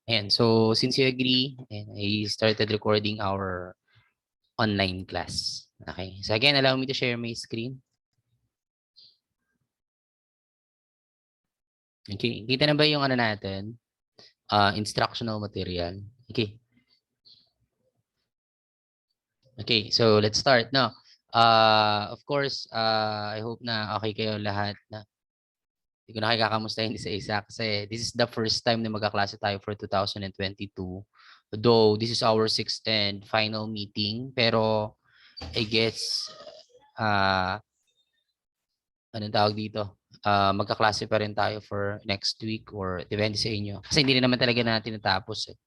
And so since you agree, and I started recording our online class. Okay. So again, allow me to share my screen. Okay. Kita na ba yung ano natin? Instructional material. Okay. Okay. So let's start. No. Of course, I hope na okay kayo lahat na. Hindi ko na kayo kakamustahin isa-isa kasi this is the first time na magkaklase tayo for 2022. Though this is our sixth and final meeting, pero I guess anong tawag dito? Magkaklase pa rin tayo for next week or depende sa inyo. Kasi hindi rin naman talaga natin natapos. Eh.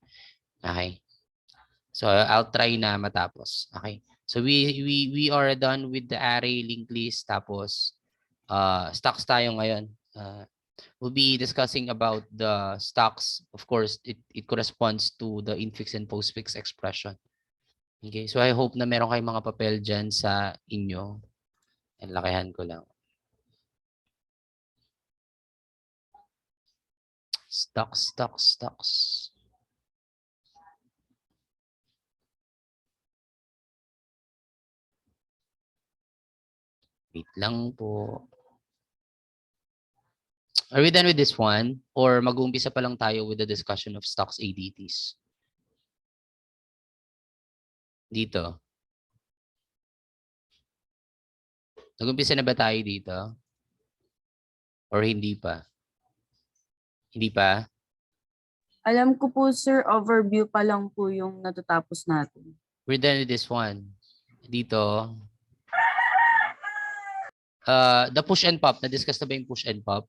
Okay. So I'll try na matapos. Okay. So we are done with the array linked list tapos stocks tayo ngayon. We'll be discussing about the stocks. Of course, it corresponds to the infix and postfix expression. Okay. So I hope na meron kayong mga papel dyan sa inyo. And lakihan ko lang. Stocks. Wait lang po. Are we done with this one? Or mag-uumpisa pa lang tayo with the discussion of stocks ADTs? Dito. Nag-umpisa na ba tayo dito? Or hindi pa? Hindi pa? Alam ko po, sir, overview pa lang po yung natatapos natin. We're done with this one. Dito. The push and pop. Na-discuss na ba yung push and pop?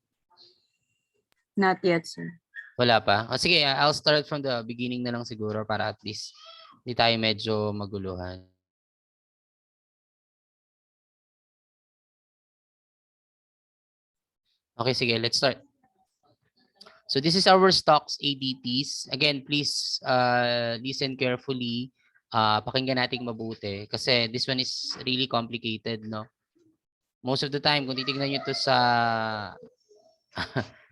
Not yet, sir. Wala pa? O sige, I'll start from the beginning na lang siguro para at least hindi tayo medyo maguluhan. Okay, sige, let's start. So this is our stocks ADTs. Again, please listen carefully. Pakinggan natin mabuti kasi this one is really complicated, no? Most of the time, kung titignan nyo to sa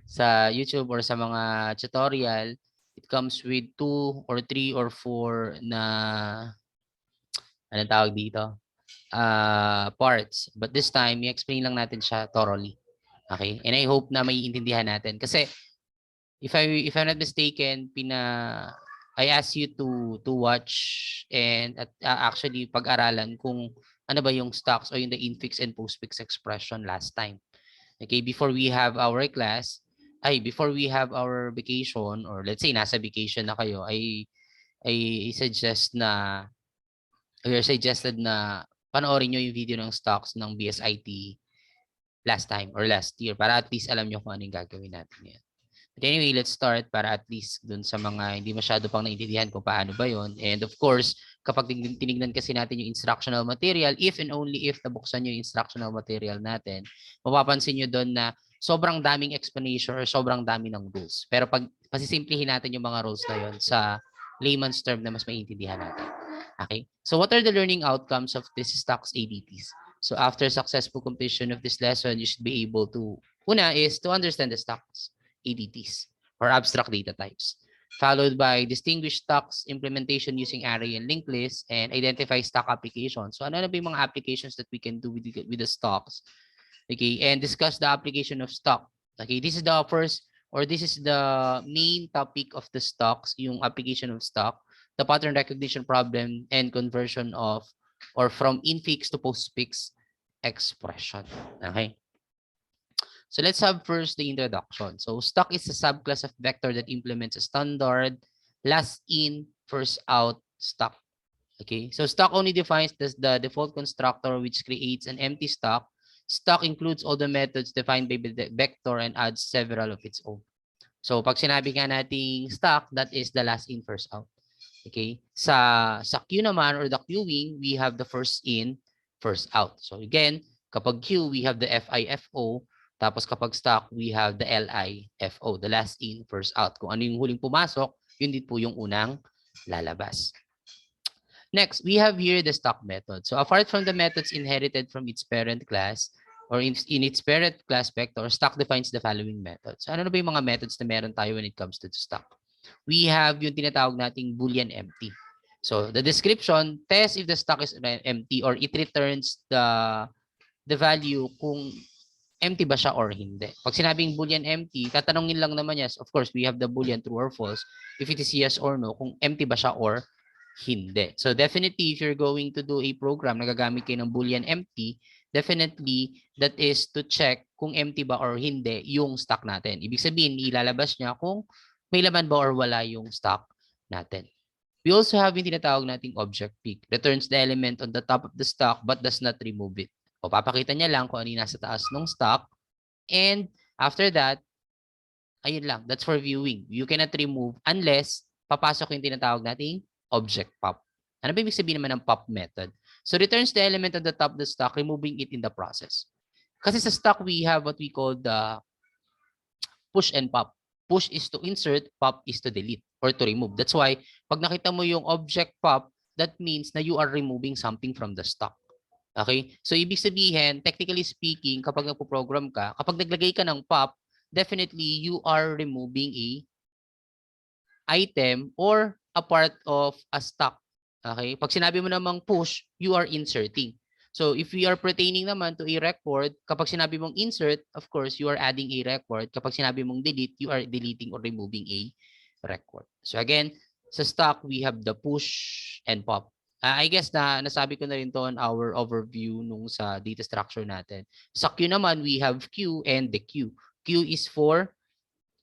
sa YouTube or sa mga tutorial, it comes with 2 or 3 or 4 na anong tawag dito? Parts. But this time, i-explain lang natin siya thoroughly. Okay? And I hope na maiintindihan natin. Kasi if I'm not mistaken, I asked you to watch and actually pag-aralan kung ano ba yung stocks o yung the infix and postfix expression last time. Okay, before we have our class, before we have our vacation or let's say nasa vacation na kayo, I suggested na panoorin nyo yung video ng stocks ng BSIT last time or last year para at least alam nyo kung ano yung gagawin natin ngayon. But anyway, let's start para at least dun sa mga hindi masyado pang naintindihan kung paano ba yon. And of course, kapag tinignan kasi natin yung instructional material, if and only if nabuksan nyo yung instructional material natin, mapapansin nyo doon na sobrang daming explanation or sobrang dami ng rules. Pero pag pasisimplihin natin yung mga rules na yon sa layman's term na mas maiintindihan natin. Okay? So what are the learning outcomes of this stocks ADTs? So after successful completion of this lesson, you should be able to, una is to understand the stocks ADTs or abstract data types, followed by distinguish stocks implementation using array and linked list and identify stock applications. So ano na ba yung mga applications that we can do with the stocks? Okay, and discuss the application of stock. Okay, this is the first or this is the main topic of the stocks, yung application of stock, the pattern recognition problem and conversion of or from infix to postfix expression. Okay. So let's have first the introduction. So stock is a subclass of vector that implements a standard last in, first out stock. Okay, so stock only defines the default constructor which creates an empty stock. Stock includes all the methods defined by the vector and adds several of its own. So pag sinabi nga nating stock, that is the last in, first out. Okay, sa queue naman or the queuing, we have the first in, first out. So again, kapag queue, we have the FIFO. Tapos kapag stock, we have the LIFO, the last in, first out. Kung ano yung huling pumasok, yun din po yung unang lalabas. Next, we have here the stock method. So apart from the methods inherited from its parent class or in its parent class vector, stock defines the following methods. So ano na ba yung mga methods na meron tayo when it comes to the stock? we have yung tinatawag nating Boolean empty. So the description, test if the stock is empty or it returns the value kung empty ba siya or hindi. Pag sinabing Boolean empty, tatanungin lang naman yes. Of course, we have the Boolean true or false. If it is yes or no, kung empty ba siya or hindi. So definitely, if you're going to do a program na gagamit kayo ng Boolean empty, definitely that is to check kung empty ba or hindi yung stock natin. Ibig sabihin, ilalabas niya kung may laman ba or wala yung stock natin. We also have yung tinatawag nating object pick. Returns the element on the top of the stock but does not remove it. O papakita niya lang kung ano yung nasa taas ng stock. And after that, ayun lang. That's for viewing. You cannot remove unless papasok yung tinatawag nating object pop. Ano ba ibig sabihin naman ng pop method? So returns the element on the top of the stock, removing it in the process. Kasi sa stock, we have what we call the push and pop. Push is to insert, pop is to delete or to remove. That's why, pag nakita mo yung object pop, that means na you are removing something from the stock. Okay? So, ibig sabihin, technically speaking, kapag nagpo-program ka, kapag naglagay ka ng pop, definitely you are removing a item or a part of a stock. Okay? Pag sinabi mo namang push, you are inserting. So, if we are pertaining naman to a record, kapag sinabi mong insert, of course, you are adding a record. Kapag sinabi mong delete, you are deleting or removing a record. So, again, sa stock, we have the push and pop. I guess na nasabi ko na rin to on our overview nung sa data structure natin. Sa queue naman, we have queue and the queue. Queue is for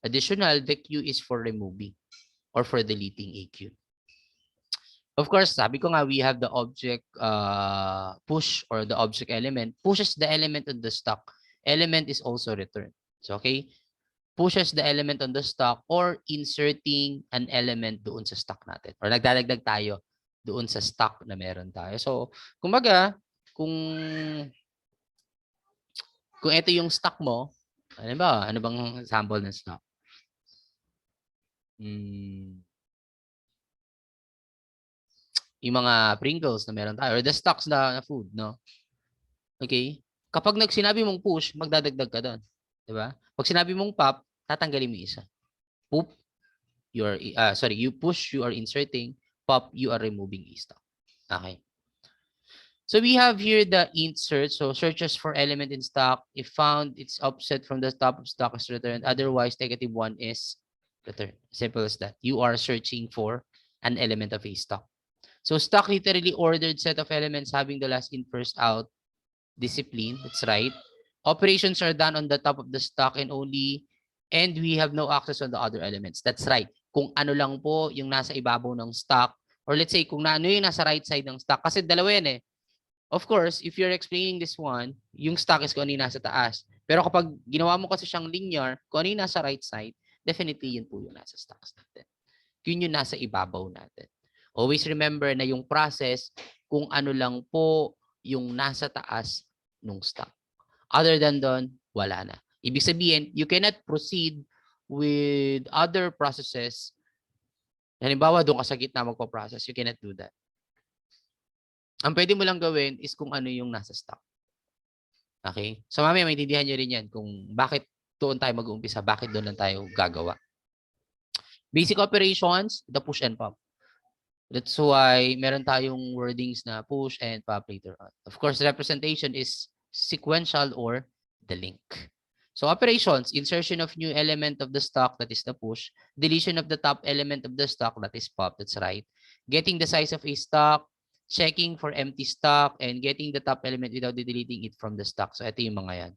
additional, the queue is for removing or for deleting a queue. Of course, sabi ko nga, we have the object push or the object element. Pushes the element on the stock. Element is also returned. So, okay? Pushes the element on the stock or inserting an element doon sa stock natin. Or nagdadagdag tayo doon sa stock na meron tayo. So, kumbaga, kung ito yung stock mo, ano ba? Ano bang sample ng stock? Yung mga Pringles na meron tayo or the stocks na food, no? Okay? Kapag sinabi mong push, magdadagdag ka doon. 'Di ba? Pag sinabi mong pop, tatanggalin mo isa. Poop, you push, you are inserting. Pop, you are removing a stock. Okay. So we have here the insert. So searches for element in stock. If found, it's offset from the top of stock is returned. Otherwise, -1 is returned. Simple as that. You are searching for an element of a stock. So stock literally ordered set of elements having the last in first out discipline. That's right. Operations are done on the top of the stock and we have no access on the other elements. That's right. Kung ano lang po yung nasa ibabaw ng stock or let's say kung ano yung nasa right side ng stock kasi dalawa yan eh. Of course, if you're explaining this one, yung stock is kung ano yung nasa taas. Pero kapag ginawa mo kasi siyang linear, kung ano yung nasa right side, definitely yun po yung nasa stocks natin. Yun yung nasa ibabaw natin. Always remember na yung process, kung ano lang po yung nasa taas ng stock. Other than doon, wala na. Ibig sabihin, you cannot proceed with other processes. Halimbawa, doon ka sa gitna magpo-process, you cannot do that. Ang pwede mo lang gawin is kung ano yung nasa stock. Okay? So mamaya maintindihan nyo rin yan kung bakit doon tayo mag-uumpisa, bakit doon lang tayo gagawa. Basic operations, the push and pop. That's why meron tayong wordings na push and pop later on. Of course, representation is sequential or the link. So operations, insertion of new element of the stock, that is the push. Deletion of the top element of the stock, that is pop, that's right. Getting the size of a stock, checking for empty stock, and getting the top element without deleting it from the stock. So ito yung mga yan.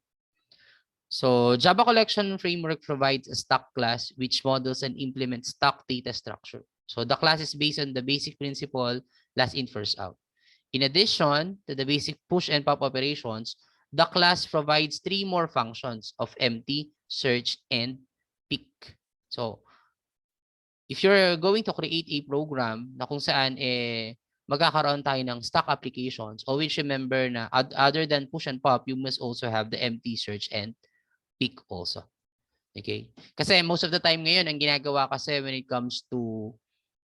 So Java Collection Framework provides a stock class which models and implements stock data structure. So the class is based on the basic principle, last in, first out. In addition to the basic push and pop operations, the class provides 3 more functions of empty, search, and pick. So if you're going to create a program na kung saan magkakaroon tayo ng stock applications, always remember na other than push and pop, you must also have the empty, search, and pick also. Okay? Kasi most of the time ngayon, ang ginagawa kasi when it comes to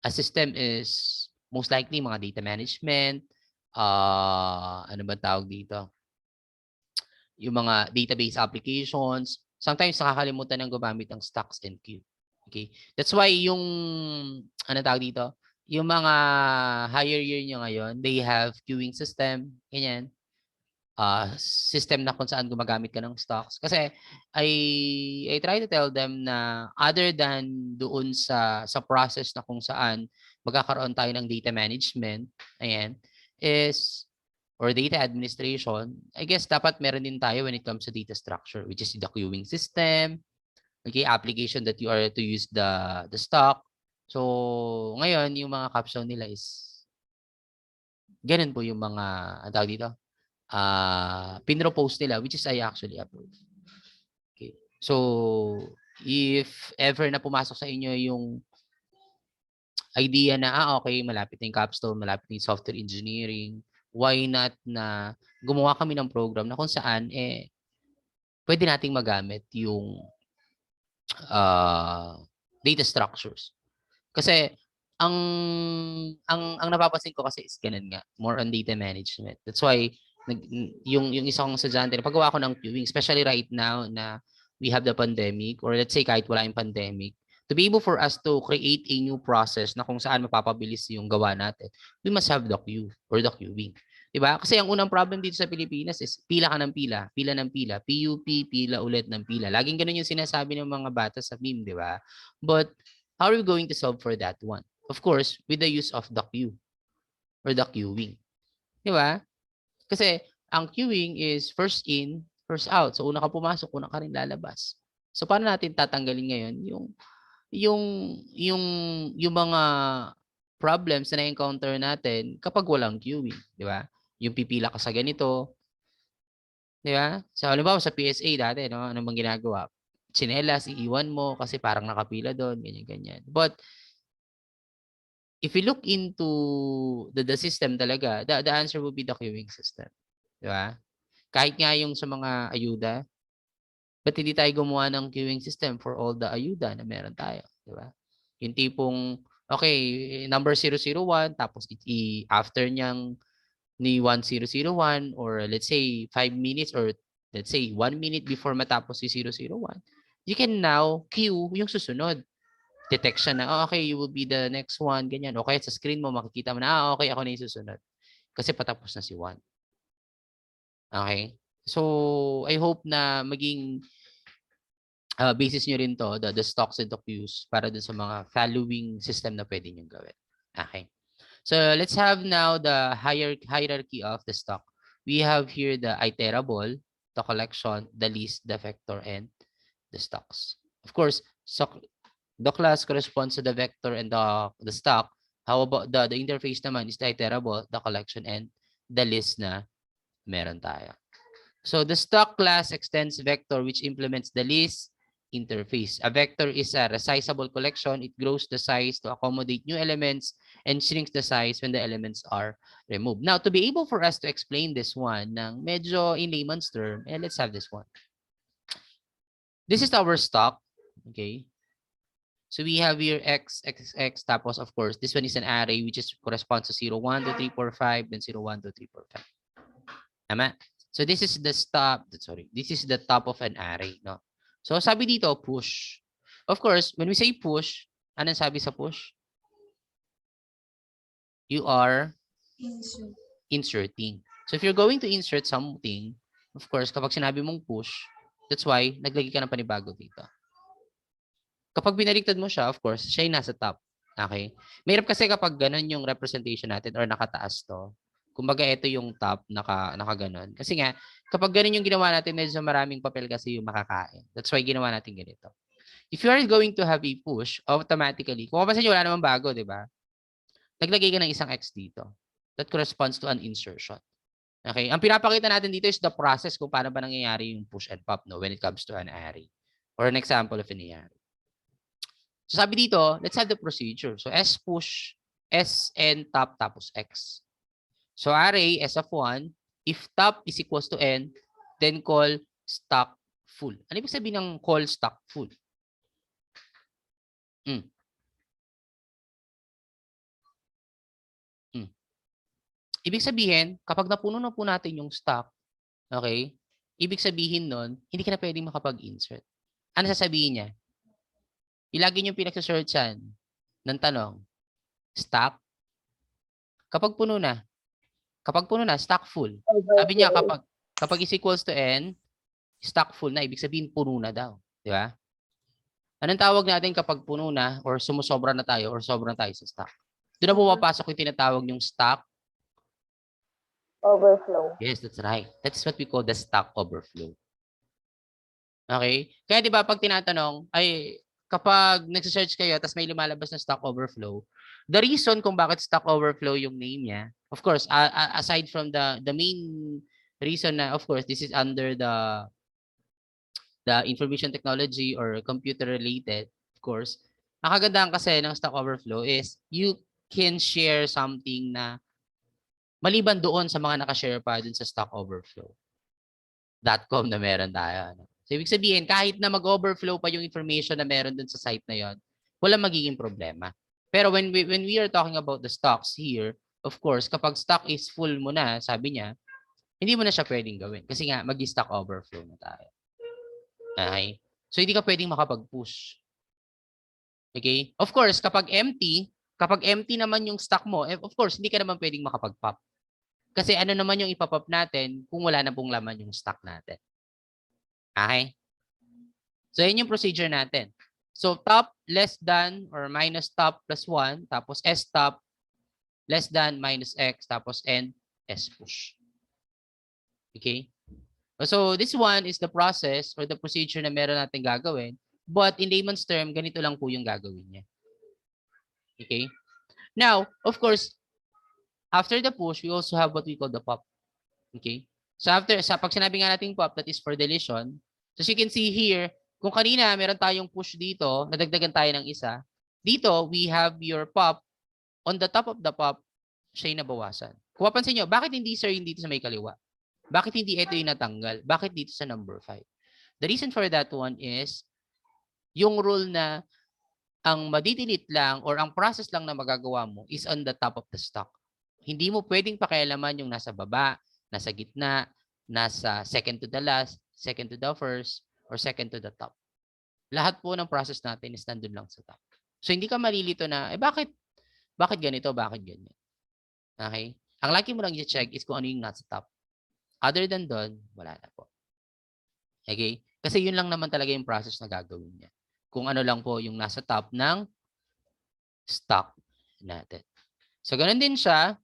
a system is most likely mga data management, ano ba tawag dito? Yung mga database applications. Sometimes nakakalimutan ng gumamit ng stocks and queue. Okay? That's why yung, ano tawag dito? Yung mga higher year nyo ngayon, they have queuing system, ganyan. System na kung saan gumagamit ka ng stocks. Kasi I try to tell them na other than doon sa process na kung saan magkakaroon tayo ng data management, ayan, is or data administration, I guess dapat meron din tayo when it comes to data structure, which is the queuing system, okay, application that you are to use the stock. So, ngayon, yung mga capstone nila is ganun po yung mga, ang tawag dito, pinropose nila, which is I actually approve. Okay. So, if ever na pumasok sa inyo yung idea na, okay, malapit na yung capstone, malapit na yung software engineering, why not na gumawa kami ng program na kung saan, pwede nating magamit yung data structures. Kasi, ang napapansin ko kasi is ganun nga, more on data management. That's why yung isang estudyante, paggawa ko ng queuing, especially right now na we have the pandemic, or let's say kahit wala yung pandemic, to be able for us to create a new process na kung saan mapapabilis yung gawa natin, we must have the queue or the queuing. Diba? Kasi ang unang problem dito sa Pilipinas is pila ka ng pila, pila ng pila, PUP, pila ulit ng pila. Laging ganun yung sinasabi ng mga bata sa meme, di ba? But how are we going to solve for that one? Of course, with the use of the queue or the queuing. Di ba? Kasi ang queuing is first in, first out. So una ka pumasok, una ka rin lalabas. So paano natin tatanggalin ngayon yung yung yung mga problems na na-encounter natin kapag walang queuing, di ba? Yung pipila ka sa ganito, di ba? So halimbawa sa PSA dati, no, ano bang ginagawa? Tsinelas, iiwan mo kasi parang nakapila doon, ganyan-ganyan. But if you look into the system talaga, the answer would be the queuing system. Di ba? Kahit nga yung sa mga ayuda, ba't hindi tayo gumawa ng queuing system for all the ayuda na meron tayo? Di ba? Yung tipong, okay, number 001, tapos after niyang ni 1001, or let's say 5 minutes, or let's say 1 minute before matapos si 001, you can now queue yung susunod. Detection na, okay, you will be the next one, ganyan. O kaya sa screen mo, makikita mo na, okay, ako na yung susunod. Kasi patapos na si Juan. Okay? So, I hope na maging basis nyo rin to, the stocks and the queues, para dun sa mga following system na pwede nyo gawin. Okay? So, let's have now the hierarchy of the stock. We have here the iterable, the collection, the list, the vector, and the stocks. Of course, so the class corresponds to the vector and the stock. How about the interface naman is the iterable, the collection, and the list na meron tayo. So the stock class extends vector which implements the list interface. A vector is a resizable collection. It grows the size to accommodate new elements and shrinks the size when the elements are removed. Now, to be able for us to explain this one ng medyo in layman's term, let's have this one. This is our stock. Okay. So we have here x, x, x, tapos of course, this one is an array which is corresponds to 0, 1, 2, 3, 4, 5, then 0, 1, 2, 3, 4, 5. Tama? So this is the this is the top of an array, no? So sabi dito, push. Of course, when we say push, anong sabi sa push? You are inserting. So if you're going to insert something, of course, kapag sinabi mong push, that's why naglagay ka ng panibago dito. Kapag binaliktad mo siya, of course, siya yung nasa top. Okay? Mahirap kasi kapag ganun yung representation natin or nakataas to. Kumbaga, ito yung top, nakaganon. Kasi nga, kapag ganun yung ginawa natin, medyo maraming papel kasi yung makakain. That's why ginawa natin ganito. If you are going to have a push, automatically, kung mapapansin nyo, wala namang bago, di ba? Naglagay ka ng isang X dito. That corresponds to an insertion. Okay? Ang pinapakita natin dito is the process kung paano ba nangyayari yung push and pop, no, when it comes to an array. Or an example of an array. So sabi dito, let's have the procedure. So S push, S n top, tapos X. So array S of 1, if top is equals to n, then call stock full. Ano ibig sabihin ng call stock full? Ibig sabihin, kapag napuno na po natin yung stock, okay, ibig sabihin nun, hindi ka na pwedeng makapag-insert. Ano sasabihin niya? Ilagay niyo pinagsa-searchan ng tanong, stock. Kapag puno na, stock full. Sabi niya kapag is equals to n, stock full na, ibig sabihin puno na daw, di ba? Anong tawag natin kapag puno na or sumusobra na tayo or sobrang tayo sa stock? Doon na pumapasok yung tinatawag yung stock Overflow. Yes, that's right. That's what we call the stock overflow. Okay? Kaya 'di ba pag tinatanong ay kapag nagse-search kayo tapos may lumalabas na stock overflow, the reason kung bakit stock overflow yung name niya, of course, aside from the main reason na of course this is under the information technology or computer related, of course. Ang kagandahan kasi ng stock overflow is you can share something na maliban doon sa mga nakashare pa dun sa stock overflow.com na meron tayo. Ano? So, ibig sabihin, kahit na mag-overflow pa yung information na meron dun sa site na yon, walang magiging problema. Pero when we are talking about the stocks here, of course, kapag stock is full mo na, sabi niya, hindi mo na siya pwedeng gawin. Kasi nga, mag-stock overflow na tayo. Okay? So, hindi ka pwedeng makapag-push. Okay? Of course, kapag empty naman yung stock mo, of course, hindi ka naman pwedeng makapag-pop. Kasi ano naman yung ipapop natin kung wala na pong laman yung stock natin. Okay? So, yun yung procedure natin. So, top less than or minus top plus 1, tapos S top less than minus X, tapos end S push. Okay? So, this one is the process or the procedure na meron natin gagawin. But in layman's term, ganito lang po yung gagawin niya. Okay? Now, of course, after the push, we also have what we call the pop. Okay? So pag sinabi nga natin pop, that is for deletion. So as you can see here, kung kanina meron tayong push dito, nadagdagan tayo ng isa. Dito, we have your pop. On the top of the pop, siya yung nabawasan. Kung mapansin nyo, bakit hindi sir yung dito sa may kaliwa? Bakit hindi ito yung natanggal? Bakit dito sa number 5? The reason for that one is, yung rule na ang madidelete lang or ang process lang na magagawa mo is on the top of the stock. Hindi mo pwedeng pakialaman yung nasa baba, nasa gitna, nasa second to the last, second to the first, or second to the top. Lahat po ng process natin is nandun lang sa top. So, hindi ka malilito na, bakit ganito, bakit ganyan? Okay? Ang lagi mo lang i-check is kung ano yung nasa top. Other than doon, wala na po. Okay? Kasi yun lang naman talaga yung process na gagawin niya. Kung ano lang po yung nasa top ng stock natin. So, ganun din siya.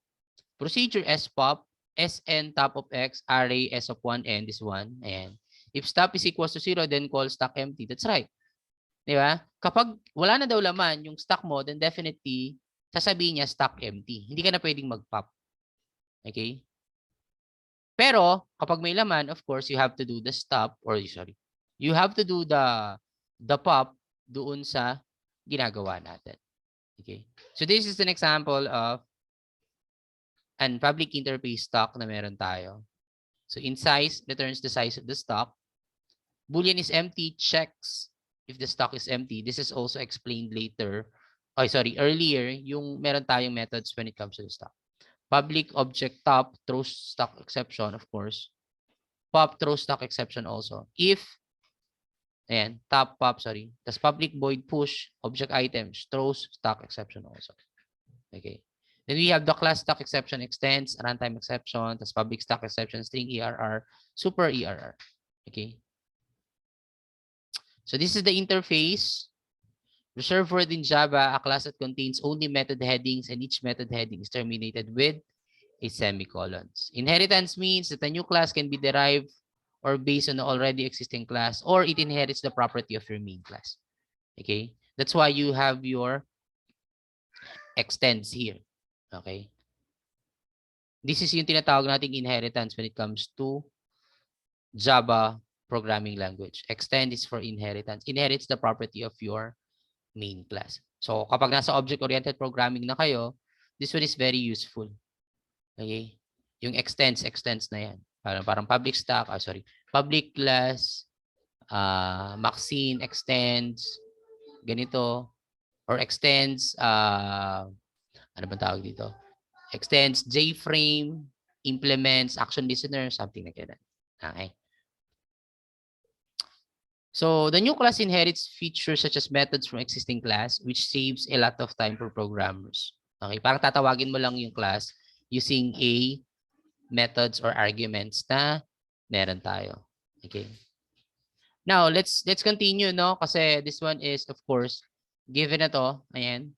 Procedure SPOP, SN top of X, array S of 1N, this one. Ayan. If stop is equals to 0, then call stock empty. That's right. Di ba? Kapag wala na daw laman yung stock mo, then definitely, sasabihin niya stock empty. Hindi ka na pwedeng mag-pop. Okay? Pero, kapag may laman, of course, you have to do the stop, or sorry, you have to do the pop doon sa ginagawa natin. Okay? So, this is an example of an public interface stock na meron tayo. So, in size, returns the size of the stock. Boolean is empty, checks if the stock is empty. This is also explained later. Earlier, yung meron tayong methods when it comes to the stock. Public object top throws stock exception, of course. Pop throws stock exception also. If, ayan, top pop, sorry. Tas public void push object items throws stock exception also. Okay. Then we have the class stock exception extends, runtime exception, tas public stock exception, string ERR, super ERR. Okay. So this is the interface. Reserved word in Java, a class that contains only method headings, and each method heading is terminated with a semicolon. Inheritance means that a new class can be derived or based on the already existing class, or it inherits the property of your main class. Okay? That's why you have your extends here. Okay? This is yung tinatawag nating inheritance when it comes to Java programming language. Extend is for inheritance. Inherits the property of your main class. So, kapag nasa object-oriented programming na kayo, this one is very useful. Okay? Yung extends na yan. Parang public stock, public class, Maxine extends, ganito, or extends, ano bang tawag dito? Extends JFrame, implements, action listener, something like that. Okay? So the new class inherits features such as methods from existing class, which saves a lot of time for programmers. Okay, parang tatawagin mo lang yung class using a methods or arguments na meron tayo. Okay. Now, let's continue, no? Kasi this one is, of course, given na to, ayan,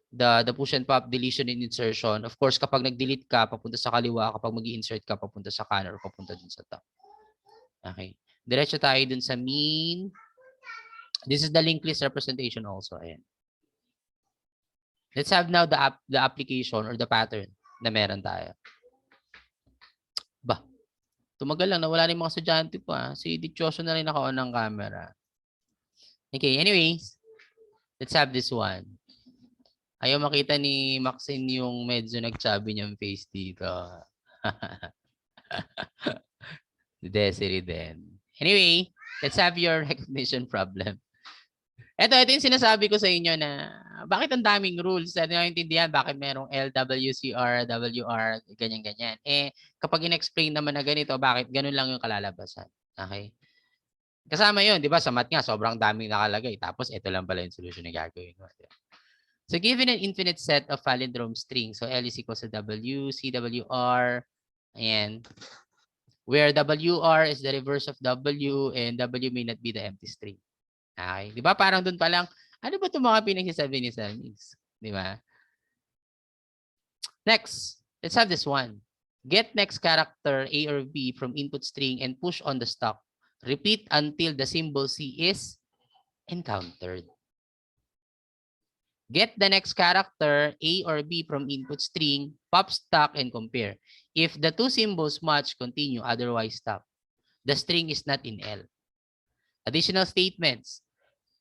the push and pop, deletion and insertion. Of course, kapag nag-delete ka, papunta sa kaliwa. Kapag mag-insert ka, papunta sa kanan or papunta dun sa top. Okay. Diretso tayo dun sa mean. This is the linked list representation also. Ayan. Let's have now the application or the pattern na meron tayo. Ba, tumagal lang. Nawala na yung mga estudyante pa. Si Dichoso na rin naka-on ng camera. Okay, anyways. Let's have this one. Ayaw makita ni Maxine yung medyo nag-chubby niyang face dito. Desiree din. Anyway, let's have your recognition problem. Ito yung sinasabi ko sa inyo na bakit ang daming rules? Hindi naiintindihan bakit merong LWCR, WR, ganyan-ganyan. Eh, kapag in-explain naman na ganito, bakit ganun lang yung kalalabasan? Okay? Kasama yun, di ba? Sa math nga, sobrang daming nakalagay. Tapos, ito lang pala yung solution na gagawin mo. So, given an infinite set of palindrome strings, so L is equal to W, CWR, ayan, where WR is the reverse of W and W may not be the empty string. Okay? Di ba? Parang dun pa lang, ano ba itong mga pinagsasabi ni Salmis? Di ba? Next, let's have this one. Get next character A or B from input string and push on the stock. Repeat until the symbol C is encountered. Get the next character A or B from input string, pop stock, and compare. If the two symbols match, continue, otherwise stop. The string is not in L. Additional statements.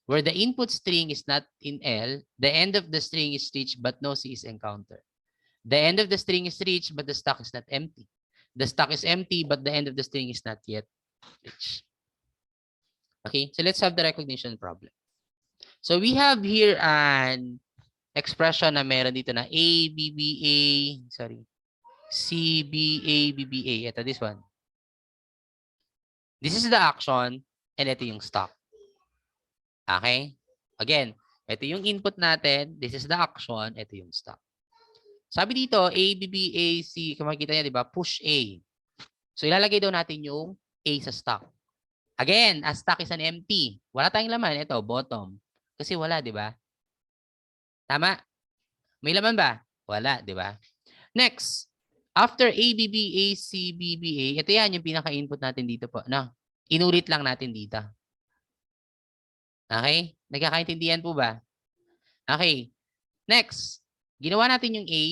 Where the input string is not in L, the end of the string is reached but no C is encountered. The end of the string is reached but the stock is not empty. The stock is empty but the end of the string is not yet reached. Okay, so let's have the recognition problem. So we have here an expression na meron dito na A, B, B, A, sorry, C, B, A, B, B, A. Ito, this one. This is the action and ito yung stock. Okay? Again, ito yung input natin. This is the action. Ito yung stock. Sabi dito, A, B, B, A, C. Kung makikita niya, di ba? Push A. So, ilalagay daw natin yung A sa stock. Again, as stock is an empty. Wala tayong laman. Ito, bottom. Kasi wala, di ba? Tama? May laman ba? Wala, di ba? Next, after A, B, B, A, C, B, B, A, ito yan yung pinaka-input natin dito po. No, inulit lang natin dito. Okay? Nagkakaintindihan po ba? Okay. Next, ginawa natin yung A,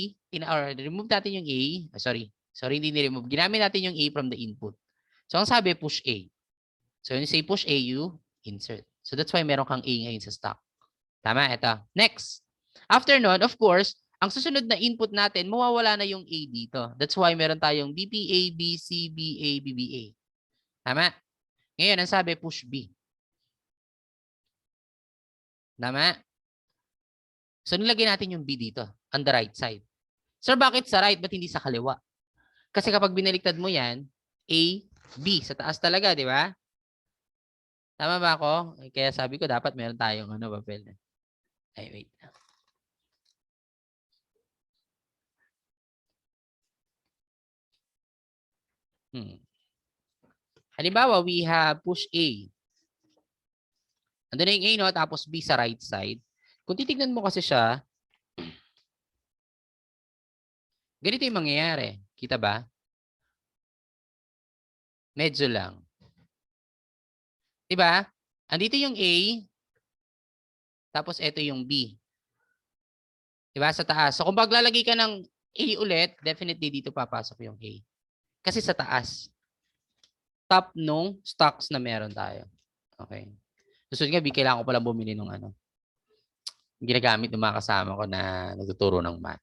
or remove natin yung A. Sorry, hindi ni-remove. Ginamit natin yung A from the input. So, ang sabi, push A. So, when you say push A, you insert. So, that's why meron kang A ngayon sa stock. Tama? Ito. Next. After nun, of course, ang susunod na input natin, mawawala na yung A dito. That's why meron tayong BPA, BC, BA, BBA. Tama? Ngayon, ang sabi, push B. Tama? So, nilagay natin yung B dito, on the right side. Sir, bakit sa right? Ba't hindi sa kaliwa? Kasi kapag binaliktad mo yan, A, B, sa taas talaga, di ba? Tama ba ako? Kaya sabi ko, dapat meron tayong papel. Ay, wait. Halimbawa, we have push A. Andun na yung A, no? Tapos B sa right side. Kung titignan mo kasi siya, ganito yung mangyayari. Kita ba? Medyo lang. Diba? Andito yung A, tapos ito yung B. Diba? Sa taas. So, kung maglalagay ka ng A ulit, definitely dito papasok yung A. Kasi sa taas. Top nung stocks na meron tayo. Okay. Susunod nga, kailangan ko palang bumili ng ginagamit ng mga kasama ko na nagtuturo ng math.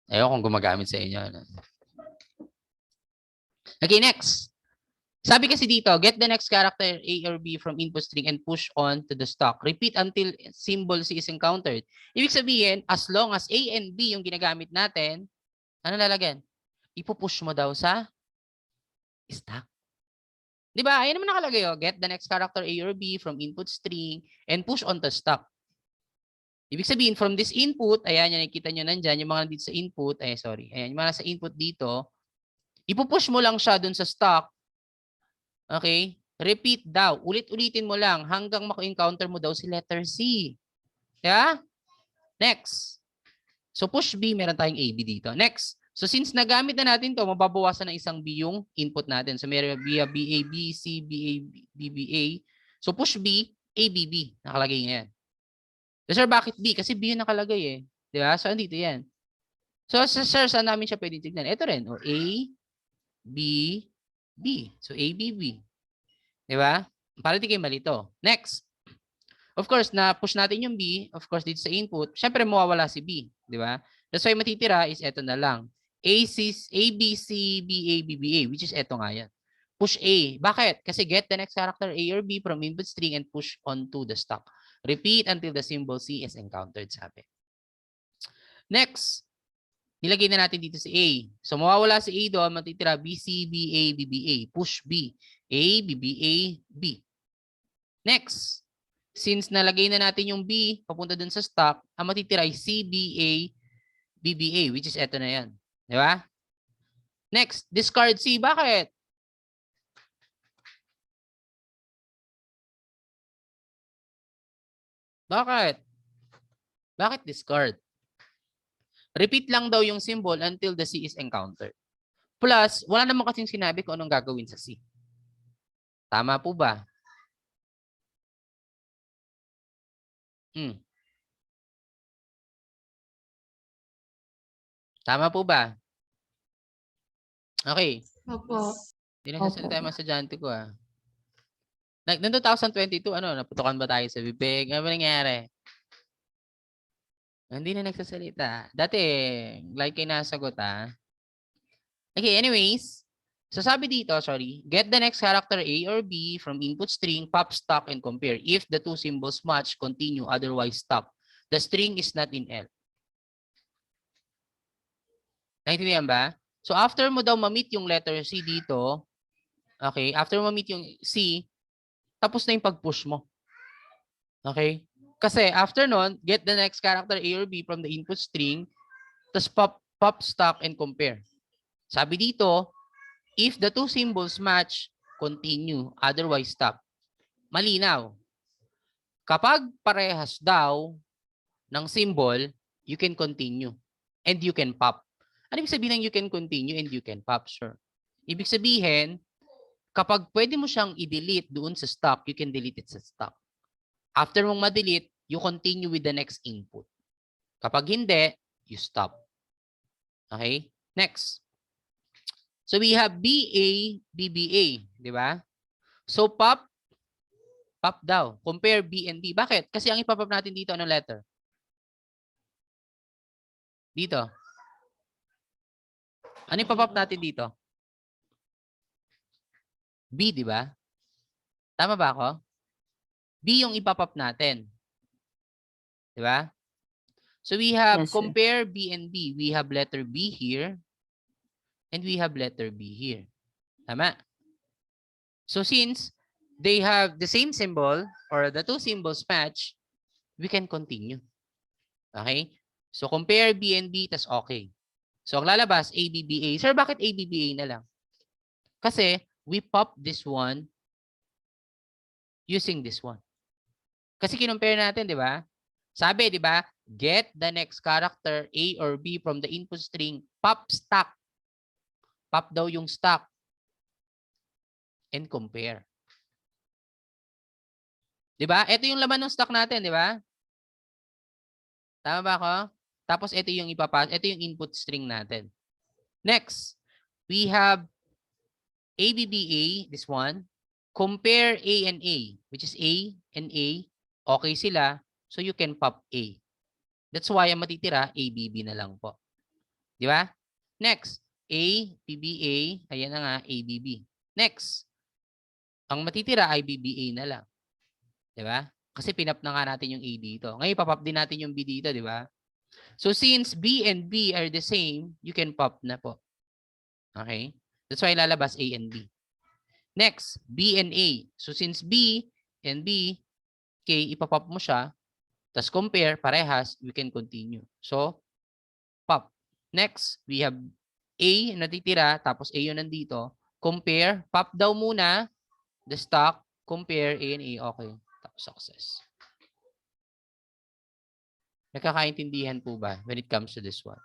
Ayaw kung gumagamit sa inyo. Okay, next. Sabi kasi dito, get the next character A or B from input string and push on to the stock. Repeat until symbol C is encountered. Ibig sabihin, as long as A and B yung ginagamit natin, ano lalagyan? Ipupush mo daw sa stock. Di ba? Ayan naman nakalagay, oh. Get the next character A or B from input string and push on the stock. Ibig sabihin, from this input, ayan, yan, nakikita nyo nandyan, yung mga dito sa input, ay sorry, ayan, yung mga sa input dito, ipupush mo lang siya dun sa stock. Okay? Repeat daw. Ulit-ulitin mo lang hanggang maka-encounter mo daw si letter C. Yeah? Next. So push B, meron tayong AB dito. Next. So since nagamit na natin to, mababawasan ng isang B yung input natin. So meron B, BA, BC, BA, BBA. So push B, ABB. Nakalagay ngayon. So sir, bakit B? Kasi B yung nakalagay eh. Di ba? So andito yan. So sir, saan namin siya pwedeng tignan? Ito rin. O A, B, B. So A, B, B. Di ba? Para di kayo malito. Next. Of course, na-push natin yung B. Of course, dito sa input. Siyempre, mawawala si B. Di ba? That's why matitira is eto na lang. A, B, C, B, A, B, B, A. Which is eto nga yan. Push A. Bakit? Kasi get the next character A or B from input string and push onto the stock. Repeat until the symbol C is encountered, sabi. Next. Nilagay na natin dito si A. So, mawawala si A doon. Matitira B, C, B, A, B, B, A. Push B. A, B, B, A, B. Next. Since nalagay na natin yung B papunta dun sa stock, ang matitira ay C, B, A, B, B, A, which is eto na yan. Di ba? Next. Discard C. Bakit? Bakit? Bakit discard? Repeat lang daw yung symbol until the C is encountered. Plus, wala naman kasing sinabi kung anong gagawin sa C. Tama po ba? Tama po ba? Okay. Opo. Hindi nagsasalita yung mga estudyante ko ah. Noong 2022, naputukan ba tayo sa bibig? Ano ba nangyari? Hindi na nagsasalita. Dati, like kayo nasagot ah. Okay, anyways. So sabi dito, sorry, get the next character A or B from input string, pop, stock, and compare. If the two symbols match, continue, otherwise stop. The string is not in L. Naintindihan ba? So after mo daw ma-meet yung letter C dito, okay, after mo ma-meet yung C, tapos na yung pag-push mo. Okay? Kasi after nun, get the next character A or B from the input string, tapos pop, stock, and compare. Sabi dito, if the two symbols match, continue, otherwise stop. Malinaw. Kapag parehas daw ng symbol, you can continue and you can pop. Ano ibig sabihin ng you can continue and you can pop? Sure. Ibig sabihin, kapag pwede mo siyang i-delete doon sa stock, you can delete it sa stock. After mong ma-delete, you continue with the next input. Kapag hindi, you stop. Okay? Next. So we have BA, BBA, di ba? So pop daw. Compare B and B. Bakit? Kasi ang ipapop natin dito, anong letter? Dito. Ano ipapop natin dito? B, di ba? Tama ba ako? B yung ipapop natin. Di ba? So we have compare B and B. We have letter B here. And we have letter B here. Tama? So since they have the same symbol or the two symbols match, we can continue. Okay? So compare B and B, tas okay. So ang lalabas, ABBA. Sir, bakit ABBA na lang? Kasi we pop this one using this one. Kasi kinumpare natin, di ba? Sabi, di ba? Get the next character A or B from the input string, pop stock. Pop daw yung stock. And compare. Di ba? Ito yung laman ng stock natin, di ba? Tama ba ako? Tapos ito yung ipapas, ito yung input string natin. Next, we have ABBA, this one. Compare A and A, which is A and A. Okay sila, so you can pop A. That's why ang matitira, ABB na lang po. Di ba? Next, A, BBA, ayan na nga, ABB. Next, ang matitira ay BBA na lang. Di ba? Kasi pinap na nga natin yung A dito. Ngayon, papap din natin yung B dito, di ba? So, since B and B are the same, you can pop na po. Okay? That's why lalabas A and B. Next, B and A. So since B and B, okay, ipapop mo siya, tapos compare, parehas, we can continue. So, pop. Next, we have A natitira, tapos A yun nandito. Compare, pop daw muna the stock, compare A and A. Okay, tapos success. Nakakaintindihan po ba when it comes to this one?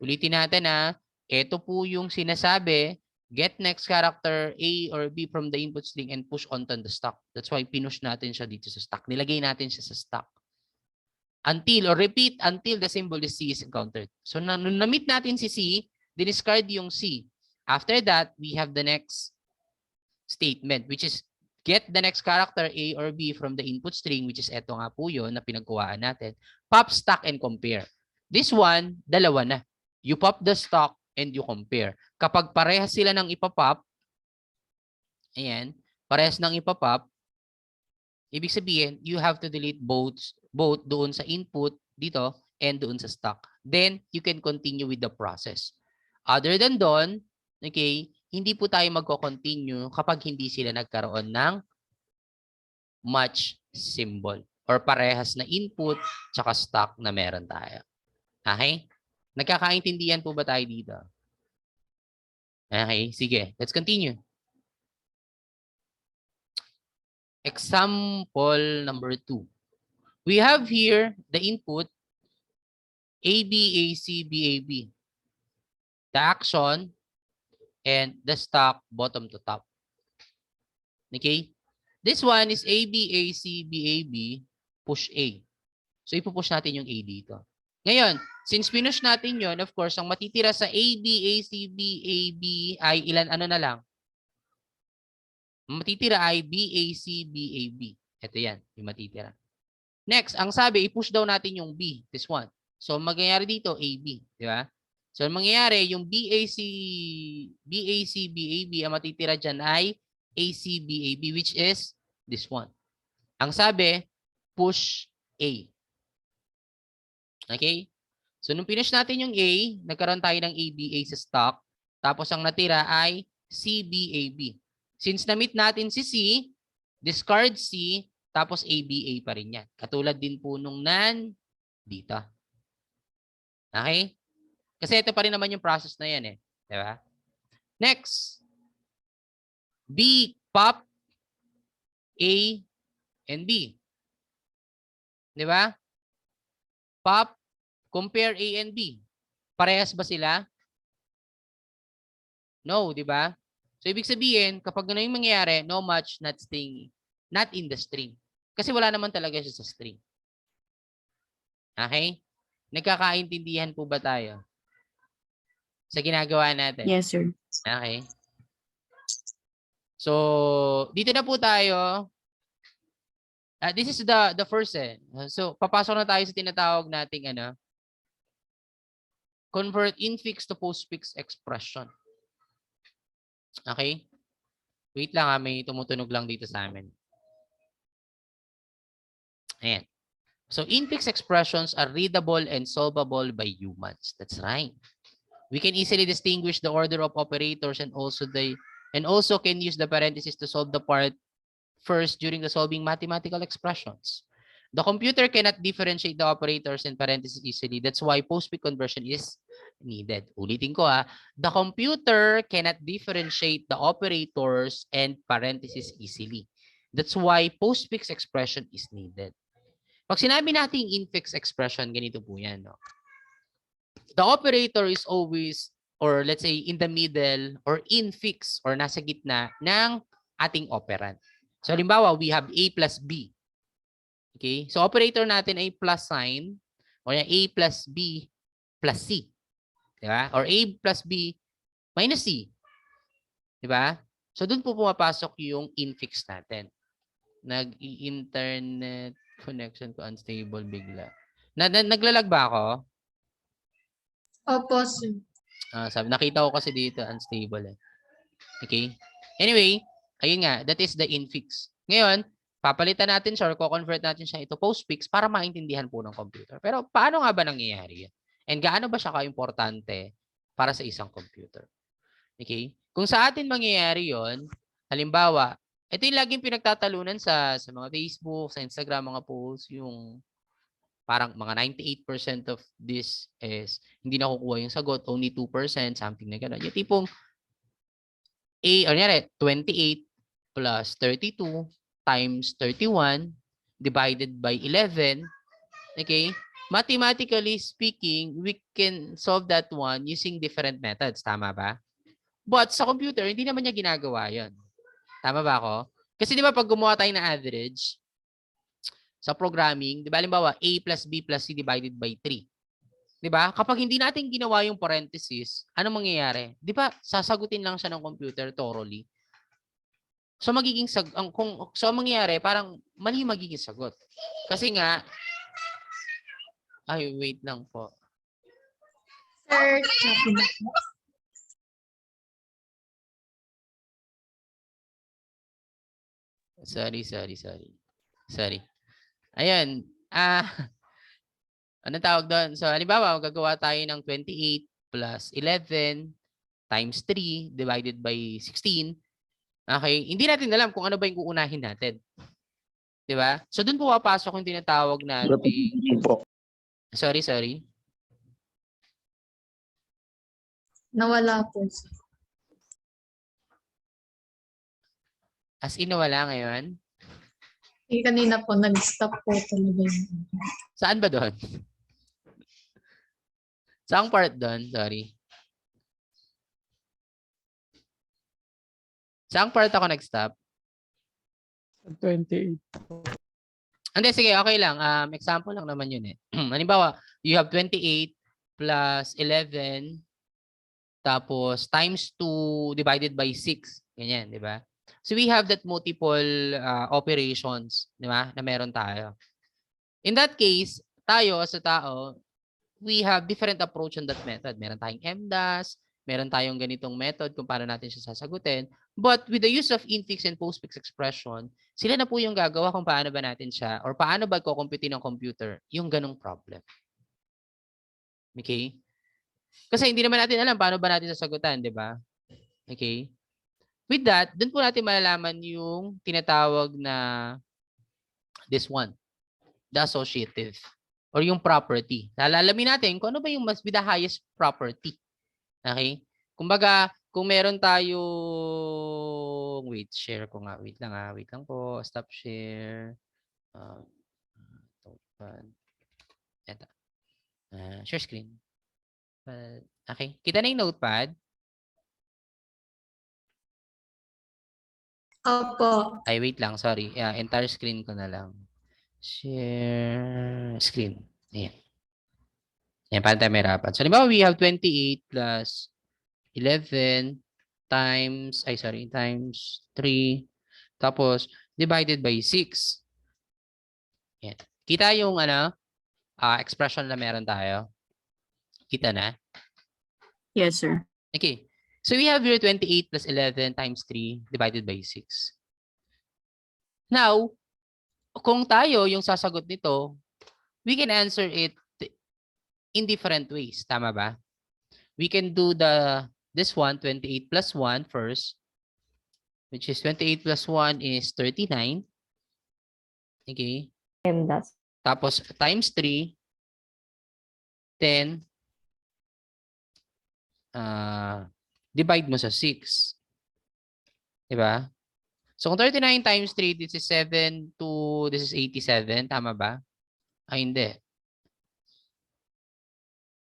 Ulitin natin na, ito po yung sinasabi, get next character A or B from the input string and push onto the stock. That's why pinush natin siya dito sa stock. Nilagay natin siya sa stock. Until or repeat until the symbol is C is encountered. So nung na-meet natin si C, diniscard yung C. After that, we have the next statement which is get the next character A or B from the input string, which is eto nga po yun na pinagkuhaan natin. Pop, stock, and compare. This one, dalawa na. You pop the stock and you compare. Kapag parehas sila ng ipapop, ayan, parehas ng ipapop, ibig sabihin, you have to delete both doon sa input dito and doon sa stock. Then, you can continue with the process. Other than doon, okay, hindi po tayo magko-continue kapag hindi sila nagkaroon ng match symbol or parehas na input tsaka stock na meron tayo. Okay? Nagkakaintindihan po ba tayo dito? Okay, sige. Let's continue. Example number 2. We have here the input AB, AC, BAB. The action and the stock bottom to top. Okay? This one is AB, AC, BAB, push A. So, ipupush natin yung A dito. Ngayon, since pinush natin yon, of course, ang matitira sa AB, AC, BAB ay ilan, ano na lang? Matitira ay BAC, BAB. Ito yan, yung matitira. Next, ang sabi, i-push daw natin yung B, this one. So, mangyayari dito, AB, di ba? So, mangyayari, yung BAC, BAB, ang matitira dyan ay AC, BAB, which is this one. Ang sabi, push A. Okay? So, nung finish natin yung A, nagkaroon tayo ng ABA sa stock. Tapos, ang natira ay CBAB. Since na-meet natin si C, discard C, tapos ABA pa rin yan. Katulad din po nung dito. Okay? Kasi ito pa rin naman yung process na yan eh. Diba? Next. B, pop, A, and B. Diba? Pop, compare A and B. Parehas ba sila? No, di ba? So, ibig sabihin, kapag gano'n yung mangyayari, no match, not string, not in the string. Kasi wala naman talaga siya sa string. Okay? Nagkakaintindihan po ba tayo sa ginagawa natin? Yes, sir. Okay. So, dito na po tayo. This is the first eh. So, papasok na tayo sa tinatawag nating convert infix to postfix expression. Okay? Wait lang may tumutunog lang dito sa amin. Ayan. So, infix expressions are readable and solvable by humans. That's right. We can easily distinguish the order of operators and also can use the parentheses to solve the part first during the solving mathematical expressions. The computer cannot differentiate the operators and parentheses easily. That's why postfix conversion is needed. Ulitin ko the computer cannot differentiate the operators and parentheses easily. That's why postfix expression is needed. Pag sinabi natin infix expression, ganito po yan. No? The operator is always, or let's say in the middle, or infix, or nasa gitna ng ating operand. So, halimbawa, we have A plus B. Okay? So, operator natin ay plus sign, or A plus B plus C. Diba? Or A plus B minus C. Diba? So, dun po pumapasok yung infix natin. Nag-internet connection ko unstable bigla. Naglalag ba ako? Opo, sir. Sabi, nakita ko kasi dito unstable eh. Okay? Anyway, ayun nga, that is the infix. Ngayon, papalitan natin siya or co-convert natin siya ito postfix para maintindihan po ng computer. Pero paano nga ba nangyayari yan? And gaano ba siya ka-importante para sa isang computer? Okay? Kung sa atin mangyayari yon, halimbawa, ito yung laging pinagtatalunan sa mga Facebook, sa Instagram, mga posts, yung parang mga 98% of this is hindi nakukuha yung sagot, only 2%, something na gano'n. Yung tipong or 28 plus 32 times 31 divided by 11, okay? Mathematically speaking, we can solve that one using different methods. Tama ba? But sa computer, hindi naman niya ginagawa yon. Tama ba ako? Kasi di ba pag gumawa tayo ng average sa programming, di ba halimbawa A plus B plus C divided by 3. Di ba? Kapag hindi natin ginawa yung parenthesis, ano mangyayari? Di ba sasagutin lang siya ng computer thoroughly? So magiging ang mangyayari parang mali magiging sagot. Kasi nga ay wait lang po. Sir, Sorry. Ayan. Anong tawag doon? So, halimbawa, gagawa tayo ng 28 plus 11 times 3 divided by 16. Okay? Hindi natin alam kung ano ba yung uunahin natin. Di ba? So, doon po papasok yung tinatawag natin. Sorry. nawala po. As in, wala ngayon? Kanina po, nag-stop po talaga yun. Saan ba doon? Saang part doon? Sorry. Saang part ako nag-stop? 28. Hindi, sige, okay lang. Example lang naman yun eh. Halimbawa, you have 28 plus 11 tapos times 2 divided by 6. Ganyan, di ba? So we have that multiple operations, di ba, na meron tayo. In that case, tayo sa tao, we have different approach on that method. Meron tayong MDAS, meron tayong ganitong method kung paano natin siya sasagutin. But with the use of infix and postfix expression, sila na po yung gagawa kung paano ba natin siya or paano ba kukumpute ng computer yung ganong problem. Okay? Kasi hindi naman natin alam paano ba natin sasagutan, di ba? Okay? With that, dun po natin malalaman yung tinatawag na this one, the associative or yung property. Lalamin natin kung ano ba yung mas with the highest property. Okay? Kumbaga, kung meron tayong wait, share ko nga. Wait lang po. Stop share. Ito. Share screen. Okay. Kita na yung notepad. Opo. Ay, wait lang. Sorry. Entire screen ko na lang. Share screen. Ayan. Ayan, paano tayo mahirapan? So, halimbawa, we have 28 plus 11 times 3. Tapos, divided by 6. Ayan. Kita yung expression na meron tayo? Kita na? Yes, sir. Okay. So, we have here 28 plus 11 times 3 divided by 6. Now, kung tayo yung sasagot nito, we can answer it in different ways. Tama ba? We can do this one, 28 plus 1 first, which is 28 plus 1 is 39. Okay. MDAS. Tapos, times 3, 10, divide mo sa 6. Diba? So, kung 39 times 3, this is this is 87. Tama ba? Ay, hindi.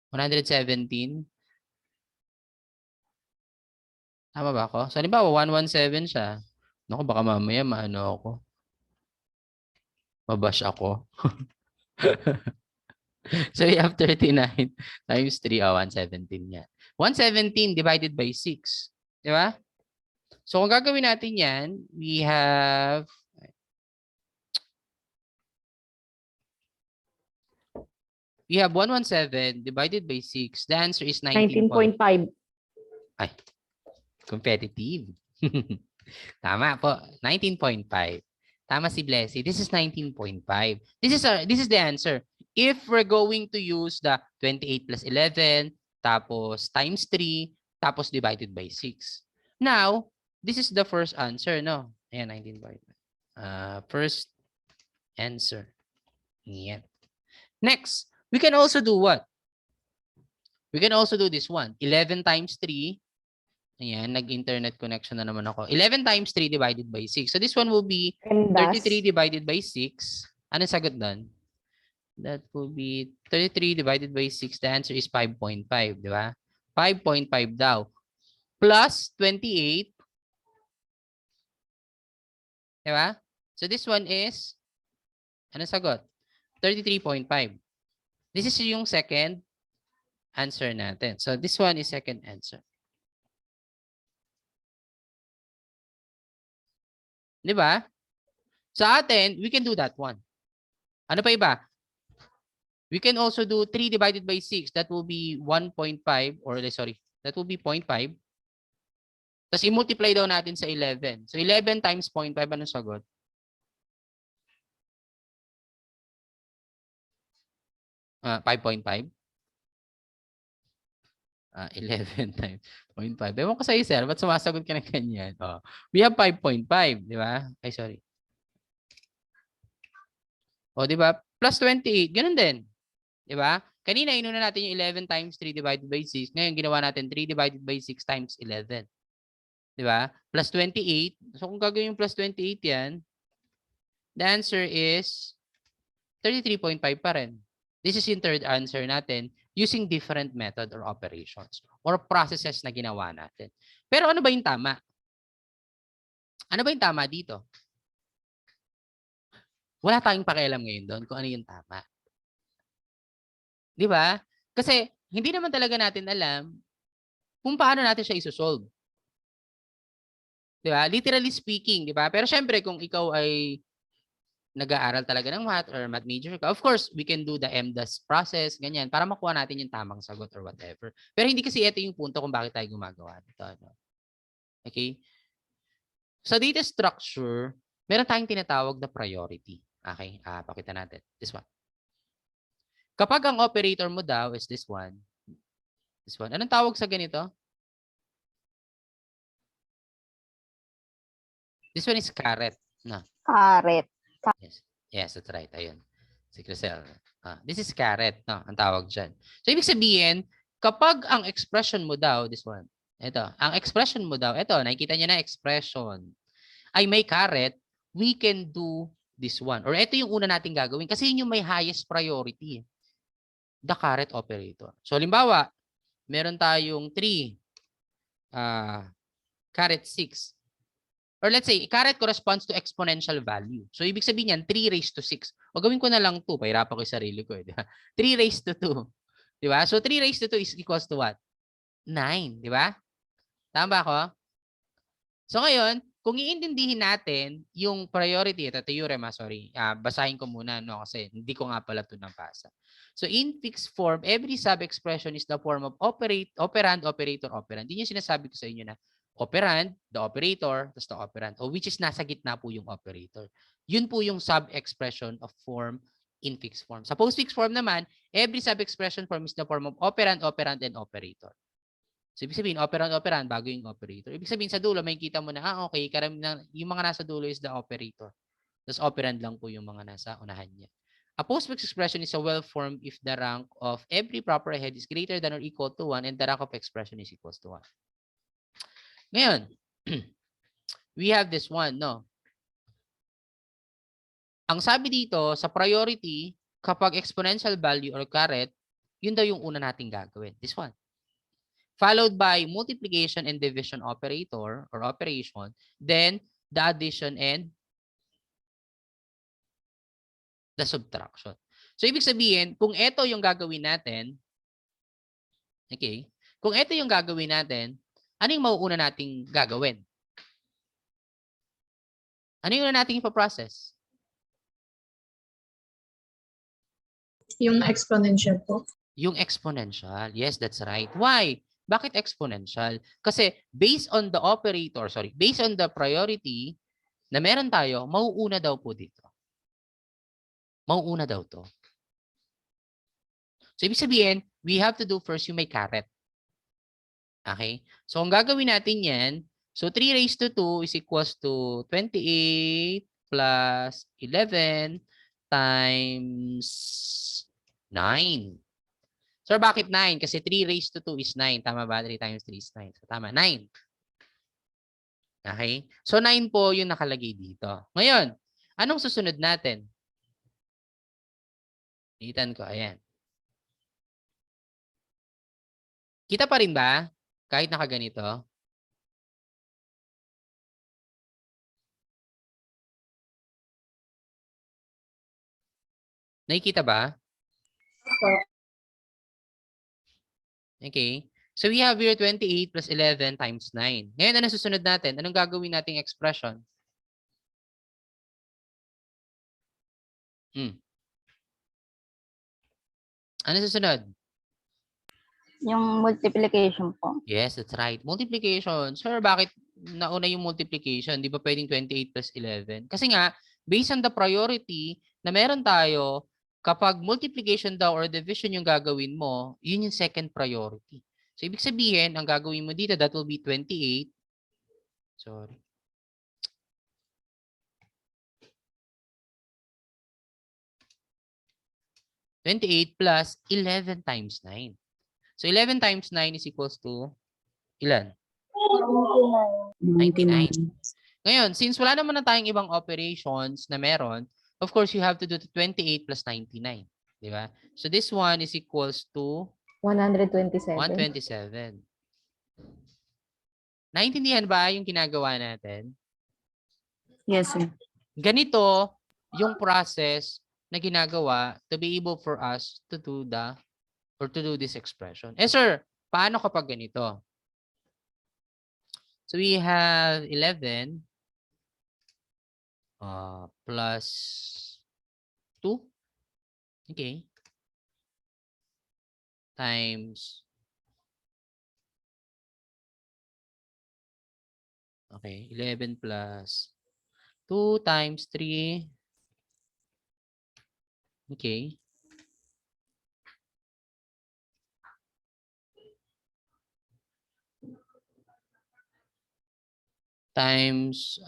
117. Tama ba ako? So, halimbawa, 117 siya. Naku, baka mamaya maano ako. Mabash ako. So, we have 39 times 3. 117 yan. 117 divided by 6. Di ba? So, kung gagawin natin yan, we have 117 divided by 6. The answer is 19.5. 19.5. Ay, competitive. Tama po, 19.5. Tama si Blessy. This is 19.5. This is the answer. If we're going to use the 28 plus 11, tapos times 3, tapos divided by 6. Now, this is the first answer, no? Ayan, 19.5. First answer. Ayan. Next, we can also do what? We can also do this one. 11 times 3. Ayan, nag-internet connection na naman ako. 11 times 3 divided by 6. So this one will be 33 divided by 6. Anong sagot doon? That will be 33 divided by 6. The answer is 5.5, di ba? 5.5 daw. Plus 28. Di ba? So this one is, anong sagot? 33.5. This is yung second answer natin. So this one is second answer. Di ba? Sa atin, we can do that one. Ano pa iba? We can also do 3 divided by 6. That will be 1.5 or sorry, that will be 0.5. Tapos i-multiply daw natin sa 11. So 11 times 0.5, anong sagot? Uh, 5.5. 11 times 0.5. Ewan ko sa'yo, sir. Ba't sumasagot ka na ganyan? Oh. We have 5.5, di ba? Ay, sorry. O, di ba? Plus 28. Ganun din. Di ba? Kanina, inuna natin yung 11 times 3 divided by 6. Ngayon, ginawa natin 3 divided by 6 times 11. Di ba? Plus 28. So, kung gagawin yung plus 28 yan, the answer is 33.5 pa rin. This is yung third answer natin using different method or operations or processes na ginawa natin. Pero ano ba yung tama? Ano ba yung tama dito? Wala tayong pakialam ngayon doon kung ano yung tama. Di ba? Kasi hindi naman talaga natin alam kung paano natin siya isosolve. Di ba? Literally speaking, di ba? Pero syempre kung ikaw ay nag-aaral talaga ng math or math major ka, of course, we can do the MDAS process, ganyan, para makuha natin yung tamang sagot or whatever. Pero hindi kasi ito yung punto kung bakit tayo gumagawa nito. Ano? Okay? Sa data structure, meron tayong tinatawag na priority. Okay? Pakita natin. This one. Kapag ang operator mo daw is this one. This one. Anong tawag sa ganito? This one is caret. No. Caret. Yes, that's right. Ayun. Si Crisel. This is caret. No, ang tawag dyan. So, ibig sabihin, kapag ang expression mo daw, this one, ito, ang expression mo daw, ito, nakikita niyo na expression, ay may caret, we can do this one. Or ito yung una natin gagawin kasi yun yung may highest priority. The caret operator. So, halimbawa, meron tayong 3, caret 6. Or let's say, caret corresponds to exponential value. So, ibig sabihin yan, 3 raised to 6. O gawin ko na lang 2. Pahirapan ko yung sarili ko. 3 raised to 2. Diba? So, 3 raised to 2 is equals to what? 9. Diba? Tama ba ako? So, ngayon, kung iintindihin natin yung priority, ito theorem, sorry. Basahin ko muna, no? Kasi hindi ko nga pala ito nabasa. So, in fixed form, every sub-expression is the form of operand, operator, operand. Yun yung sinasabi ko sa inyo na operand, the operator, tapos the operand, which is nasa gitna po yung operator. Yun po yung sub-expression of form in fixed form. Sa postfix form naman, every sub-expression form is the form of operand, operand, and operator. So, ibig sabihin, operand, operand, bago yung operator. Ibig sabihin, sa dulo, may kita mo na, okay, yung mga nasa dulo is the operator. Tapos operand lang po yung mga nasa unahan niya. A postfix expression is a well-formed if the rank of every proper head is greater than or equal to 1 and the rank of expression is equal to 1. Ngayon, we have this one, no? Ang sabi dito, sa priority, kapag exponential value or caret, yun daw yung una nating gagawin. This one. Followed by multiplication and division operator or operation, then the addition and the subtraction. So, ibig sabihin, kung ito yung gagawin natin, okay, kung ito yung gagawin natin, ano yung mauuna nating gagawin? Ano yung una nating ipaprocess? Yung exponential po. Yung exponential. Yes, that's right. Why? Bakit exponential? Kasi based on the operator, based on the priority na meron tayo, mauuna daw po dito. Mauuna daw to. So, ibig sabihin, we have to do first yung may caret. Okay? So, ang gagawin natin yan, So 3 raised to 2 is equals to 28 plus 11 times 9. So bakit 9? Kasi 3 raised to 2 is 9. Tama ba? 3 times 3 is 9. So tama, 9. Okay? So 9 po yung nakalagay dito. Ngayon, anong susunod natin? Itan ko. Ayan. Kita pa rin ba? Kahit nakaganito? Nakikita ba? Okay. So we have here 28 plus 11 times 9. Ngayon, ano susunod natin? Anong gagawin nating expression? Ano susunod? Yung multiplication po. Yes, that's right. Multiplication. Sir, bakit nauna yung multiplication? Di ba pwedeng 28 plus 11? Kasi nga, based on the priority na meron tayo, kapag multiplication daw or division yung gagawin mo, yun yung second priority. So, ibig sabihin, ang gagawin mo dito, that will be 28. Sorry. $28 plus 11 times 9. So, 11 times 9 is equals to ilan? 99. Ngayon, since wala naman na tayong ibang operations na meron, of course, you have to do 28 plus 99. Di ba? So, this one is equals to 127. 127. Naintindihan ba yung ginagawa natin? Yes, sir. Ganito yung process na ginagawa to be able for us to do this expression. Eh, sir, paano kapag ganito? So, we have 11 plus 2. Okay. Times. Okay. 11 plus 2 times 3. Okay. Times,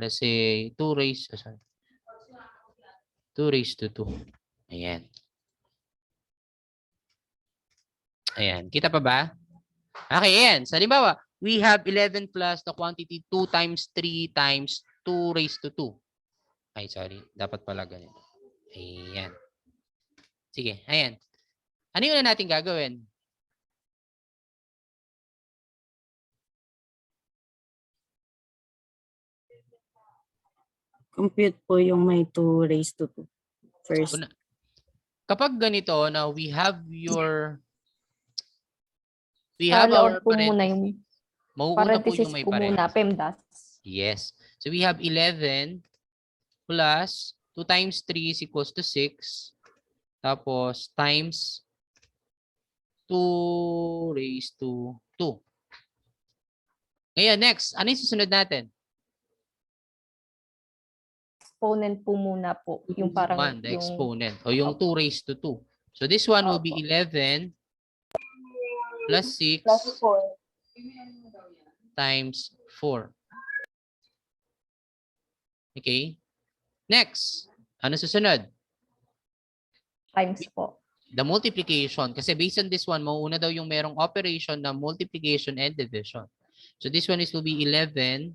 let's say, 2 raised to 2. Ayan. Ayan. Kita pa ba? Okay, ayan. So, halimbawa, we have 11 plus the quantity 2 times 3 times 2 raised to 2. Ay, sorry. Dapat pala ganito. Ayan. Sige, ayan. Ano yung na natin gagawin? Compute po yung may 2 raised to 2 first. Kapag ganito, now we have our po muna yung mauuna po yung parenthesis may po muna, parenthesis. PEMDAS. Yes. So we have 11 plus 2 times 3 is equals to 6. Tapos times 2 raised to 2. Ngayon, next. Ano yung susunod natin? Exponent po muna po. Yung parang The yung exponent. O yung 2 raised to 2. So this one will be 11 plus 6 times 4. Okay? Next. Ano susunod? times po. The multiplication. Kasi based on this one, mauuna daw yung merong operation na multiplication and division. So this one will be 11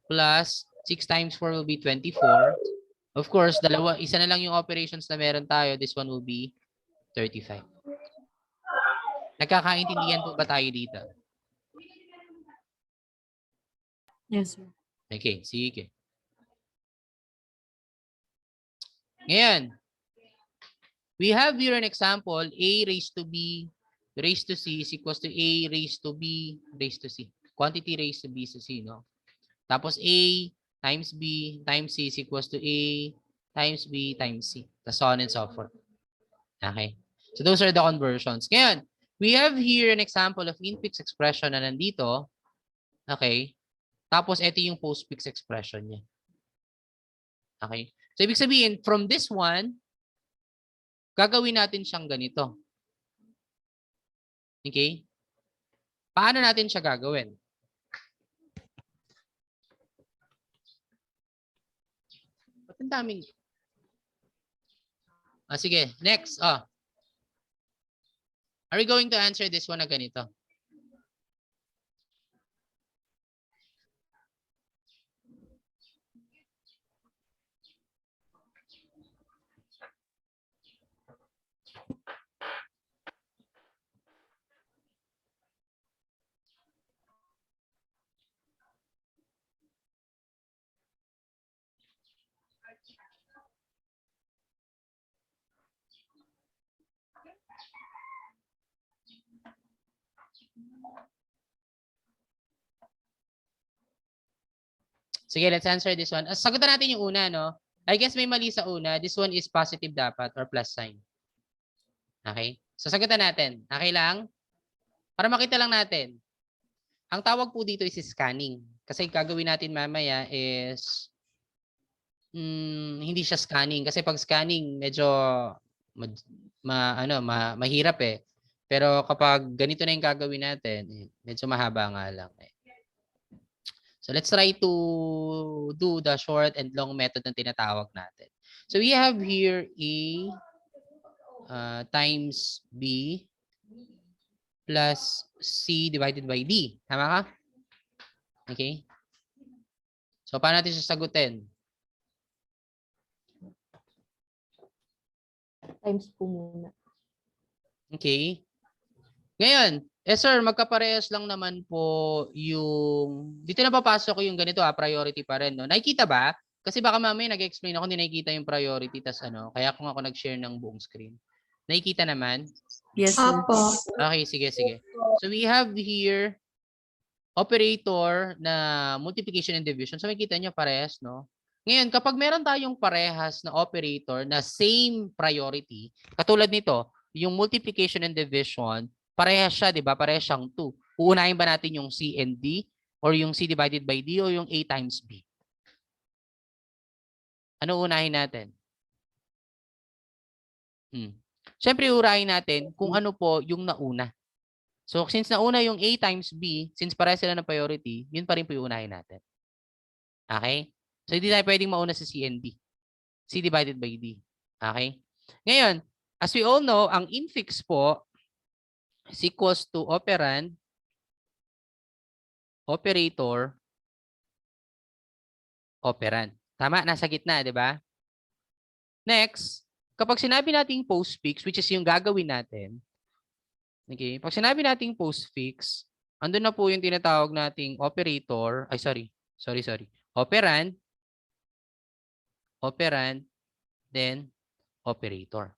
plus 6 times 4 will be 24. Of course, isa na lang yung operations na meron tayo. This one will be 35. Nagkakaintindihan po ba tayo dito? Yes, sir. Okay, sige. Ngayon, we have here an example, A raised to B raised to C is equals to A raised to B raised to C. Quantity raised to B to C, no? Tapos A times B times C is equals to A times B times C. So on and so forth. Okay. So those are the conversions. Ngayon, we have here an example of infix expression na nandito. Okay. Tapos ito yung postfix expression niya. Okay. So ibig sabihin, from this one, gagawin natin siyang ganito. Okay? Paano natin siya gagawin? Ba't ang daming? Sige, next. Are we going to answer this one na ganito? Sige, let's answer this one. Sagutan natin yung una, no? I guess may mali sa una. This one is positive dapat or plus sign. Okay? So, sagutan natin. Okay lang? Para makita lang natin. Ang tawag po dito is scanning. Kasi gagawin natin mamaya is hindi siya scanning. Kasi pag scanning, medyo mahirap eh. Pero kapag ganito na yung gagawin natin, medyo mahaba nga lang eh. So let's try to do the short and long method na tinatawag natin. So we have here A times B plus C divided by D. Tama ka? Okay. So paano natin siya sagutin? Times po muna. Okay. Ngayon, sir, magkaparehas lang naman po yung, dito na papasok yung ganito priority pa rin, no? Nakikita ba? Kasi baka mamaya nag-explain ako, hindi nakikita yung priority, tas kaya kung ako nag-share ng buong screen. Nakikita naman? Yes, sir. Apo. Okay, sige. So we have here operator na multiplication and division. So makikita nyo parehas, no? Ngayon, kapag meron tayong parehas na operator na same priority, katulad nito, yung multiplication and division, parehas siya, di ba? Parehas siyang 2. Uunahin ba natin yung C and D? Or yung C divided by D? O yung A times B? Ano unahin natin? Siyempre, uurahin natin kung ano po yung nauna. So, since nauna yung A times B, since parehas sila ng priority, yun pa rin po yung unahin natin. Okay? So, hindi tayo pwedeng mauna sa C and D. C divided by D. Okay? Ngayon, as we all know, ang infix po is equals to operand, operator, operand. Tama? Nasa gitna, di ba? Next, kapag sinabi nating postfix, which is yung gagawin natin, okay, pag sinabi nating postfix, andun na po yung tinatawag nating operator, operand, operand, then operator.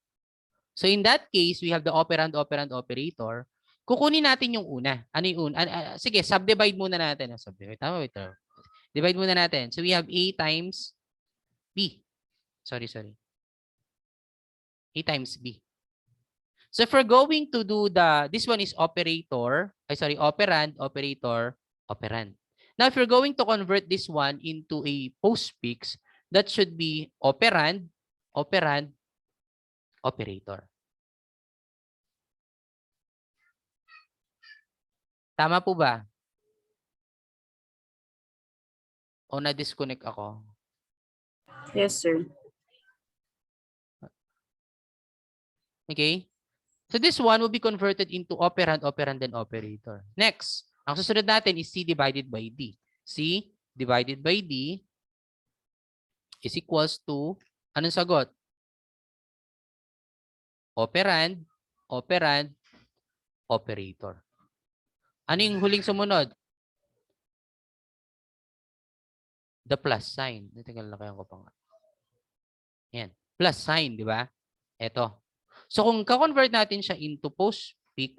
So in that case, we have the operand, operator. Kukunin natin yung una. Ano yung una? Sige, subdivide muna natin. Divide muna natin. So we have A times B. Sorry. A times B. So if we're going to do this one is operator, operand, operator, operand. Now if you're going to convert this one into a postfix, that should be operand, operand, operator. Tama po ba? O na-disconnect ako? Yes, sir. Okay? So this one will be converted into operand, then operator. Next, ang susunod natin is C divided by D. C divided by D is equals to, anong sagot? Operand, operator. Ano yung huling sumunod? The plus sign. Tingnan lang kayo ko pa nga. Yan. Plus sign, di ba? Ito. So kung ka-convert natin siya into postfix,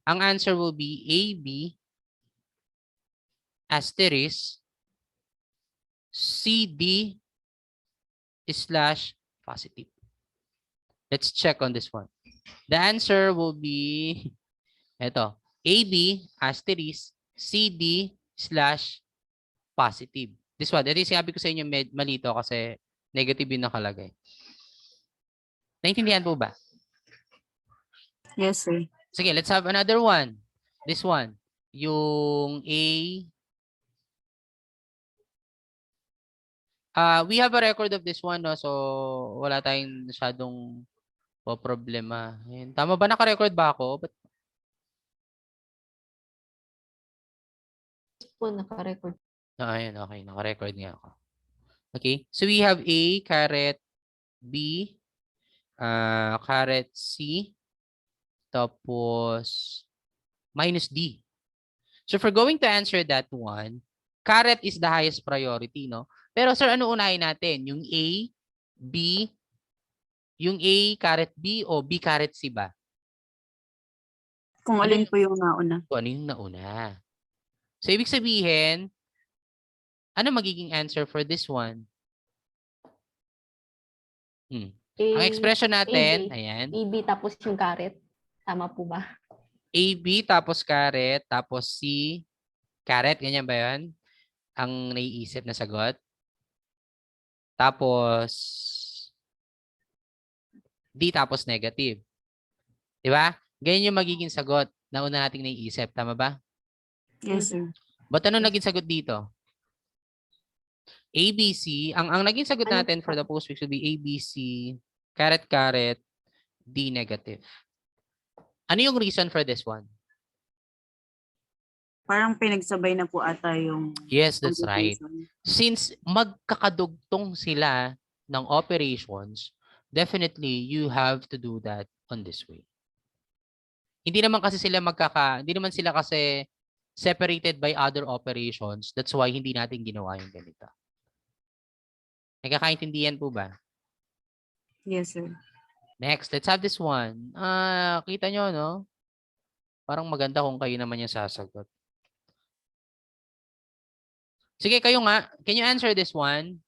ang answer will be AB asterisk CD / positive. Let's check on this one. The answer will be ito. AB asterisk CD / positive. This one. Ito yung sinabi ko sa inyo malito kasi negative yung nakalagay. Naintindihan po ba? Yes, sir. Sige, let's have another one. This one. Yung We have a record of this one, no? So, wala tayong masyadong problema. Ayan. Tama ba? Naka-record ba ako? Po, naka-record. Ayun, okay. Naka-record nga ako. Okay. So, we have A, caret B, caret C, tapos minus D. So, if we're going to answer that one, caret is the highest priority, no? Pero, sir, ano unahin natin? Yung A, B, yung A, caret B, o B, caret C ba? Kung alin po yung nauna. Kung ano yung nauna. So, ibig sabihin, ano magiging answer for this one? Ang expression natin, AB. ayan. AB tapos yung caret. Tama po ba? AB tapos caret, tapos C, caret, ganyan ba yun? Ang naiisip na sagot. Tapos, D tapos negative. Di ba? Ganyan yung magiging sagot na una nating naiisip. Tama ba? Yes, sir. Ba't ano naging sagot dito? ABC, ang naging sagot natin for the postfix will be ABC, caret, caret, D negative. Ano yung reason for this one? Parang pinagsabay na po ata yung Yes, that's right. computation. Since magkakadugtong sila ng operations, definitely you have to do that on this way. Hindi naman kasi sila hindi naman sila kasi separated by other operations. That's why hindi natin ginawa yung ganito. Nagkakaintindihan po ba? Yes, sir. Next, let's have this one. Kita nyo, no? Parang maganda kung kayo naman yung sasagot. Sige, kayo nga. Can you answer this one?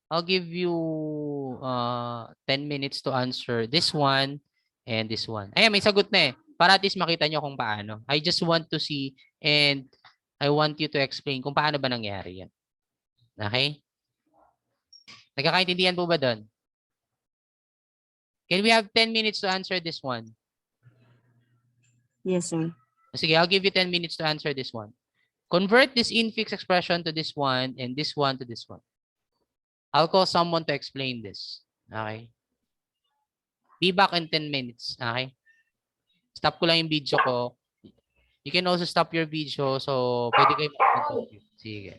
I'll give you 10 minutes to answer this one and this one. Ayan, may sagot na eh. Para at least makita nyo kung paano. I just want to see and I want you to explain kung paano ba nangyari yan. Okay? Nagkakaintindihan po ba doon? Can we have 10 minutes to answer this one? Yes, sir. Sige, I'll give you 10 minutes to answer this one. Convert this infix expression to this one and this one to this one. I'll call someone to explain this. Okay? Be back in 10 minutes. Okay? Stop ko lang yung video ko. You can also stop your video so pwede kayo mag-compute. Sige.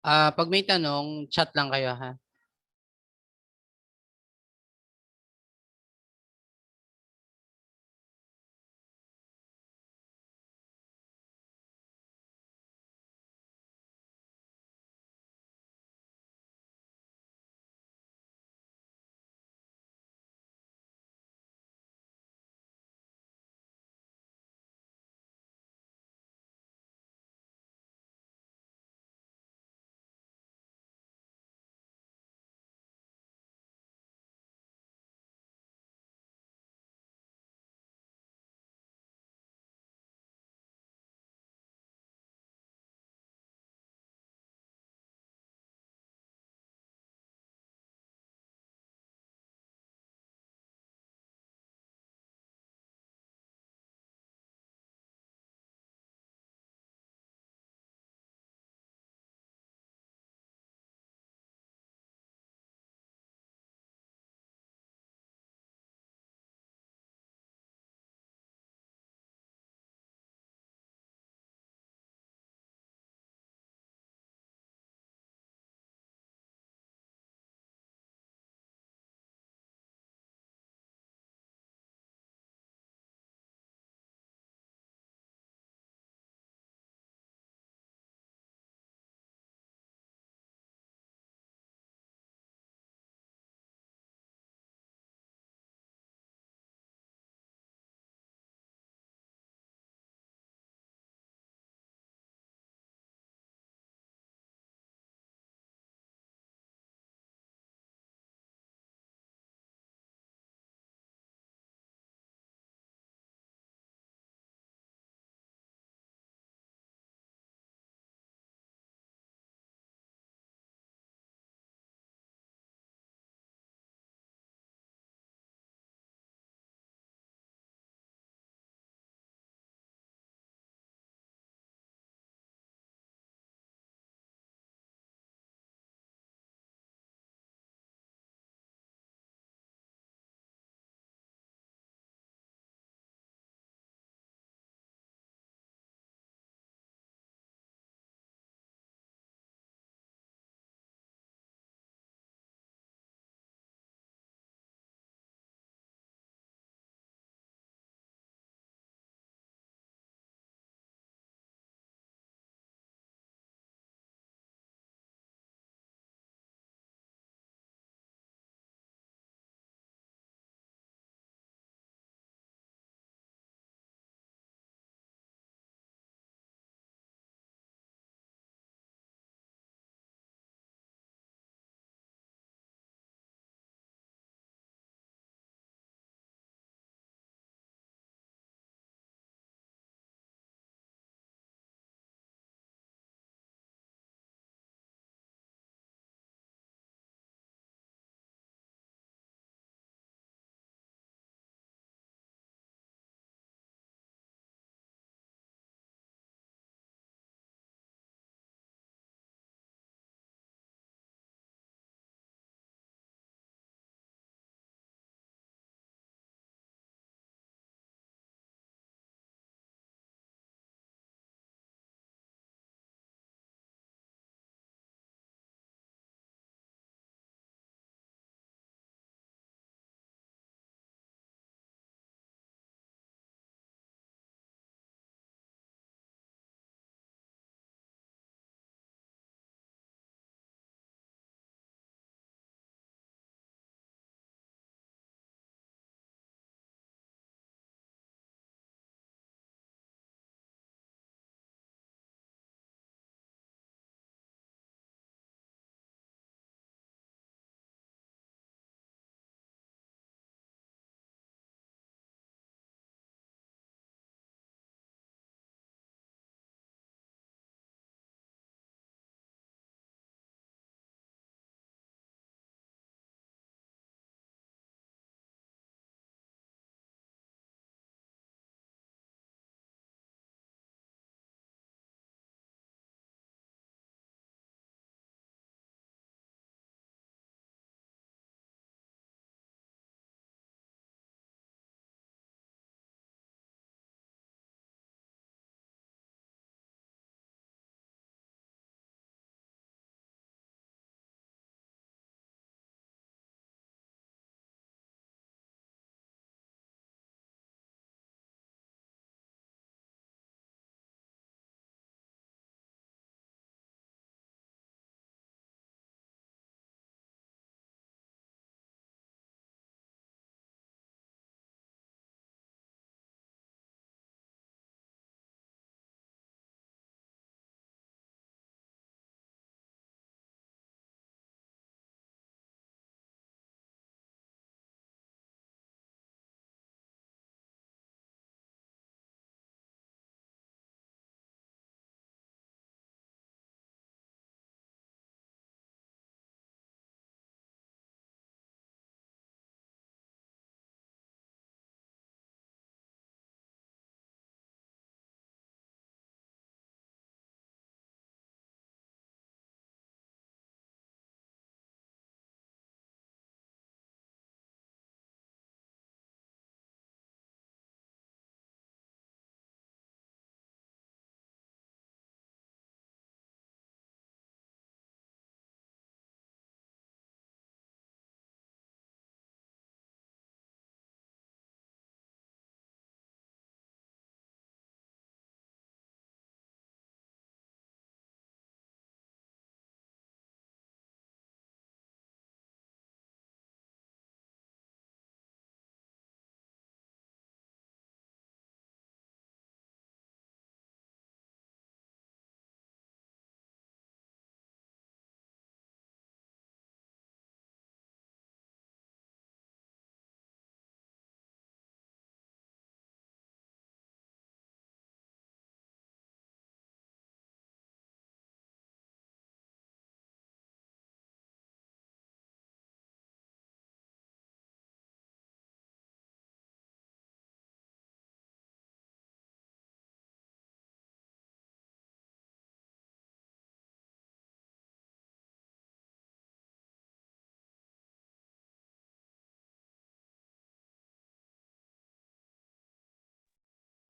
Pag may tanong, chat lang kayo ha.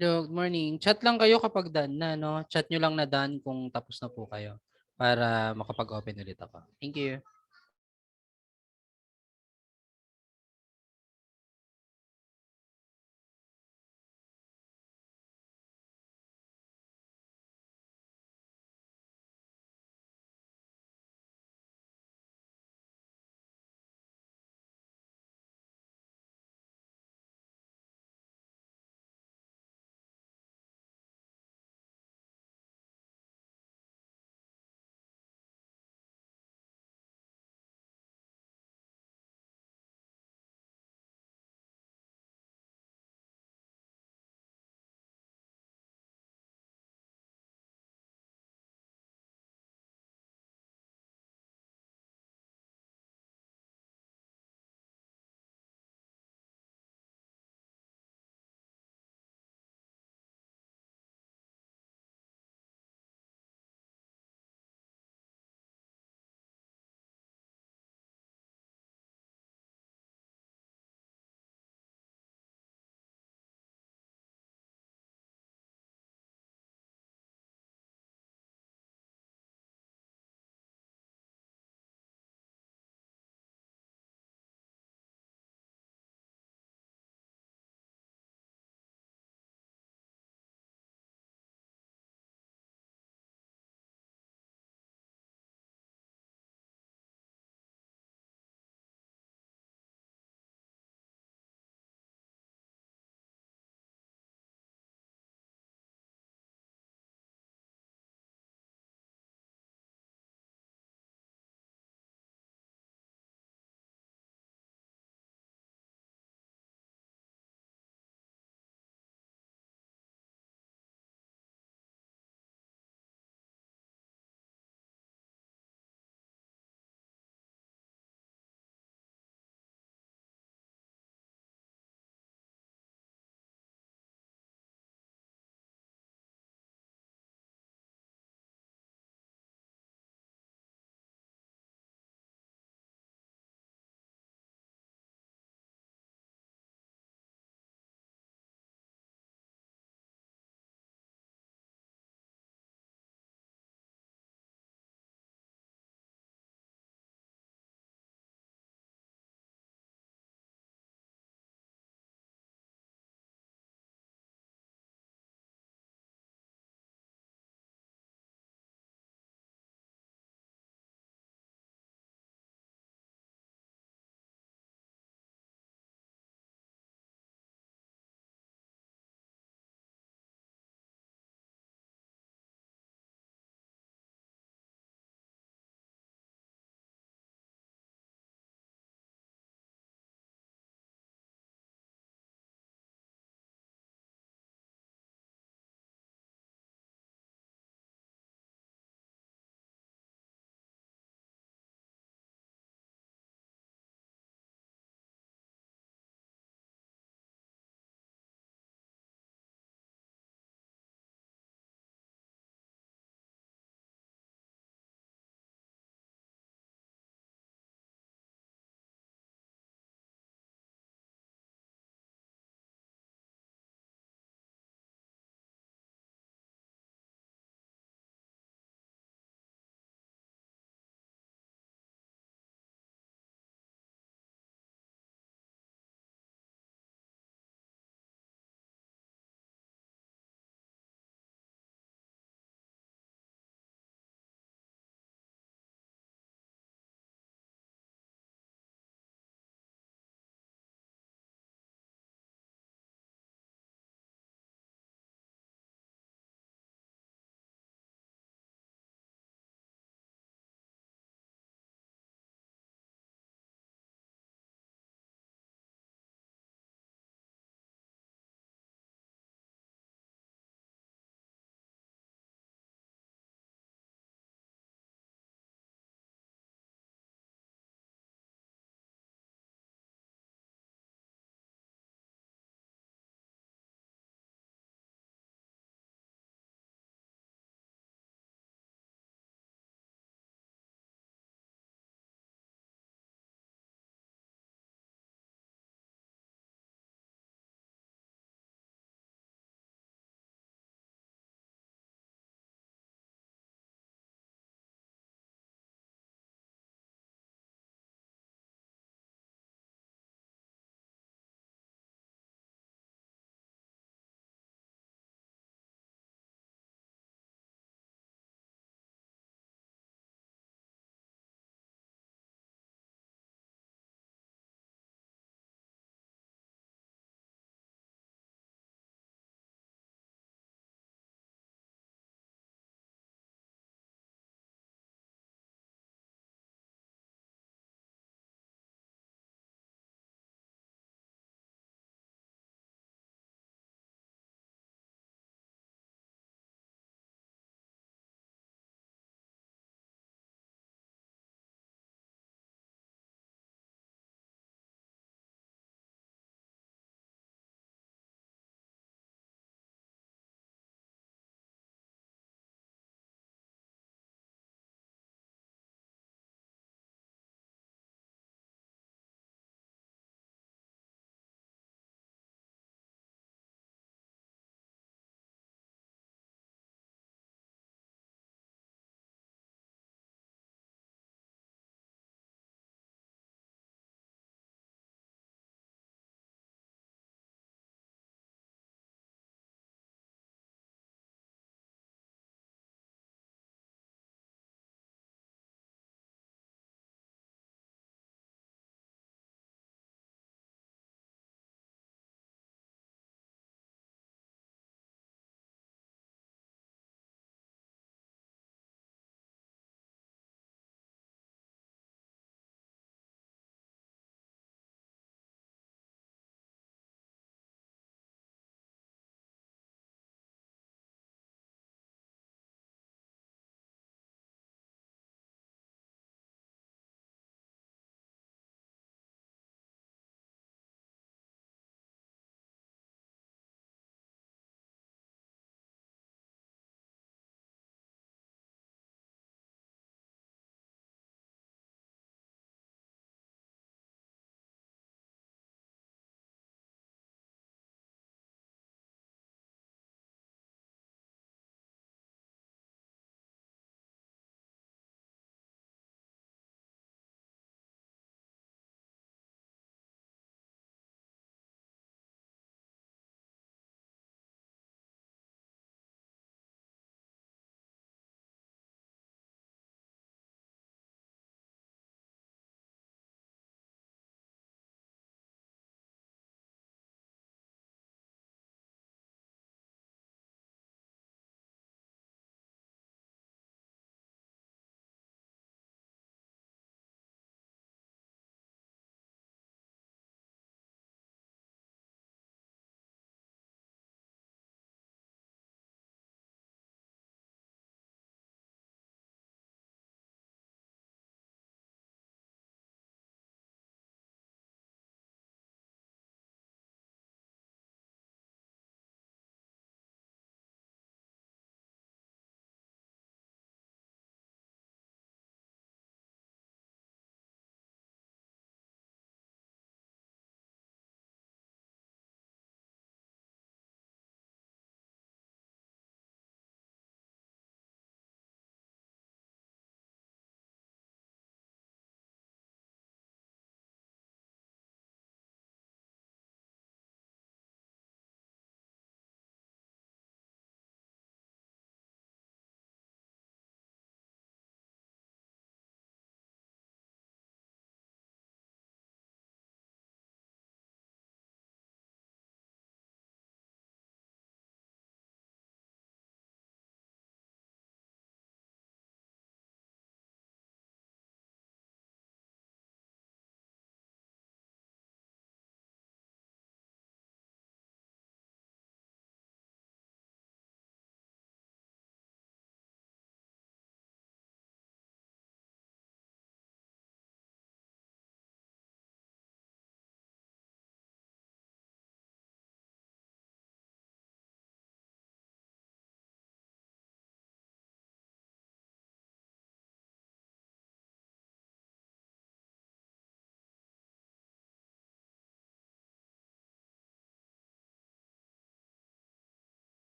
Hello, good morning. Chat lang kayo kapag done na, no? Chat nyo lang na done kung tapos na po kayo para makapag-open ulit ako. Thank you.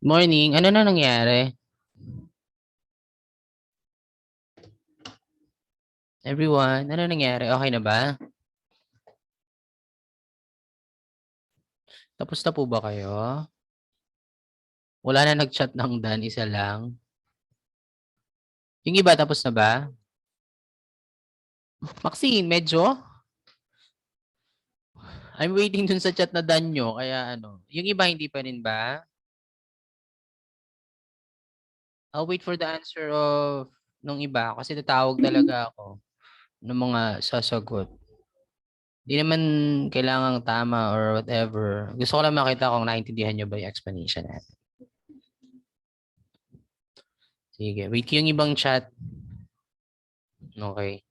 Morning. Ano na nangyari? Everyone, ano nangyari? Okay na ba? Tapos na po ba kayo? Wala na nag-chat ng Dan, isa lang. Yung iba, tapos na ba? Maxine, medyo? I'm waiting dun sa chat na Dan nyo, kaya ano. Yung iba, hindi pa rin ba? I'll wait for the answer of nung iba kasi tatawag talaga ako ng mga sasagot. Di naman kailangang tama or whatever. Gusto ko lang makita kung naintindihan nyo ba yung explanation natin. Sige, wait yung ibang chat. Okay.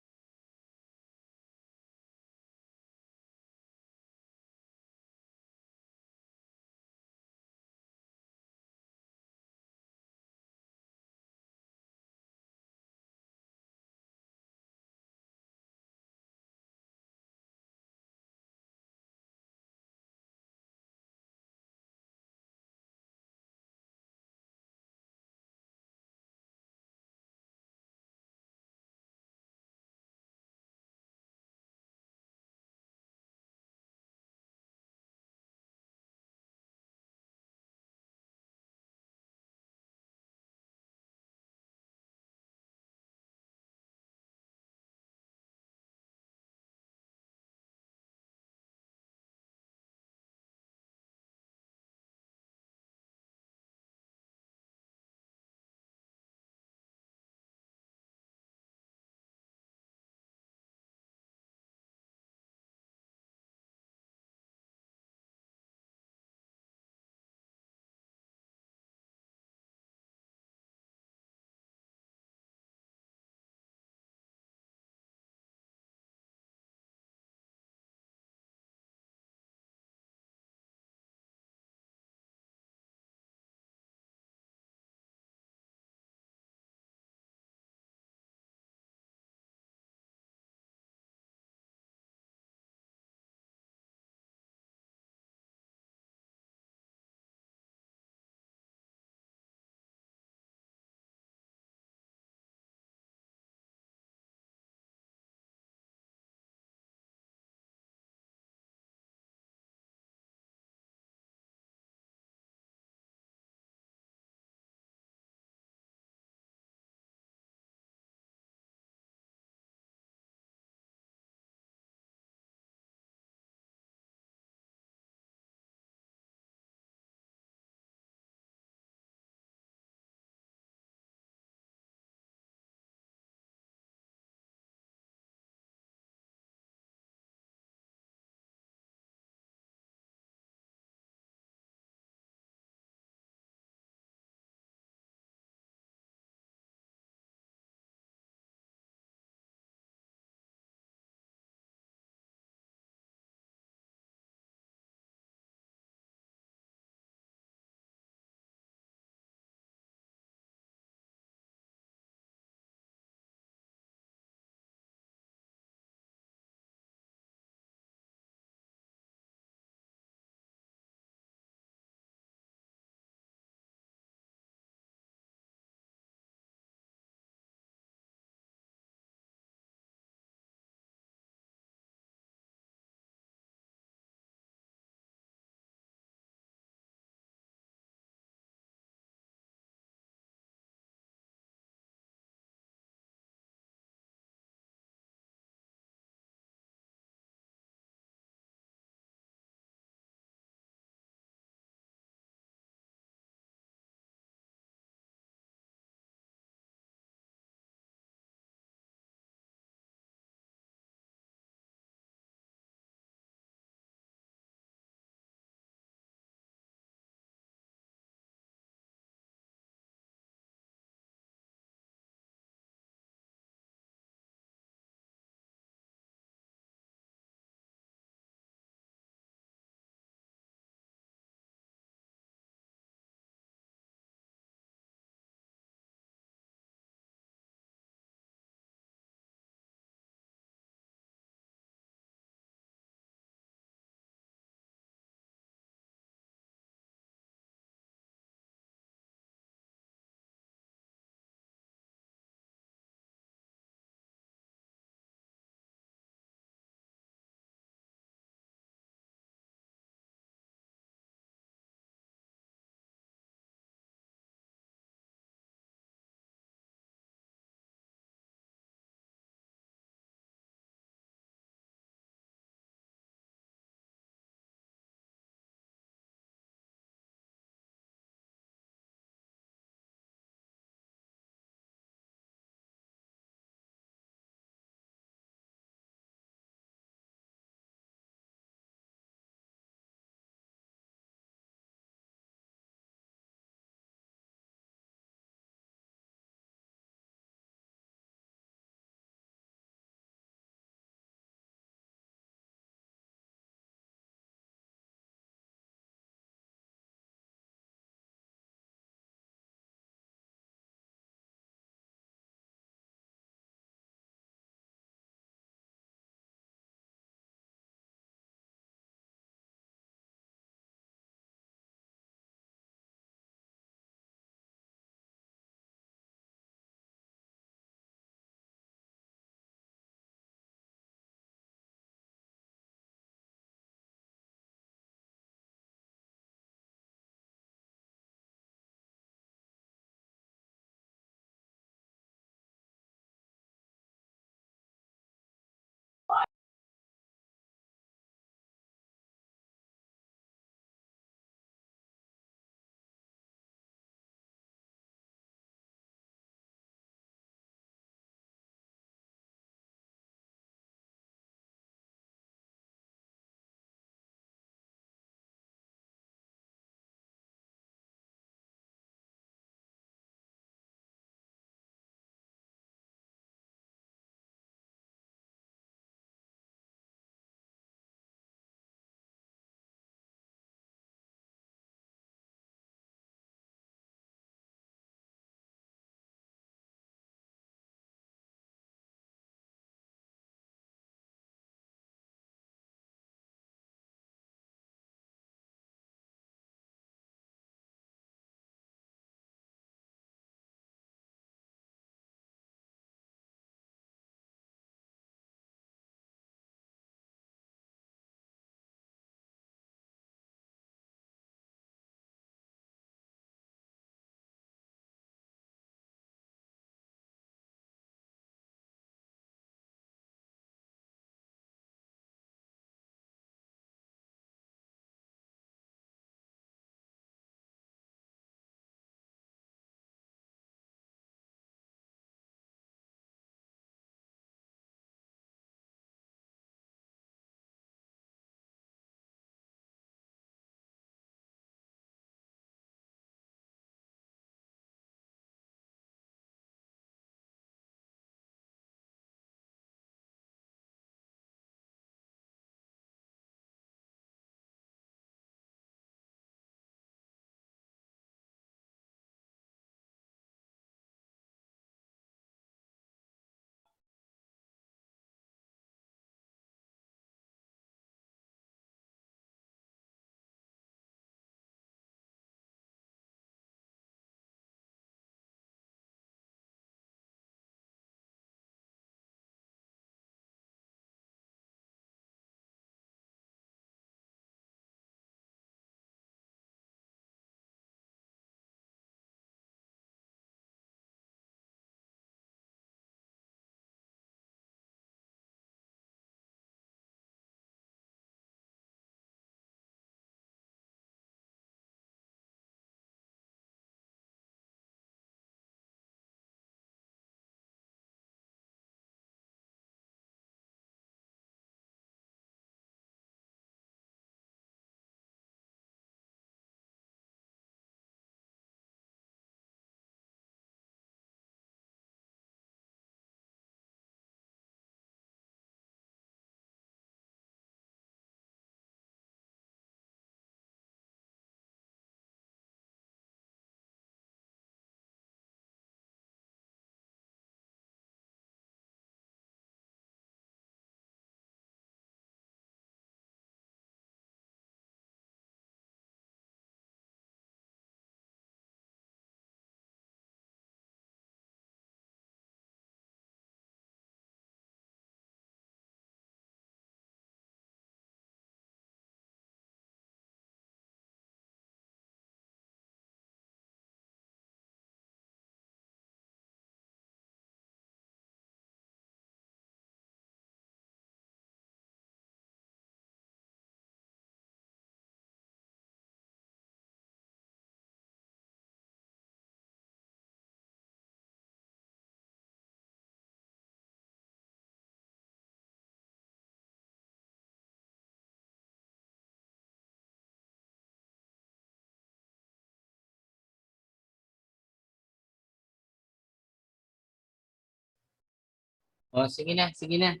Oh, sige na, sige na.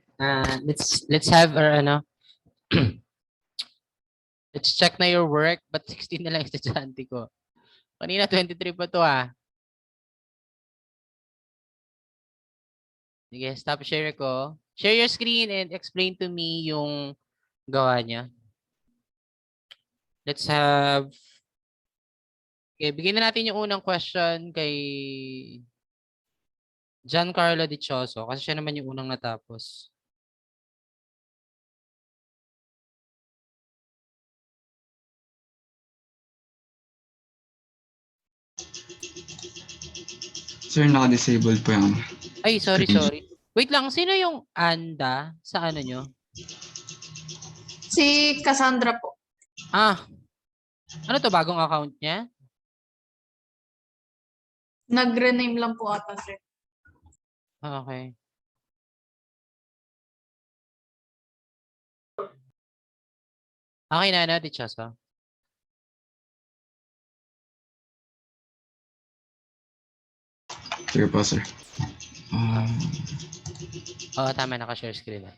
Let's have our ano. Let's check na your work. But 16 na lang yung estudyante ko. Kanina 23 pa to ah. Sige, stop share ko. Share your screen and explain to me yung gawa niya. Let's have... Okay, bigyan na natin yung unang question kay Giancarlo Dichoso kasi siya naman yung unang natapos. Sir, naka-disable po yung Ay, sorry, screen. sorry. Wait lang, sino yung Anda sa ano nyo? Si Cassandra po. Ah, ano to, bagong account niya? Nag-rename lang po ata, sir. Ah, okay. Okay na, ano, Dichoso? Sige po, sir. Oo, tama, naka-share screen na.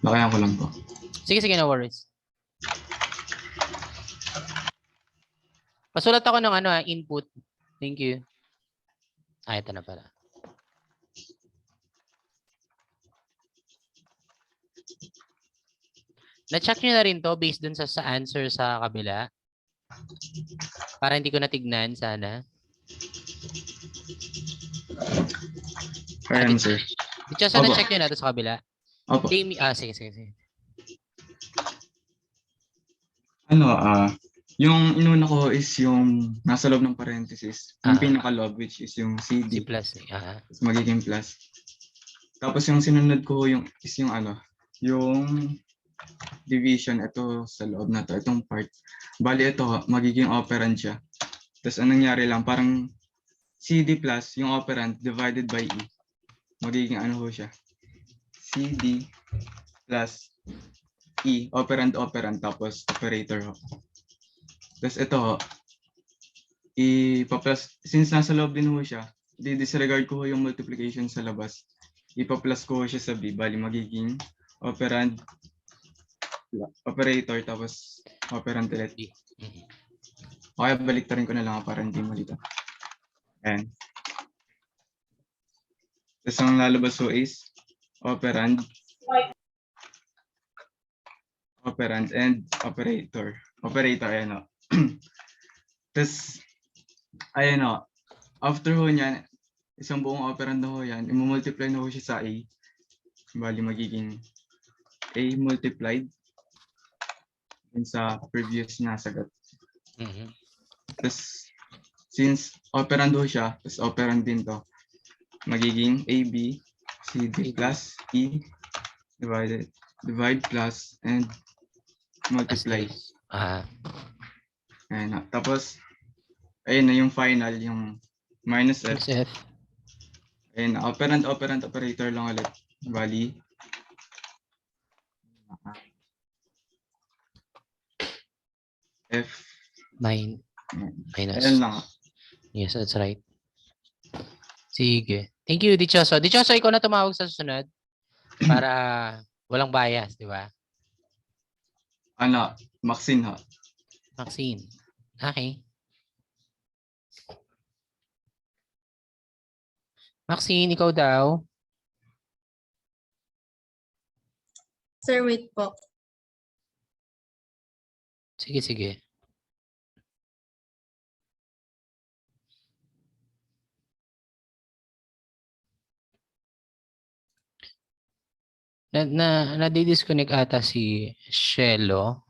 Lakayan ko lang po. Sige, sige, no worries. Pasulat ako ng ano, input. Thank you. Ah, ito na pala. Na-check nyo na rin to based dun sa answer sa kabila. Para hindi ko natignan, sana. Kaya mo, sir. Just Opo. na-check nyo na to sa kabila. Opo. Sige, sige, sige. Yung inuna ko is yung nasa loob ng parenthesis. Yung pinaka-loob, which is yung C CD. plus. Tapos magiging plus. Tapos yung sinunod ko yung yung division, ito sa loob na to, itong part. Bali ito, magiging operand siya. Tapos anong nangyari lang, parang CD plus, yung operand divided by E. Magiging ano ho siya. CD plus E, operand, tapos operator ho. Tapos ito ho, ipa-plus, since nasa loob din ho siya, di-disregard ko ho yung multiplication sa labas. Ipa-plus ko ho siya sa B, bali magiging operand, operator, tapos operand ulit. Okay, baliktarin ko na lang para hindi malito. Ayan. Tapos ang lalabas ho is operand and operator. Operator, ayan o. Tapos, ayan o. After ho niyan, isang buong operand na ho yan, i-multiply na ho siya sa A. Bali, magiging A multiplied dun sa previous na sagot. Tapos, since operand ho siya, tapos operand din to, magiging AB, CD plus E, divide plus, and multiply. Ayan na. Tapos, ayun na yung final, yung minus F. Ayun na, operand, operator lang ulit. Bali, F. Minus. Ayun lang. Yes, that's right. Sige. Thank you, Dichoso. Dichoso, ikaw na tumawag sa susunod para walang bias, di ba? Maxine ha. Maxine. Okay. Maxine, ikaw daw. Sir, wait po. Sige, sige. Nadi-disconnect ata si Shelo.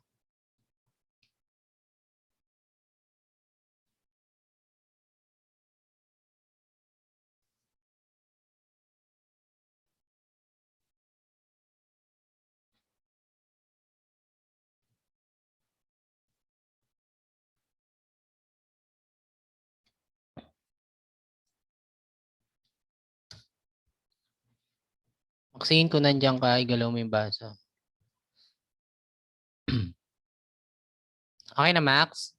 Maxine, kung nandiyan ka, igalaw mo yung baso. Okay na, Max?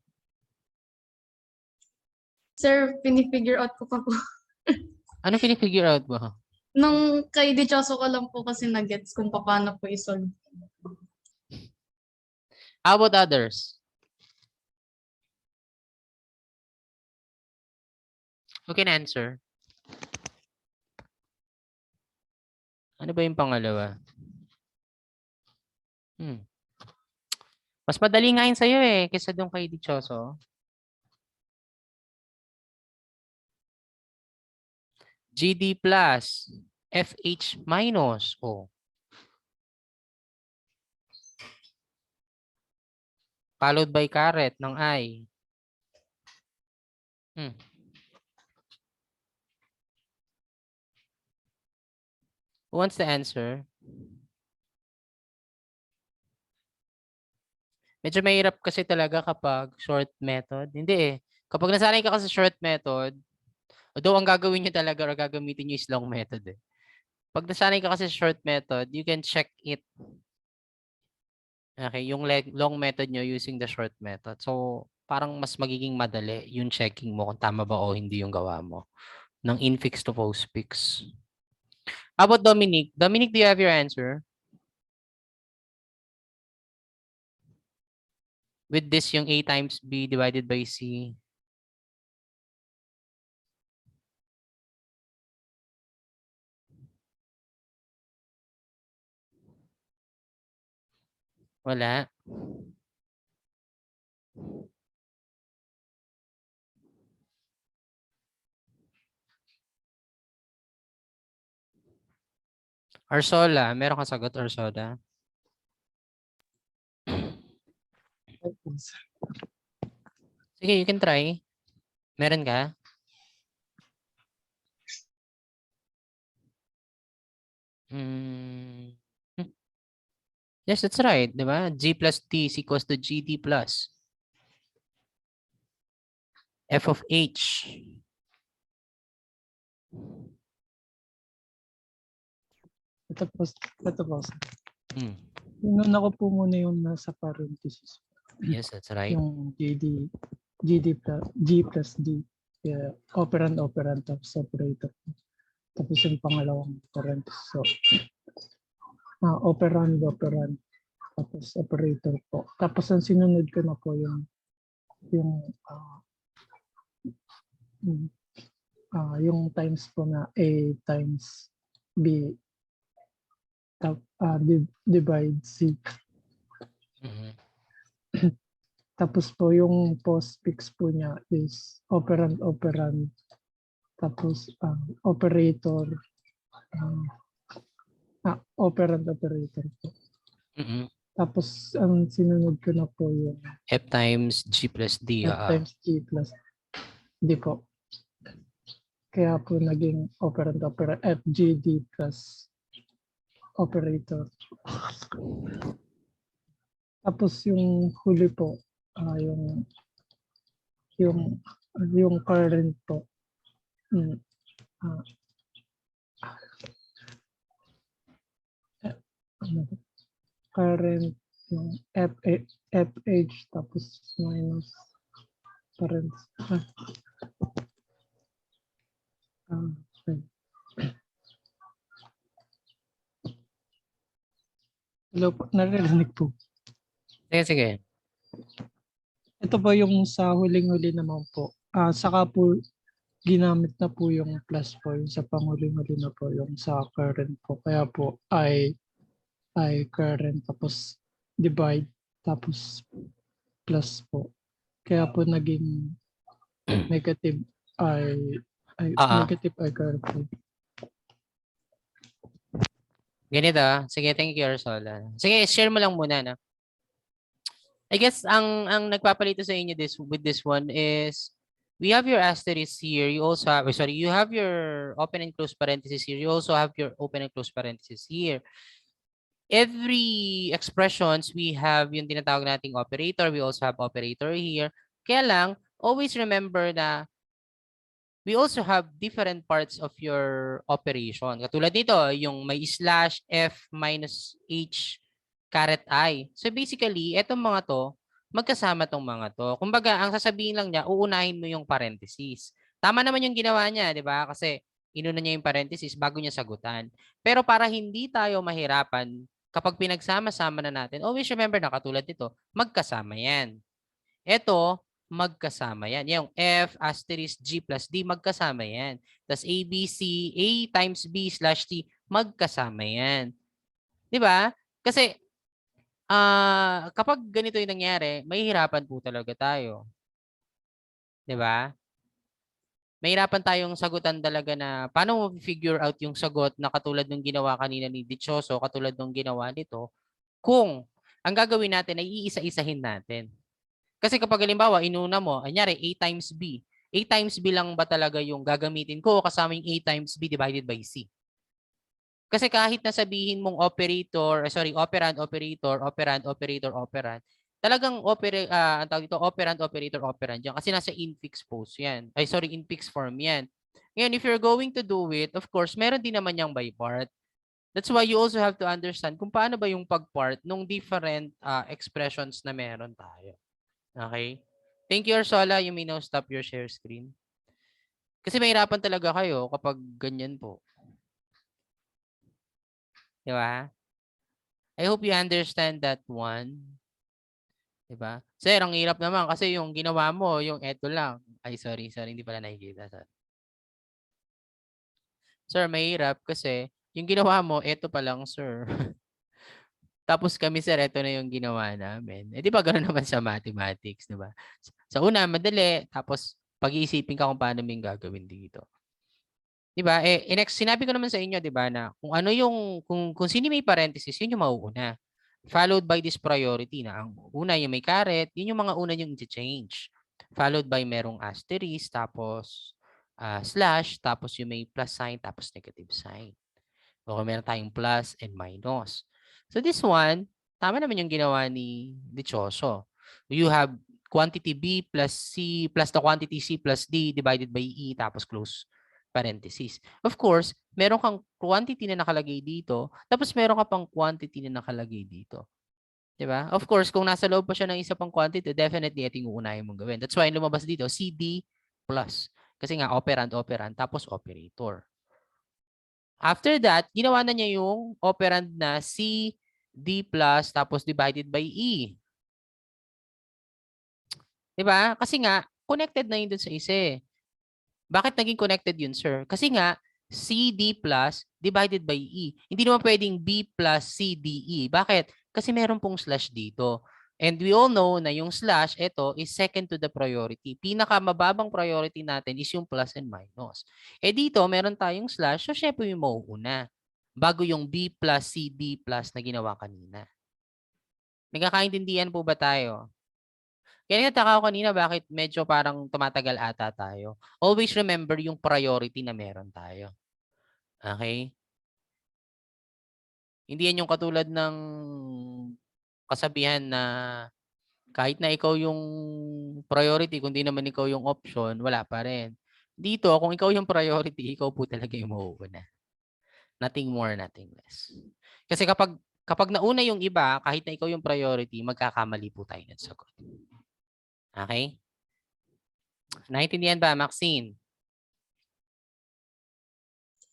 Sir, pinifigure out ko pa po. Ano pinifigure out mo? Nung kay Dichoso ko lang po kasi na-gets kung paano po isolve. How about others? Who can answer? Ano ba yung pangalawa? Mas madali nga yun sa'yo eh, kaysa doon kay Dichoso. GD plus, FH minus. Oh. Followed by caret ng I. Who wants to answer? Medyo mahirap kasi talaga kapag short method. Hindi eh. Kapag nasanay ka kasi short method, although ang gagawin nyo talaga or gagamitin nyo is long method eh. Pag nasanay ka kasi short method, you can check it. Okay, yung long method nyo using the short method. So, parang mas magiging madali yung checking mo kung tama ba o hindi yung gawa mo ng infix to postfix. How about Dominic? Dominic, do you have your answer? With this, yung A times B divided by C. Wala. Arsola, meron kang sagot, Arsola? Sige, you can try. Meron ka? Yes, that's right. Diba? G plus T is equals to GD plus F of H. Ito po, sir. Hmm. Inuna ko po muna yung nasa parenthesis. Yes, that's right. Yung GD plus G plus D. Yeah, operand tapos operator. Tapos yung pangalawang parenthesis. So, operand tapos operator po. Tapos ang sinunod ko na po yung times po na A times B divide C. Tapos po yung postfix po niya is operand tapos operator operand operator po. Tapos ang sinunod ko na po yung F times G plus D. F times G plus D po. Kaya po naging operand FGD plus operator. Tapos yung huli po yung current po. Current yung FH tapos minus parenthesis. Hello po, narinig po. Sige. Ito po yung sa huling-huli naman po. Saka po ginamit na po yung plus po, yung sa panghuling-huli na po yung sa current po. Kaya po ay current tapos divide tapos plus po. Kaya po naging negative negative ay current po. Ganito. Sige, thank you, Arsola. Sige, share mo lang muna na. I guess ang nagpapalito sa inyo with this one is we have your asterisk here. You also have, you have your open and close parenthesis here. You also have your open and close parenthesis here. Every expressions, we have yung tinatawag nating operator. We also have operator here. Kaya lang, always remember na we also have different parts of your operation. Katulad dito, yung may slash F minus H caret I. So basically, etong mga to, magkasama tong mga to. Kumbaga, ang sasabihin lang niya, uunahin mo yung parenthesis. Tama naman yung ginawa niya, di ba? Kasi inuna niya yung parenthesis bago niya sagutan. Pero para hindi tayo mahirapan, kapag pinagsama-sama na natin, always remember na katulad nito, magkasama yan. Ito, magkasama yan. Yung F asterisk G plus D, magkasama yan. Tapos A, B, C, A times B slash T, magkasama yan. Di ba? Kasi kapag ganito yung nangyari, mahihirapan po talaga tayo. Di ba? Mahirapan tayong sagutan talaga na paano mo figure out yung sagot na katulad ng ginawa kanina ni Dichoso, katulad ng ginawa nito, kung ang gagawin natin ay iisa-isahin natin. Kasi kapag halimbawa, inuna mo, anyari, A times B. A times B lang ba talaga yung gagamitin ko kasama yung A times B divided by C? Kasi kahit na sabihin mong operator, operand, operator, operand, operator, operand, talagang ang tawag dito, operand, operator, operand yan. Kasi nasa infix post yan. Infix form yan. Ngayon, if you're going to do it, of course, meron din naman yung by part. That's why you also have to understand kung paano ba yung pag-part nung different expressions na meron tayo. Okay? Thank you, Ursola. You may now stop your share screen. Kasi mahirapan talaga kayo kapag ganyan po. Di ba? I hope you understand that one. Di ba? Sir, ang hirap naman kasi yung ginawa mo, yung eto lang. Ay, sorry, hindi pala nakikita. Sorry. Sir, mahirap kasi yung ginawa mo, eto pa lang, sir. Tapos kami, sir, eto na yung ginawa namin. Eh, di ba gano'n naman sa mathematics, di ba? Sa una, madali. Tapos, pag-iisipin ka kung paano mo yung gagawin dito. Di ba? Sinabi ko naman sa inyo, di ba, na kung ano yung, kung sino may parenthesis, yun yung mauuna. Followed by this priority na ang una yung may caret, yun yung mga una yung i-change. Followed by merong asterisk, tapos slash, tapos yung may plus sign, tapos negative sign. O kung meron tayong plus and minus. So this one, tama naman yung ginawa ni Dichoso. You have quantity B plus C plus the quantity C plus D divided by E tapos close parenthesis. Of course, meron kang quantity na nakalagay dito, tapos meron ka pang quantity na nakalagay dito. Diba? Of course, kung nasa loob pa siya ng isa pang quantity, definitely ito yung uunahin mong gawin. That's why lumabas dito, CD plus. Kasi nga, operand, tapos operator. After that, ginawa na niya yung operand na C, D plus, tapos divided by E. Diba? Kasi nga, connected na yun dun sa isa eh. Bakit naging connected yun, sir? Kasi nga, CD plus divided by E. Hindi naman pwedeng B plus CDE. Bakit? Kasi meron pong slash dito. And we all know na yung slash, ito, is second to the priority. Pinakamababang priority natin is yung plus and minus. Eh dito, meron tayong slash, so syempre yung mauuna. Bago yung B plus CD plus na ginawa kanina. Nagkakaintindihan po ba tayo? Kaya nataka ako kanina bakit medyo parang tumatagal ata tayo. Always remember yung priority na meron tayo. Okay? Hindi yan yung katulad ng kasabihan na kahit na ikaw yung priority, kung di naman ikaw yung option, wala pa rin. Dito, kung ikaw yung priority, ikaw po talaga yung mauuna. Nothing more, nothing less. Kasi kapag nauna yung iba, kahit na ikaw yung priority, magkakamali po tayo ng sagot. Okay? Naintindihan ba, Maxine?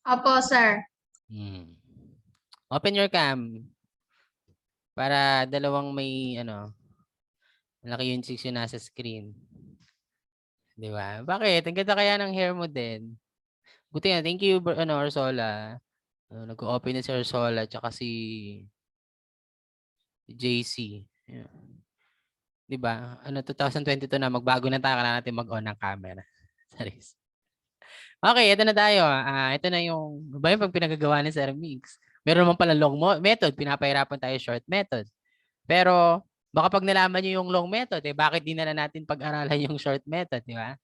Opo, sir. Open your cam. Para dalawang may, malaki yung 6 yung nasa screen. Di ba? Bakit? Ang ganda kaya ng hair mo din. Buti na. Thank you, Ursola. Nag-open na si Ursola tsaka si JC. Yeah. Di ba? 2022 na, magbago na tayo, kailangan natin mag-on ng camera. Sorry. Okay, ito na tayo. Ito na yung, ba yung pag pinagagawa ni Sir Mix? Meron naman pala long method, pinapahirapan tayo short method. Pero, baka pag nalaman nyo yung long method, bakit di na natin pag-aralan yung short method, di ba?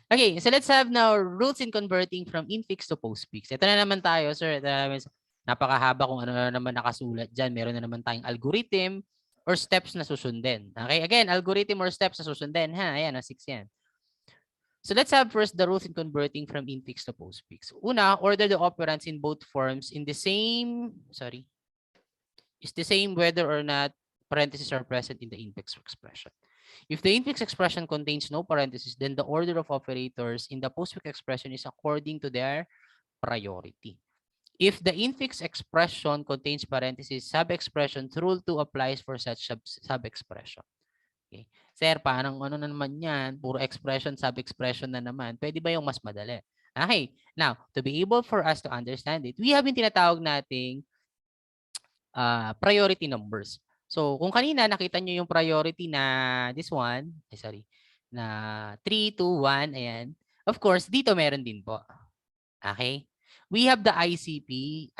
Okay, so let's have now rules in converting from infix to postfix. Ito na naman tayo, sir. Ito na naman, napakahaba kung ano na naman nakasulat dyan. Meron na naman tayong algorithm or steps na susundin. Okay, again, algorithm or steps na susundin. Ayan, 6 yan. So let's have first the rules in converting from infix to postfix. Una, order the operands in both forms in the same, is the same whether or not parentheses are present in the infix expression. If the infix expression contains no parentheses, then the order of operators in the postfix expression is according to their priority. If the infix expression contains parentheses, sub-expression rule 2 applies for such sub-expression. Okay. Sir, parang ano na naman yan? Puro expression, sub-expression na naman. Pwede ba yung mas madali? Okay. Now, to be able for us to understand it, we have yung tinatawag nating priority numbers. So, kung kanina nakita nyo yung priority na this one, na 3, 2, 1, ayan. Of course, dito meron din po. Okay? We have the ICP,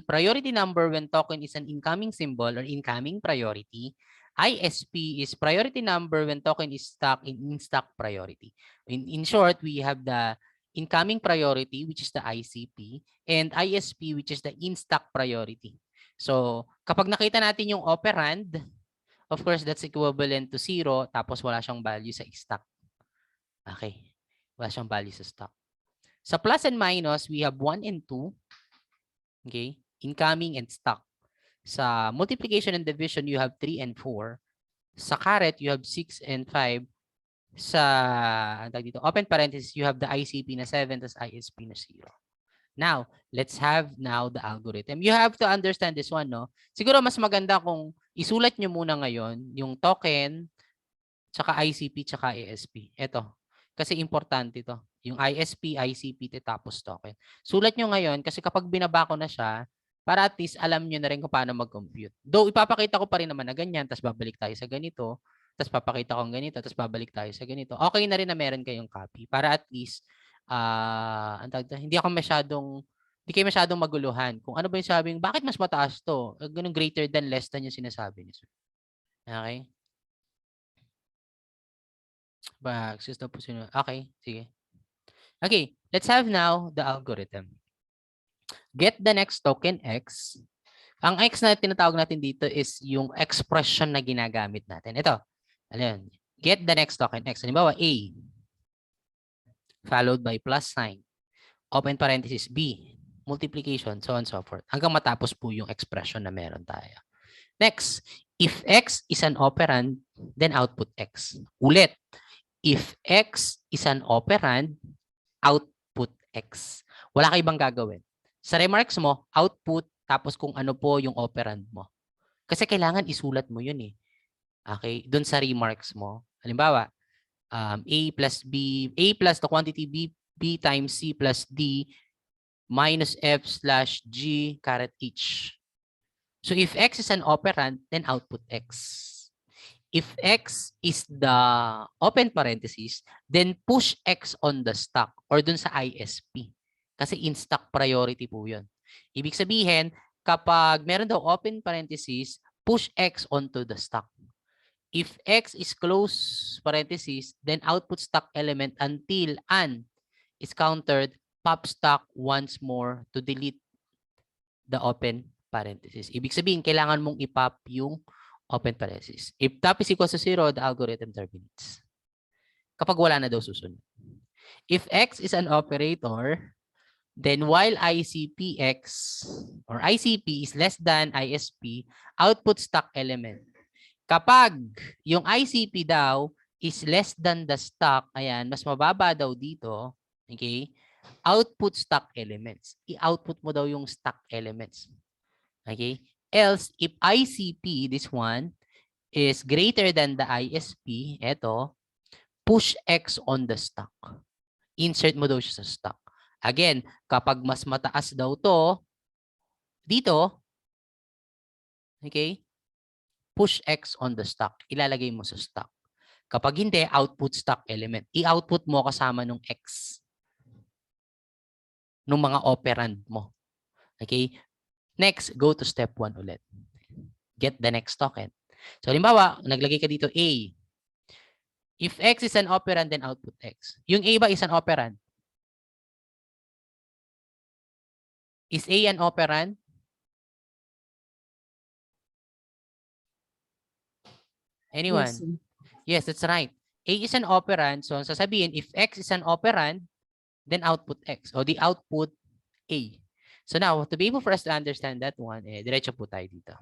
priority number when token is an incoming symbol or incoming priority. ISP is priority number when token is stuck in stock priority. In short, we have the incoming priority, which is the ICP, and ISP, which is the in-stock priority. So, kapag nakita natin yung operand, of course, that's equivalent to 0, tapos wala siyang value sa stock. Okay. Wala siyang value sa stock. Sa plus and minus, we have 1 and 2. Okay. Incoming and stock. Sa multiplication and division, you have 3 and 4. Sa caret, you have 6 and 5. Sa open parenthesis, you have the ICP na 7 tas ISP na 0. Now, let's have now the algorithm. You have to understand this one, no? Siguro mas maganda kung isulat nyo muna ngayon yung token, tsaka ICP, tsaka ASP. Ito. Kasi importante ito. Yung ISP, ICP, tapos token. Sulat nyo ngayon kasi kapag binaba ko na siya, para at least alam nyo na rin kung paano mag-compute. Though ipapakita ko pa rin naman na ganyan, tapos babalik tayo sa ganito, tapos papakita ko ganito, tapos babalik tayo sa ganito. Okay na rin na meron kayong copy para at least hindi kayo masyadong maguluhan. Kung ano ba yung sabing, bakit mas mataas to? Ganun greater than, less than yung sinasabi niyo. Okay? Okay, sige. Okay, let's have now the algorithm. Get the next token X. Ang X na tinatawag natin dito is yung expression na ginagamit natin. Ito. Ayan. Get the next token X. Halimbawa, A. Followed by plus sign. Open parenthesis, B. Multiplication, so on and so forth. Hanggang matapos po yung expression na meron tayo. Next, if X is an operand, then output X. Ulit. If X is an operand, output X. Wala kayo bang gagawin? Sa remarks mo, output, tapos kung ano po yung operand mo. Kasi kailangan isulat mo yun eh. Okay? Doon sa remarks mo. Halimbawa, A plus the quantity B times C plus D minus F slash G caret H. So if X is an operand, then output X. If X is the open parenthesis, then push X on the stock or dun sa ISP. Kasi in-stock priority po yun. Ibig sabihin, kapag meron daw open parenthesis, push X onto the stock. If X is close parenthesis, then output stock element until an is countered, pop stock once more to delete the open parenthesis. Ibig sabihin, kailangan mong ipop yung open parenthesis. If top is equal to 0, the algorithm terminates. Kapag wala na daw susunod. If X is an operator, then while ICPX or ICP is less than ISP, output stock element. Kapag yung ICP daw is less than the stock, ayan, mas mababa daw dito, okay, output stock elements. I-output mo daw yung stock elements. Okay? Else, if ICP, this one, is greater than the ISP, eto, push X on the stock. Insert mo daw siya sa stock. Again, kapag mas mataas daw to, dito, okay, push X on the stock. Ilalagay mo sa stock. Kapag hindi, output stock element. I-output mo kasama nung X. Nung mga operand mo. Okay? Next, go to step 1 ulit. Get the next token. So, halimbawa, naglagay ka dito A. If X is an operand, then output X. Yung A ba is an operand? Is A an operand? Anyone? Yes, sir. Yes, that's right. A is an operand. So, sasabihin, if X is an operand, then output X. O the output A. So now, to be able for us to understand that one, diretso po tayo dito.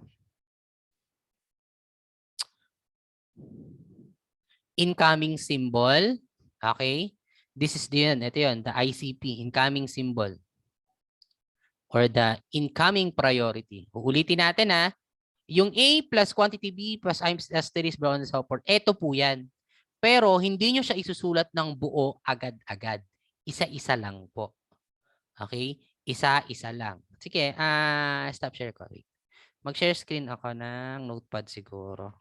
incoming symbol. Okay? This is yun. Ito yun. The ICP. Incoming symbol. Or the incoming priority. Uulitin natin ha. Yung A plus quantity B plus asterisk brown and so forth. Ito po yan. Pero hindi nyo siya isusulat ng buo agad-agad. Isa-isa lang po. Okay? Isa-isa lang. Sige, stop share ko. Mag-share screen ako ng notepad siguro.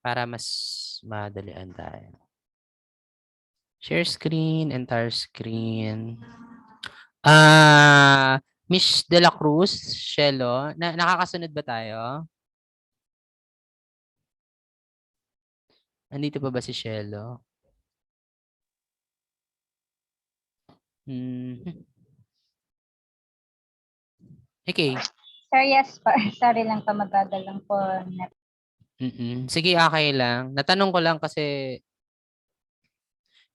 Para mas madalian tayo. Share screen, entire screen. Miss De La Cruz, Shelo, nakakasunod ba tayo? Nandito pa ba si Shelo? Okay. Sir, yes po. Sorry lang po, mabagal lang po. Sige, okay lang. Natanong ko lang kasi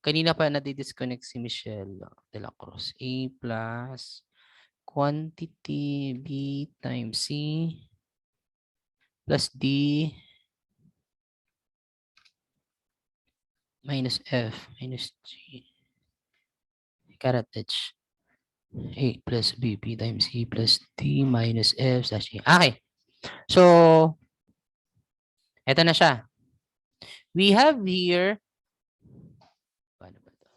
kanina pa nadidisconnect si Michelle De La Cruz. A plus quantity B times C plus D minus F minus G caret H. A plus B times C plus D minus F slash E. Okay. So, eto na siya. We have here, paano ba to?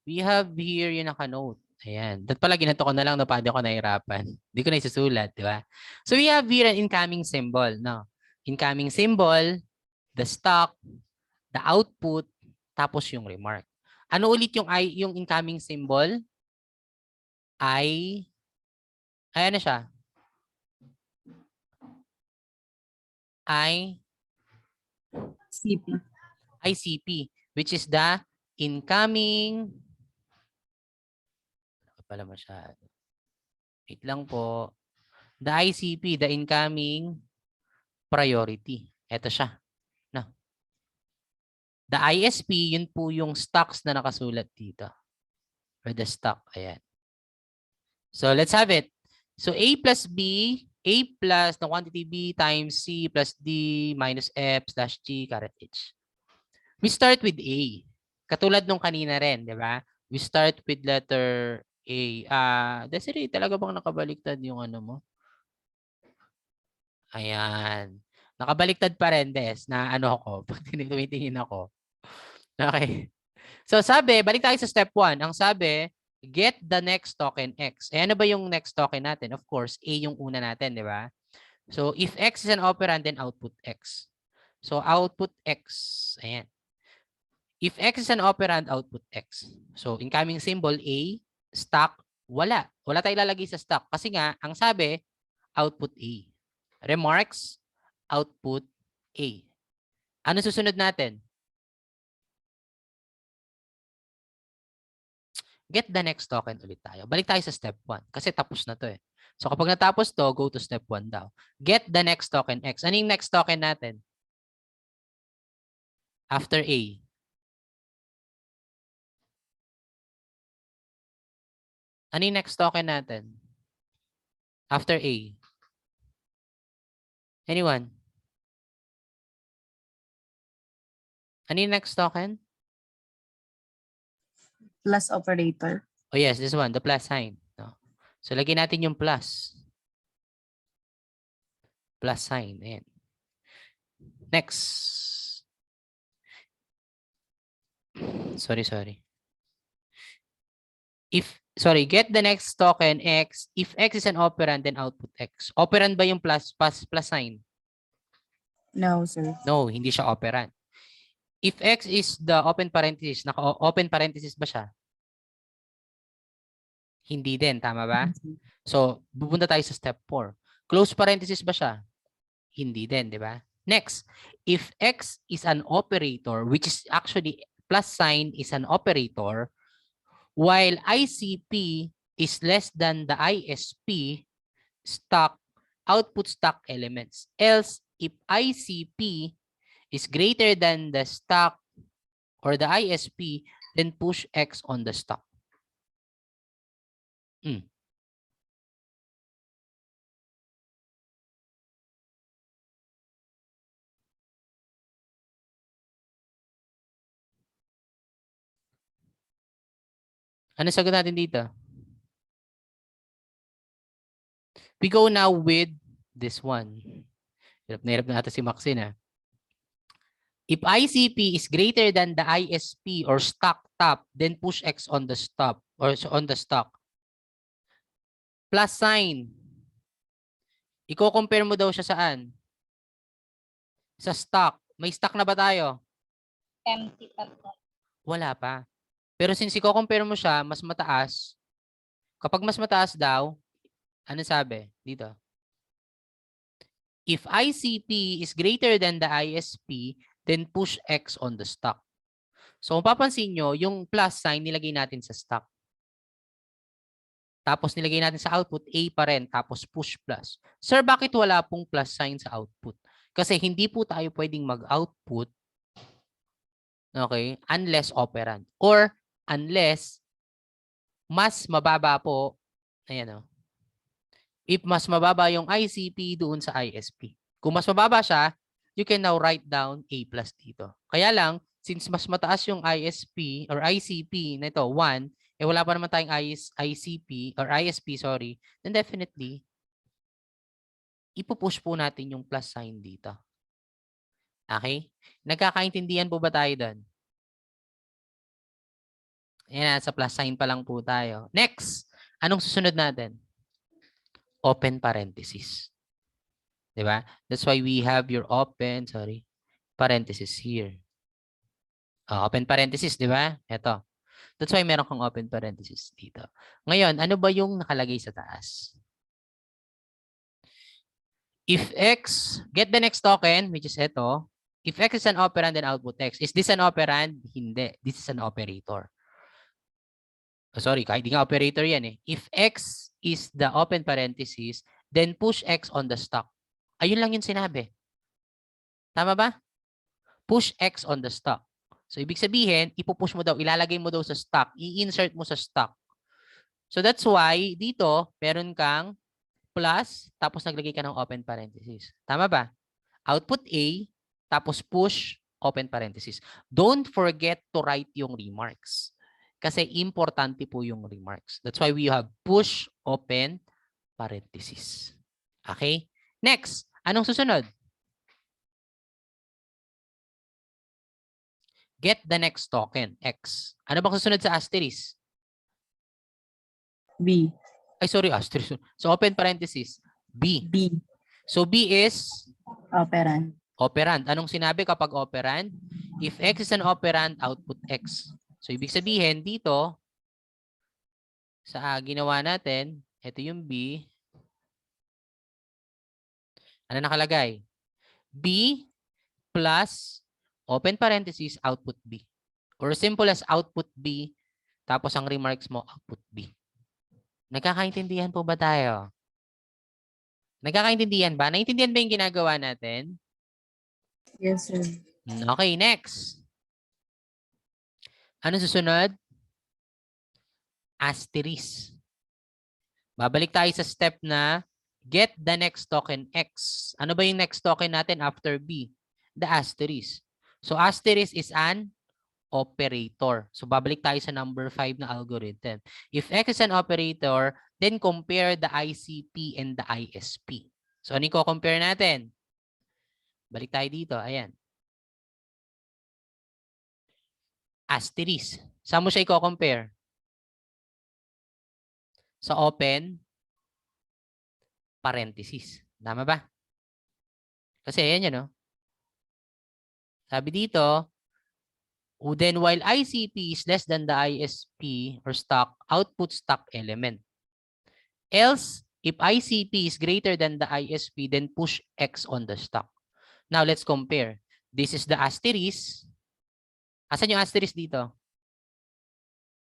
We have here yung naka-note. Ayan. Dapat pala ginanto ko na lang na paano ko nahirapan. Hindi ko na isusulat, di ba? So, we have here an incoming symbol. No? Incoming symbol, the stock, the output, tapos yung remark. Ano ulit yung incoming symbol? Ayan na siya. ICP, which is the incoming. Pala masyado. Wait lang po. The ICP, the incoming priority. Ito siya. No. The ISP, yun po yung stocks na nakasulat dito. Or the stock. Ayan. So, let's have it. So, A plus B, A plus the quantity B times C plus D minus F slash G caret H. We start with A. Katulad nung kanina rin, di ba? We start with letter A. Desiree, talaga bang nakabaliktad yung ano mo? Ayan. Nakabaliktad pa rin, Des, na ano ako, pag tumitingin ako. Okay. So, sabi, balik tayo sa step 1. Ang sabi, get the next token X. Eh, ano ba yung next token natin? Of course, A yung una natin, di ba? So, if X is an operand, then output X. So, output X. Ayan. If X is an operand, output X. So, incoming symbol A, stock, wala. Wala tayo lalagay sa stock. Kasi nga, ang sabi, output A. Remarks, output A. Ano susunod natin? Get the next token ulit tayo. Balik tayo sa step 1. Kasi tapos na to eh. So, kapag natapos to, go to step 1 daw. Get the next token X. Ano yung next token natin? After A. Ano yung next token natin? After A. Anyone? Ano yung next token? Plus operator. Oh yes, this one, the plus sign. No? So, lagyan natin yung plus. Plus sign. Ayan. Next. Sorry. Get the next token X. If X is an operand, then output X. Operand ba yung plus sign? No, sir. No, hindi siya operand. If X is the open parenthesis, naka-open parenthesis ba siya? Hindi din, tama ba? So, pupunta tayo sa step 4. Close parenthesis ba siya? Hindi din, di ba? Next, if X is an operator, which is actually plus sign is an operator, while ICP is less than the ISP, output stock elements. Else, if ICP is greater than the stock or the ISP, then push X on the stock. Ano sagot natin dito? We go now with this one. Hirap na hirap na ata si Maxine, ah. If ICP is greater than the ISP or stock top, then push X on the stop or on the stock. Plus sign. Iko-compare mo daw siya saan? Sa stock. May stock na ba tayo? Empty pa po. Wala pa. Pero since iko-compare mo siya, mas mataas. Kapag mas mataas daw, ano sabi dito? If ICP is greater than the ISP, then push X on the stock. So kung papansin nyo, yung plus sign nilagay natin sa stock. Tapos nilagay natin sa output, A pa rin, tapos push plus. Sir, bakit wala pong plus sign sa output? Kasi hindi po tayo pwedeng mag-output, okay, unless operand. Or unless mas mababa po, ayan o. If mas mababa yung ICP doon sa ISP. Kung mas mababa siya, you can now write down A plus dito. Kaya lang, since mas mataas yung ISP or ICP na ito, 1, eh wala pa naman tayong ICP or ISP, sorry, then definitely, ipupush po natin yung plus sign dito. Okay? Nagkakaintindihan po ba tayo doon? Ayan, sa plus sign pa lang po tayo. Next, anong susunod natin? Open parenthesis. Diba? That's why we have your open, parenthesis here. Open parenthesis, di ba? Ito. That's why meron kang open parenthesis dito. Ngayon, ano ba yung nakalagay sa taas? If X, get the next token, which is ito. If X is an operand, then output X. Is this an operand? Hindi. This is an operator. Oh, sorry, kahit di nga operator yan eh. If X is the open parenthesis, then push X on the stock. Ayun lang yung sinabi. Tama ba? Push X on the stock. So, ibig sabihin, ipupush mo daw, ilalagay mo daw sa stock, i-insert mo sa stock. So, that's why, dito, meron kang plus, tapos naglagay ka ng open parenthesis. Tama ba? Output A, tapos push, open parenthesis. Don't forget to write yung remarks. Kasi importante po yung remarks. That's why we have push, open, parenthesis. Okay? Next, anong susunod? Get the next token, X. Ano bang susunod sa asterisk? B. Ay, sorry, asterisk. So, open parenthesis, B. B. So, B is Operand. operand. Anong sinabi kapag operand? If X is an operand, output X. So, ibig sabihin, dito, sa ginawa natin, ito yung B. Ano nakalagay? B plus open parenthesis, output B. Or simple as output B, tapos ang remarks mo, output B. Nagkakaintindihan po ba tayo? Nagkakaintindihan ba? Naintindihan ba yung ginagawa natin? Yes, sir. Okay, next. Ano susunod? Asterisk. Babalik tayo sa step na get the next token X. Ano ba yung next token natin after B? The asterisk. So, asterisk is an operator. So, babalik tayo sa number 5 na algorithm. If X is an operator, then compare the ICP and the ISP. So, ano yung compare natin? Balik tayo dito. Ayan. Asterisk. Saan mo siya i-compare? Sa open parenthesis. Tama ba? Kasi ayan yun, no? Sabi dito, then while ICP is less than the ISP or stock, output stock element. Else, if ICP is greater than the ISP, then push X on the stock. Now, let's compare. This is the asterisk. Asan yung asterisk dito?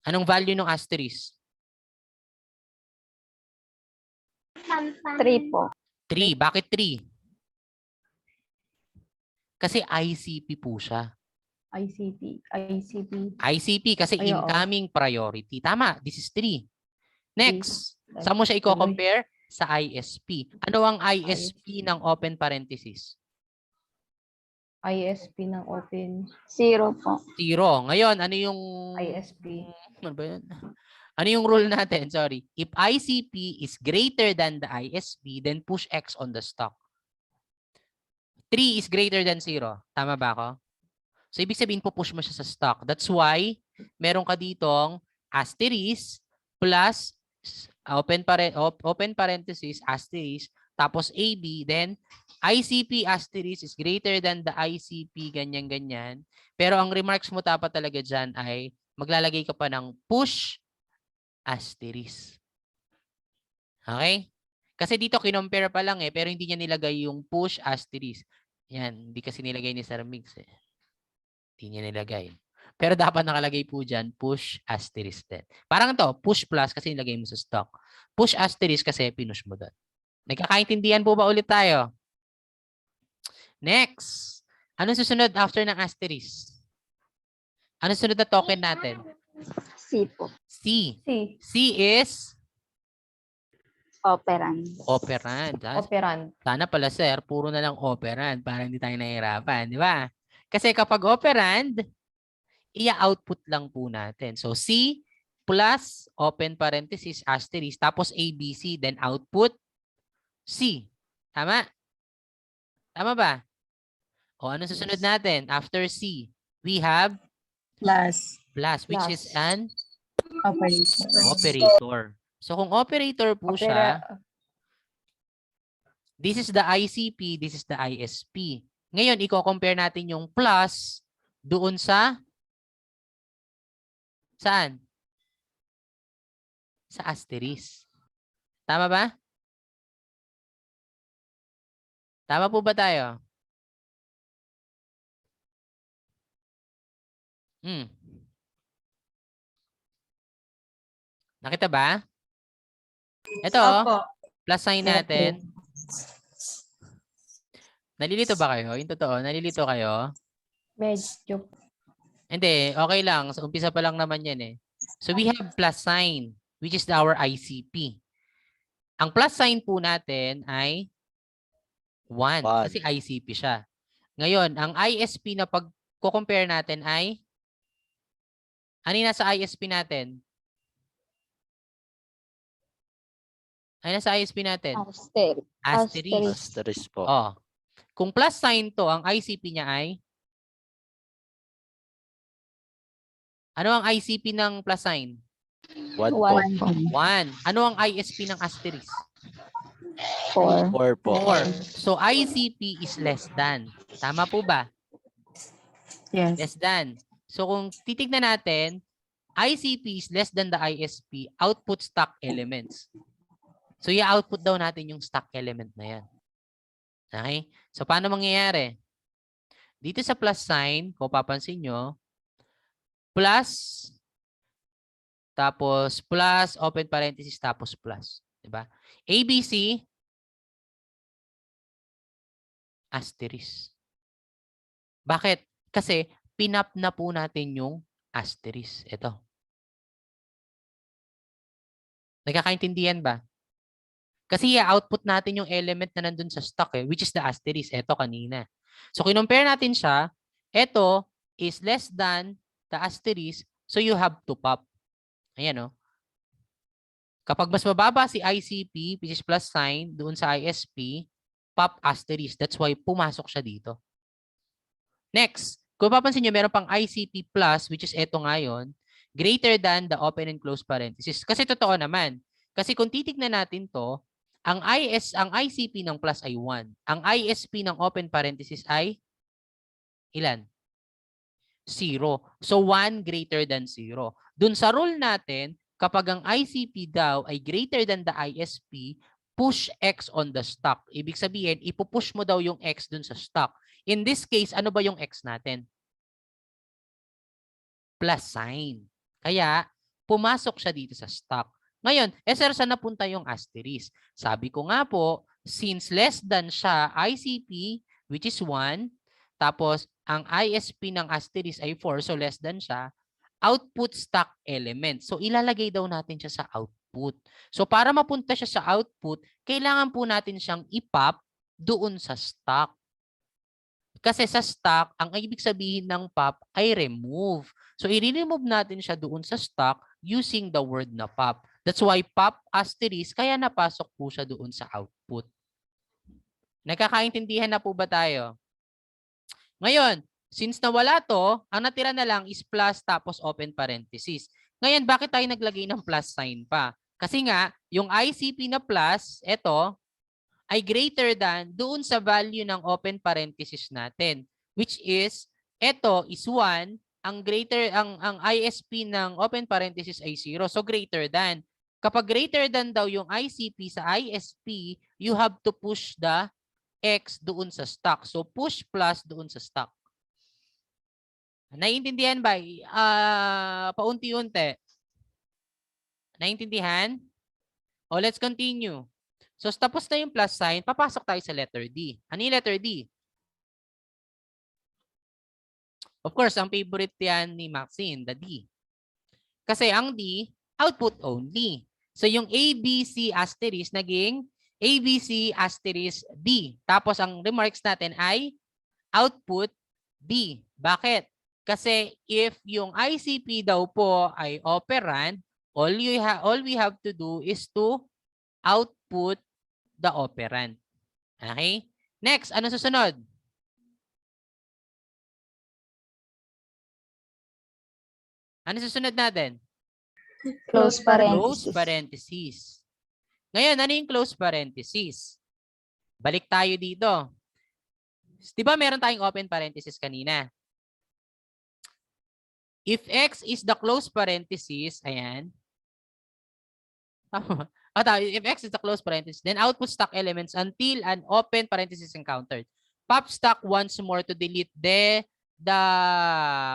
Anong value ng asterisk? 3 po. 3. Bakit 3? Kasi ICP po siya. ICP kasi Ay, oo. incoming priority. Tama, this is 3. Next, saan mo siya i-compare? Sa ISP. Ano ang ISP ng open parenthesis? ISP ng open 0 po. 0. Ngayon, ano yung... ISP. Ano ba yun? Ano yung rule natin? Sorry. If ICP is greater than the ISP, then push X on the stock. 3 is greater than 0. Tama ba ako? So, ibig sabihin, pupush mo siya sa stock. That's why, meron ka ditong asterisk plus open parenthesis, asterisk, tapos AB, then ICP asterisk is greater than the ICP, ganyan-ganyan. Pero ang remarks mo dapat talaga dyan ay maglalagay ka pa ng push asterisk. Okay? Kasi dito kinompare pa lang pero hindi niya nilagay yung push asterisk. Yan, hindi kasi nilagay ni Sir Mix Hindi niya nilagay. Pero dapat nakalagay po dyan, push asterisk din. Parang to, push plus kasi nilagay mo sa stock. Push asterisk kasi pinush mo doon. Nagkakaintindihan po ba ulit tayo? Next. Anong susunod after ng asterisk? Anong sunod na token natin? C po. C. C. C is Operand. operand. Operand. Sana pala sir, puro na lang operand para hindi tayo nahihirapan, di ba? Kasi kapag operand, i-output lang po natin. So C plus open parenthesis asterisk tapos ABC then output C. Tama? Tama ba? O ano susunod natin? After C, we have Plus. which is an Operator. operator. So kung operator po siya, this is the ICP, this is the ISP. Ngayon, i-compare natin yung plus doon sa saan? Sa asterisk. Tama ba? Tama po ba tayo? Nakita ba? Ito, plus sign natin. Nalilito ba kayo? Yung totoo, nalilito kayo? Medyo. Hindi, okay lang. Sa umpisa pa lang naman yan eh. So we have plus sign, which is our ICP. Ang plus sign po natin ay 1 kasi ICP siya. Ngayon, ang ISP na pag-compare natin ay ano yung nasa ISP natin? Ano nasa ISP natin? Asterisk. Asterisk po. Oh. Kung plus sign to, ang ICP niya ay ano ang ICP ng plus sign? 1 po. 1. Ano ang ISP ng asterisk? 4. 4 po. 4. So ICP is less than. Tama po ba? Yes. Less than. So kung titignan natin, ICP is less than the ISP, output stock elements. So i-output daw natin yung stock element na yan. Okay? So paano mangyayari? Dito sa plus sign, kung papansin nyo, plus, tapos plus, open parenthesis, tapos plus. Diba? ABC, asterisk. Bakit? Kasi pinap na po natin yung asterisk. Ito. Nagkakaintindihan ba? Kasi i-output natin yung element na nandun sa stock which is the asterisk. Ito kanina. So, kinumpare natin siya. Ito is less than the asterisk. So, you have to pop. Ayan o. Kapag mas mababa si ICP, which is plus sign, doon sa ISP, pop asterisk. That's why pumasok siya dito. Next, kung papansin nyo, meron pang ICP plus, which is ito ngayon, greater than the open and close parenthesis. Kasi totoo naman. Kasi kung titignan natin to, ang ICP ng plus ay 1. Ang ISP ng open parenthesis ay ilan? 0. So 1 greater than 0. Dun sa rule natin, kapag ang ICP daw ay greater than the ISP, push X on the stock. Ibig sabihin, ipupush mo daw yung X dun sa stock. In this case, ano ba yung X natin? Plus sign. Kaya, pumasok siya dito sa stock. Ngayon, sir, saan napunta yung asterisk? Sabi ko nga po, since less than siya, ICP, which is 1, tapos ang ISP ng asterisk ay 4, so less than siya, output stock element. So, ilalagay daw natin siya sa output. So, para mapunta siya sa output, kailangan po natin siyang ipop doon sa stock. Kasi sa stock, ang ibig sabihin ng pop ay remove. So, i-remove natin siya doon sa stock using the word na pop. That's why pop asterisk, kaya napasok po siya doon sa output. Nagkakaintindihan na po ba tayo? Ngayon, since nawala to, ang natira na lang is plus tapos open parenthesis. Ngayon, bakit tayo naglagay ng plus sign pa? Kasi nga, yung ICP na plus, ito, ay greater than doon sa value ng open parenthesis natin. Which is, ito is 1, ang ISP ng open parenthesis ay 0. So, greater than. Kapag greater than daw yung ICP sa ISP, you have to push the X doon sa stock. So, push plus doon sa stock. Naiintindihan ba? Paunti-unti. Naiintindihan? O, let's continue. So, tapos na yung plus sign, papasok tayo sa letter D. Ano yung letter D? Of course, ang favorite yan ni Maxine, the D. Kasi ang D, output only. So, yung ABC asterisk naging ABC asterisk D. Tapos, ang remarks natin ay output D. Bakit? Kasi if yung ICP daw po ay operand, all we have to do is to output the operand. Okay? Next, ano susunod? Ano susunod natin? Close Close parenthesis. parenthesis. Ngayon, ano yung close parenthesis? Balik tayo dito. Di ba meron tayong open parenthesis kanina? If X is the close parenthesis, ayan. If X is the close parenthesis, then output stock elements until an open parenthesis encountered. Pop stock once more to delete the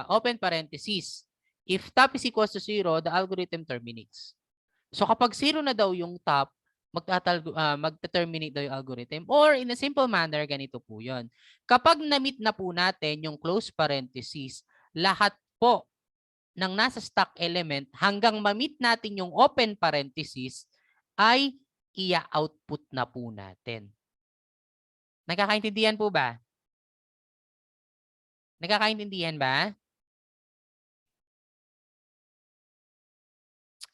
open parenthesis. If top is equals to 0, the algorithm terminates. So kapag 0 na daw yung top, magta-terminate daw yung algorithm. Or in a simple manner, ganito po yun. Kapag na-meet na po natin yung close parenthesis, lahat po ng nasa stock element hanggang ma-meet natin yung open parenthesis ay i-output na po natin. Nagkakaintindihan po ba? Nagkakaintindihan ba?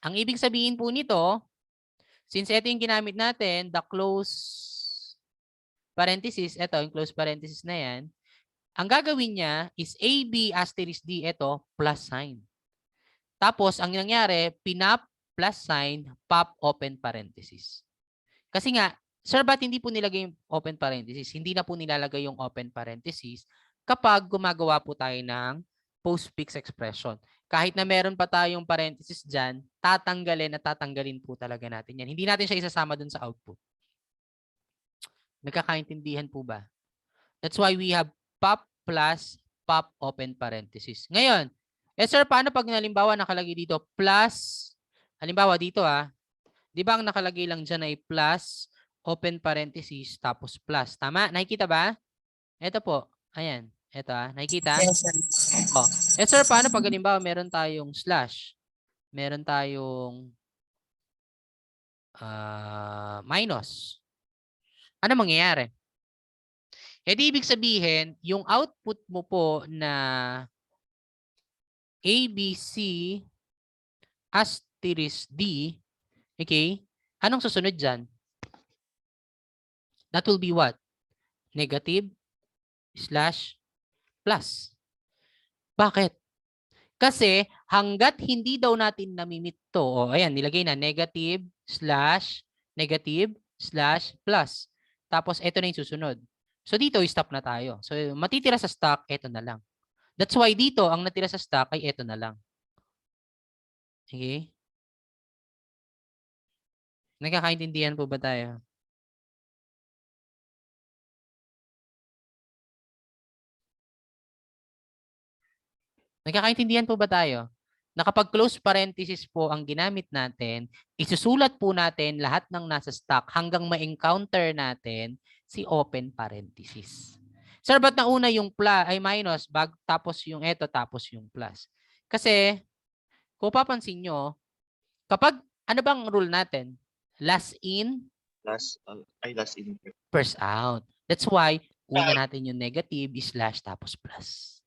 Ang ibig sabihin po nito, since ito yung ginamit natin, the close parenthesis, ito yung close parenthesis na yan, ang gagawin niya is AB asterisk D, ito, plus sign. Tapos, ang nangyari, pinap plus sign, pop open parenthesis. Kasi nga, sir, ba't hindi po nilagay yung open parenthesis? Hindi na po nilalagay yung open parenthesis kapag gumagawa po tayo ng postfix expression. Kahit na meron pa tayong parenthesis dyan, tatanggalin po talaga natin yan. Hindi natin siya isasama dun sa output. Nagkakaintindihan po ba? That's why we have pop plus pop open parenthesis. Ngayon, sir, paano pag halimbawa nakalagay dito plus, halimbawa dito di ba ang nakalagay lang dyan ay plus, open parenthesis, tapos plus. Tama? Nakikita ba? Ito po. Ayan. Ito nakikita? Yes, sir. Oh. Sir, paano pag halimbawa meron tayong slash? Meron tayong minus. Ano mangyayari? Di ibig sabihin, yung output mo po na ABC asterisk D, okay? Anong susunod dyan? That will be what? Negative slash plus. Bakit? Kasi hanggat hindi daw natin namimit to, ayan, nilagay na negative slash plus. Tapos ito na yung susunod. So dito, stop na tayo. So matitira sa stock, ito na lang. That's why dito, ang natira sa stock ay ito na lang. Okay? Nagkakaintindihan po ba tayo? Nagkakaintindihan po ba tayo? Na kapag close parenthesis po ang ginamit natin, isusulat po natin lahat ng nasa stock hanggang ma-encounter natin si open parenthesis. Sir, ba't nauna yung plus ay minus, tapos yung eto, tapos yung plus? Kasi, kung papansin nyo, kapag, ano bang rule natin? Last in? Last in. First out. That's why, una natin yung negative slash tapos plus.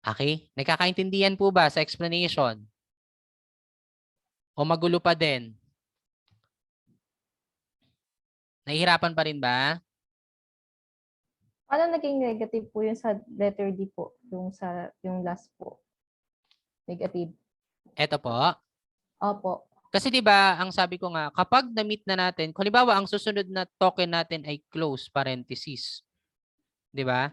Okay? Nagkakaintindihan po ba sa explanation? O magulo pa din? Nahihirapan pa rin ba? Paano naging negative po yung sa letter D po? Yung last po. Negative. Eto po. Opo. Kasi 'di ba, ang sabi ko nga, kapag na-meet na natin, kung halimbawa ang susunod na token natin ay close parenthesis. 'Di ba?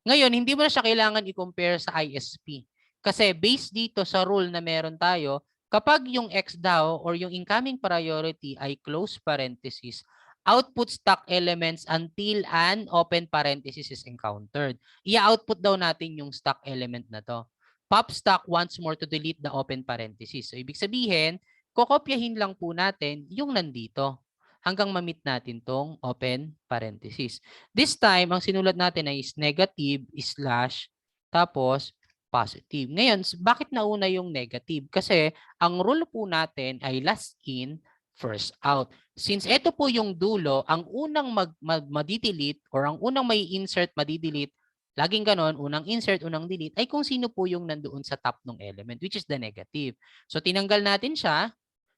Ngayon, hindi mo na siya kailangan i-compare sa ISP. Kasi based dito sa rule na meron tayo, kapag yung X daw or yung incoming priority ay close parenthesis, output stack elements until an open parenthesis is encountered. I-output daw natin yung stack element na to. Pop stack once more to delete the open parenthesis. So, ibig sabihin, kokopyahin lang po natin yung nandito hanggang ma-meet natin tong open parenthesis. This time, ang sinulat natin ay is negative slash tapos positive. Ngayon, bakit nauna yung negative? Kasi ang rule po natin ay last in, first out. Since ito po yung dulo, ang unang madi-delete or ang unang may insert madi-delete, laging ganon, unang insert, unang delete, ay kung sino po yung nandoon sa top ng element, which is the negative. So, tinanggal natin siya,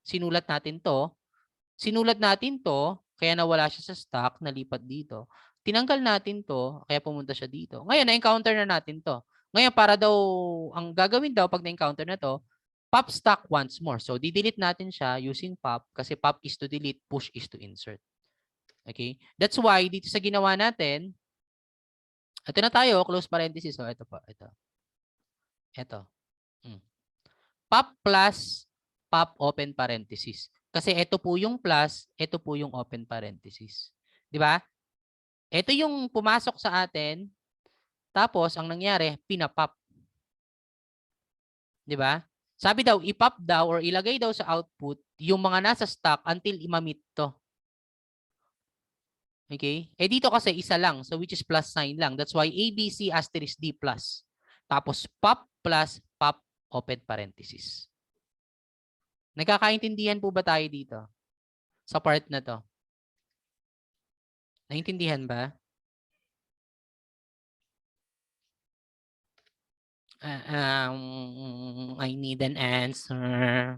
sinulat natin to, kaya nawala siya sa stock, nalipat dito. Tinanggal natin to, kaya pumunta siya dito. Ngayon, na-encounter na natin to. Ngayon, para daw, ang gagawin daw pag na-encounter na to, pop stock once more. So, di-delete natin siya using pop kasi pop is to delete, push is to insert. Okay? That's why, dito sa ginawa natin, ito na tayo, close parenthesis. So, ito po, ito. Ito. Pop plus, pop open parenthesis. Kasi ito po yung plus, ito po yung open parenthesis. Di ba? Ito yung pumasok sa atin, tapos ang nangyari, pinapop. Di ba? Sabi daw, ipop daw or ilagay daw sa output yung mga nasa stock until imamit to. Okay? Eh dito kasi isa lang, so which is plus sign lang. That's why ABC asterisk D plus. Tapos pop plus pop open parenthesis. Nagkakaintindihan po ba tayo dito? Sa part na to? Naintindihan ba? I need an answer.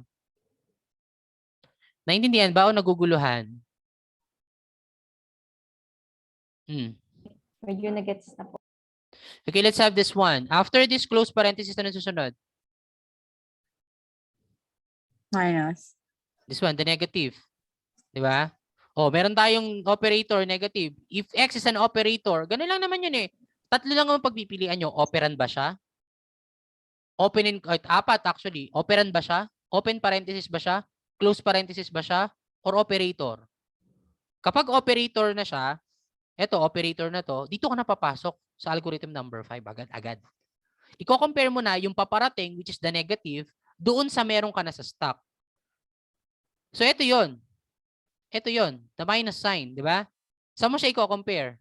Naintindihan ba o naguguluhan? Medyo nagets na po. Okay, let's have this one. After this close parenthesis, ano susunod? Minus. This one, the negative. Di ba? Oh, meron tayong operator, negative. If X is an operator, ganun lang naman yun eh. Tatlo lang ang pagpipilian nyo. Operand ba siya? Apat actually. Operand ba siya? Open parenthesis ba siya? Close parenthesis ba siya? Or operator? Kapag operator na siya, eto, operator na to, dito ka na papasok sa algorithm number 5 agad-agad. Iko-compare mo na yung paparating, which is the negative, doon sa meron ka na sa stock. So, ito yon. Ito yon, the minus sign, di ba? Saan mo siya i-compare?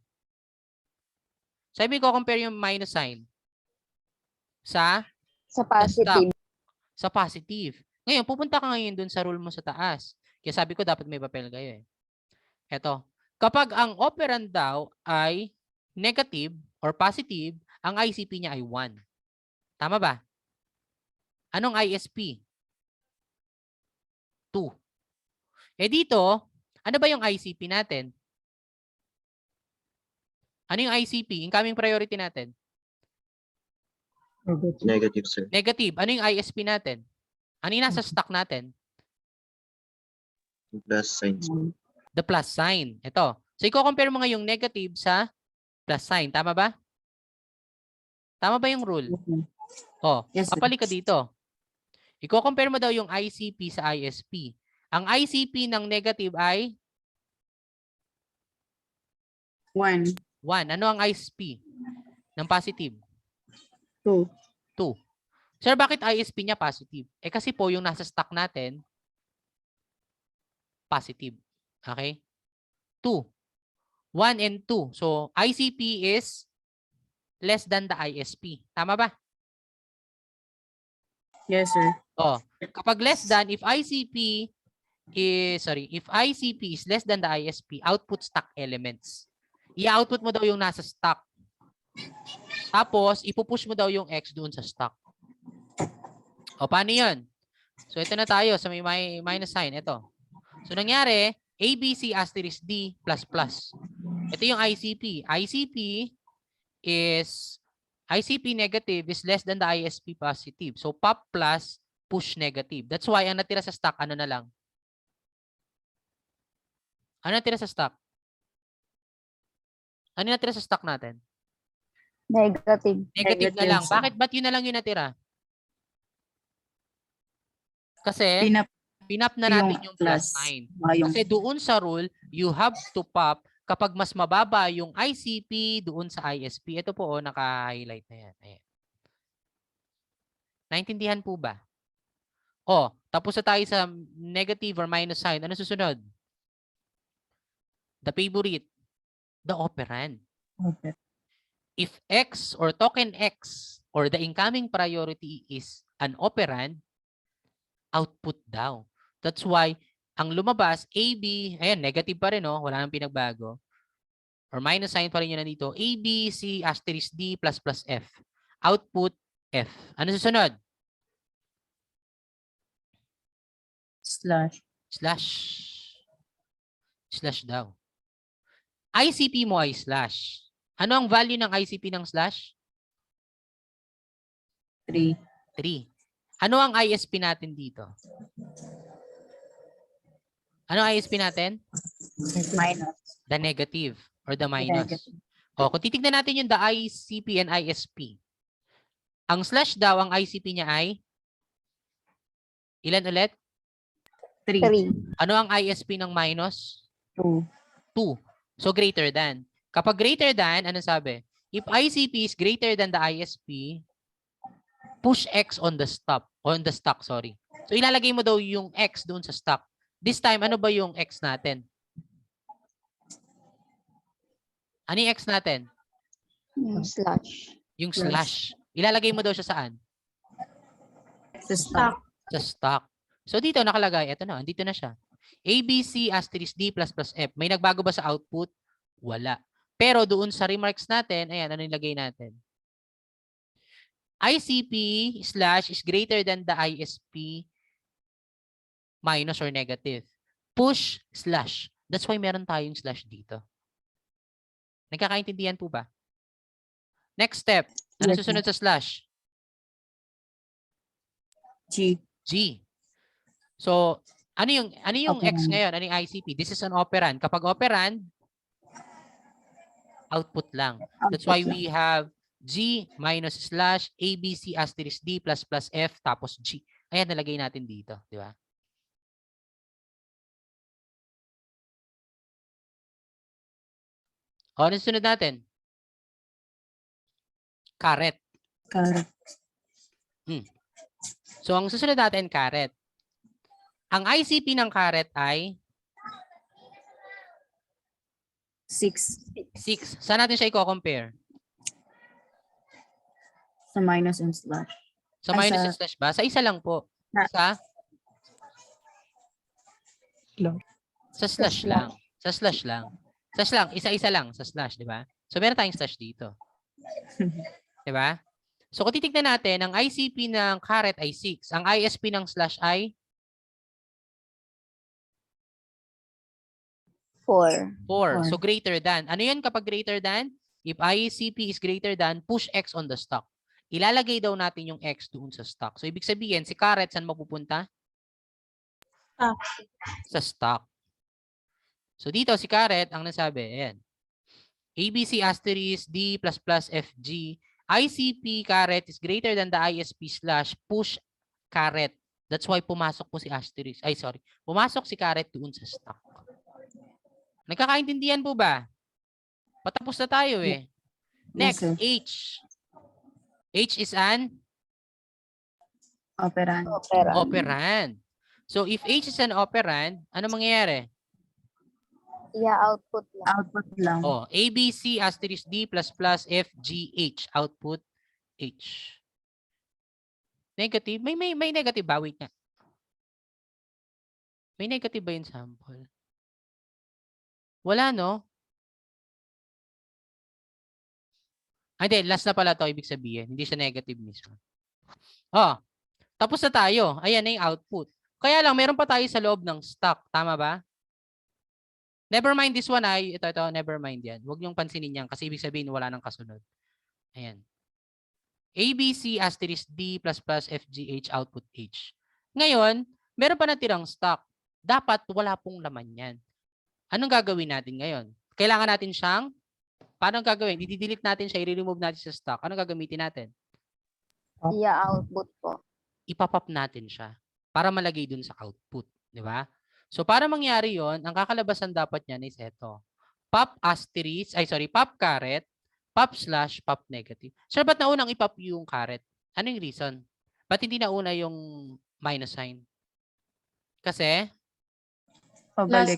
Saan mo i-compare yung minus sign? Sa Positive. Sa positive. Ngayon, pupunta ka ngayon dun sa rule mo sa taas. Kaya sabi ko, dapat may papel kayo eh. Ito, kapag ang operand daw ay negative or positive, ang ICP niya ay 1. Tama ba? Anong ISP? 2. Eh dito, ano ba yung ICP natin? Ano yung ICP? Incoming priority natin? Negative, sir. Negative. Ano yung ISP natin? Ano yung nasa stock natin? Plus sign. The plus sign. Ito. So, i-compare mo nga yung negative sa plus sign. Tama ba? Tama ba yung rule? Oh, Yes, sir. kapalik ka dito. I-compare mo daw yung ICP sa ISP. Ang ICP ng negative ay 1, 1. Ano ang ISP ng positive? 2. 2. Sir, bakit ISP niya positive? Eh kasi po yung nasa stock natin, positive. Okay? 2. 1 and 2. So, ICP is less than the ISP. Tama ba? Yes, sir. Oh, kapag less than, if ICP is less than the ISP, output stock elements. I-output mo daw yung nasa stock. Tapos, ipupush mo daw yung X doon sa stock. O, paano yun? So, ito na tayo sa may minus sign. Ito. So, nangyari, ABC asterisk D plus plus. Ito yung ICP. ICP negative is less than the ISP positive. So, pop plus, push negative. That's why, ang natira sa stock, ano na lang? Ano natira sa stock? Ano natira sa stock natin? Negative. Negative na lang. Bakit ba't yun na lang yung natira? Kasi pinap na natin yung plus sign. Kasi doon sa rule, you have to pop kapag mas mababa yung ICP doon sa ISP. Ito po, naka-highlight na yan. Ayan. Naintindihan po ba? O, tapos na tayo sa negative or minus sign. Ano susunod? The favorite. The operand. Okay. If X or token X or the incoming priority is an operand, output daw. That's why, ang lumabas, AB, ayan, negative pa rin, no? Wala nang pinagbago. Or minus sign pa rin yun nandito. A, B, C, asterisk D, plus, plus, F. Output, F. Ano susunod? Slash. Slash. Slash daw. ICP mo ay slash. Ano ang value ng ICP ng slash? 3. 3. Ano ang ISP natin dito? Ano ang ISP natin? Minus. The negative or the minus. O, kung titignan natin yung the ICP and ISP. Ang slash daw, ang ICP niya ay? Ilan ulit? 3. Ano ang ISP ng minus? 2. 2. So, greater than. Kapag greater than, ano sabi? If ICP is greater than the ISP, push X on the stock. Sorry. So, ilalagay mo daw yung X doon sa stock. This time, ano ba yung X natin? Ano yung X natin? Slash. Yung slash. Ilalagay mo daw siya saan? Sa stock. Sa stock. So, dito nakalagay. Ito na. Dito na siya. ABC asterisk D plus plus F. May nagbago ba sa output? Wala. Pero doon sa remarks natin, ayan, ano nilagay natin? ICP slash is greater than the ISP minus or negative. Push slash. That's why meron tayong slash dito. Nagkakaintindihan po ba? Next step. Ano susunod sa slash? G. G. So, ano yung X Operand. ngayon? Ano yung ICP? This is an operand. Kapag operand, output lang. That's why we have G minus slash ABC asterisk D plus plus F tapos G. Ayan, nalagay natin dito. Di ba? O, ano sunod natin? Caret. Correct. So, ang susunod natin, caret. Ang ICP ng caret ay 6. 6. Saan natin siya i-compare? Sa minus and slash. Sa Ay, minus sa- and slash ba? Sa isa lang po. Sa? Sa slash lang. Sa slash lang. Sa slash lang. Isa-isa lang sa slash, di ba? So, meron tayong slash dito. Di ba? So, kung titignan natin, ang ICP ng caret ay 6. Ang ISP ng slash ay 4. So, greater than. Ano yan kapag greater than? If ICP is greater than, push X on the stock. Ilalagay daw natin yung X doon sa stock. So, ibig sabihin, si caret saan mapupunta? Sa stock. So, dito si caret, ang nasabi, ayan. ABC asterisk D plus plus FG. ICP caret is greater than the ISP slash push caret. That's why pumasok po si asterisk. Ay, sorry. Pumasok si caret doon sa stock. Nagkakaintindihan po ba? Patapos na tayo eh. Next, Yes, sir. H. H is an Operand. operand. So, if H is an operand, ano mangyayari? Output lang. Oh, ABC asterisk D plus plus F G H. Output H. Negative? May negative ba? Wait nga. May negative ba yung sample? Wala, no? Hindi, last na pala to, ibig sabihin. Hindi siya negative mismo. Oh, tapos na tayo. Ayan na yung output. Kaya lang, meron pa tayo sa loob ng stock. Tama ba? Never mind this one ay. Ito, never mind yan. Huwag niyong pansinin yan kasi ibig sabihin wala nang kasunod. Ayan. ABC asterisk D plus plus FGH output H. Ngayon, meron pa natirang stock. Dapat wala pong laman yan. Anong gagawin natin ngayon? Kailangan natin siyang, paano gagawin? I-delete natin siya, i-remove natin sa stock. Anong gagamitin natin? output po. Ipapop natin siya para malagay dun sa output. Di ba? So, para mangyari yon, ang kakalabasan dapat niyan is ito. Pop asterisk, pop caret, pop slash, pop negative. Sir, ba't naunang ipop yung caret? Ano yung reason? Ba't hindi nauna yung minus sign? Kasi? Pabalik.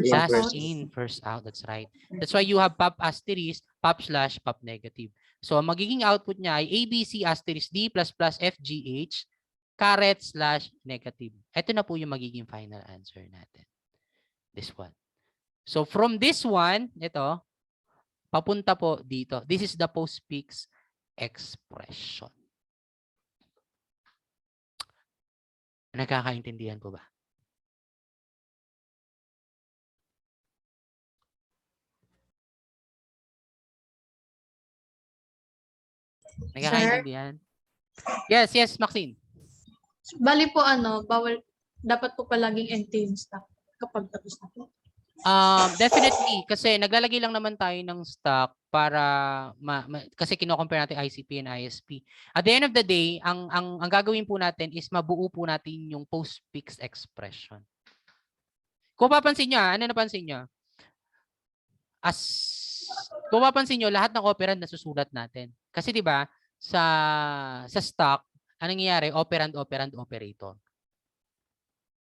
Last in, first out. That's right. That's why you have pop asterisk, pop slash, pop negative. So, ang magiging output niya ay ABC asterisk D plus plus FGH caret slash negative. Ito na po yung magiging final answer natin. This one. So, from this one, ito, papunta po dito. This is the postfix expression. Nagkakaintindihan po ba? Nagkakaintindihan? Yes, Maxine. Bali po dapat po palaging empty yung stock kapag tapos na po. Definitely kasi naglalagay lang naman tayo ng stock para kasi kino-compare natin ICP and ISP. At the end of the day, ang gagawin po natin is mabuo po natin yung postfix expression. Kung papansin niyo, ano napansin niyo? Kung papansin niyo, lahat ng operand nasusulat natin. Kasi 'di ba, sa stock, anong nangyayari? Operand, operator.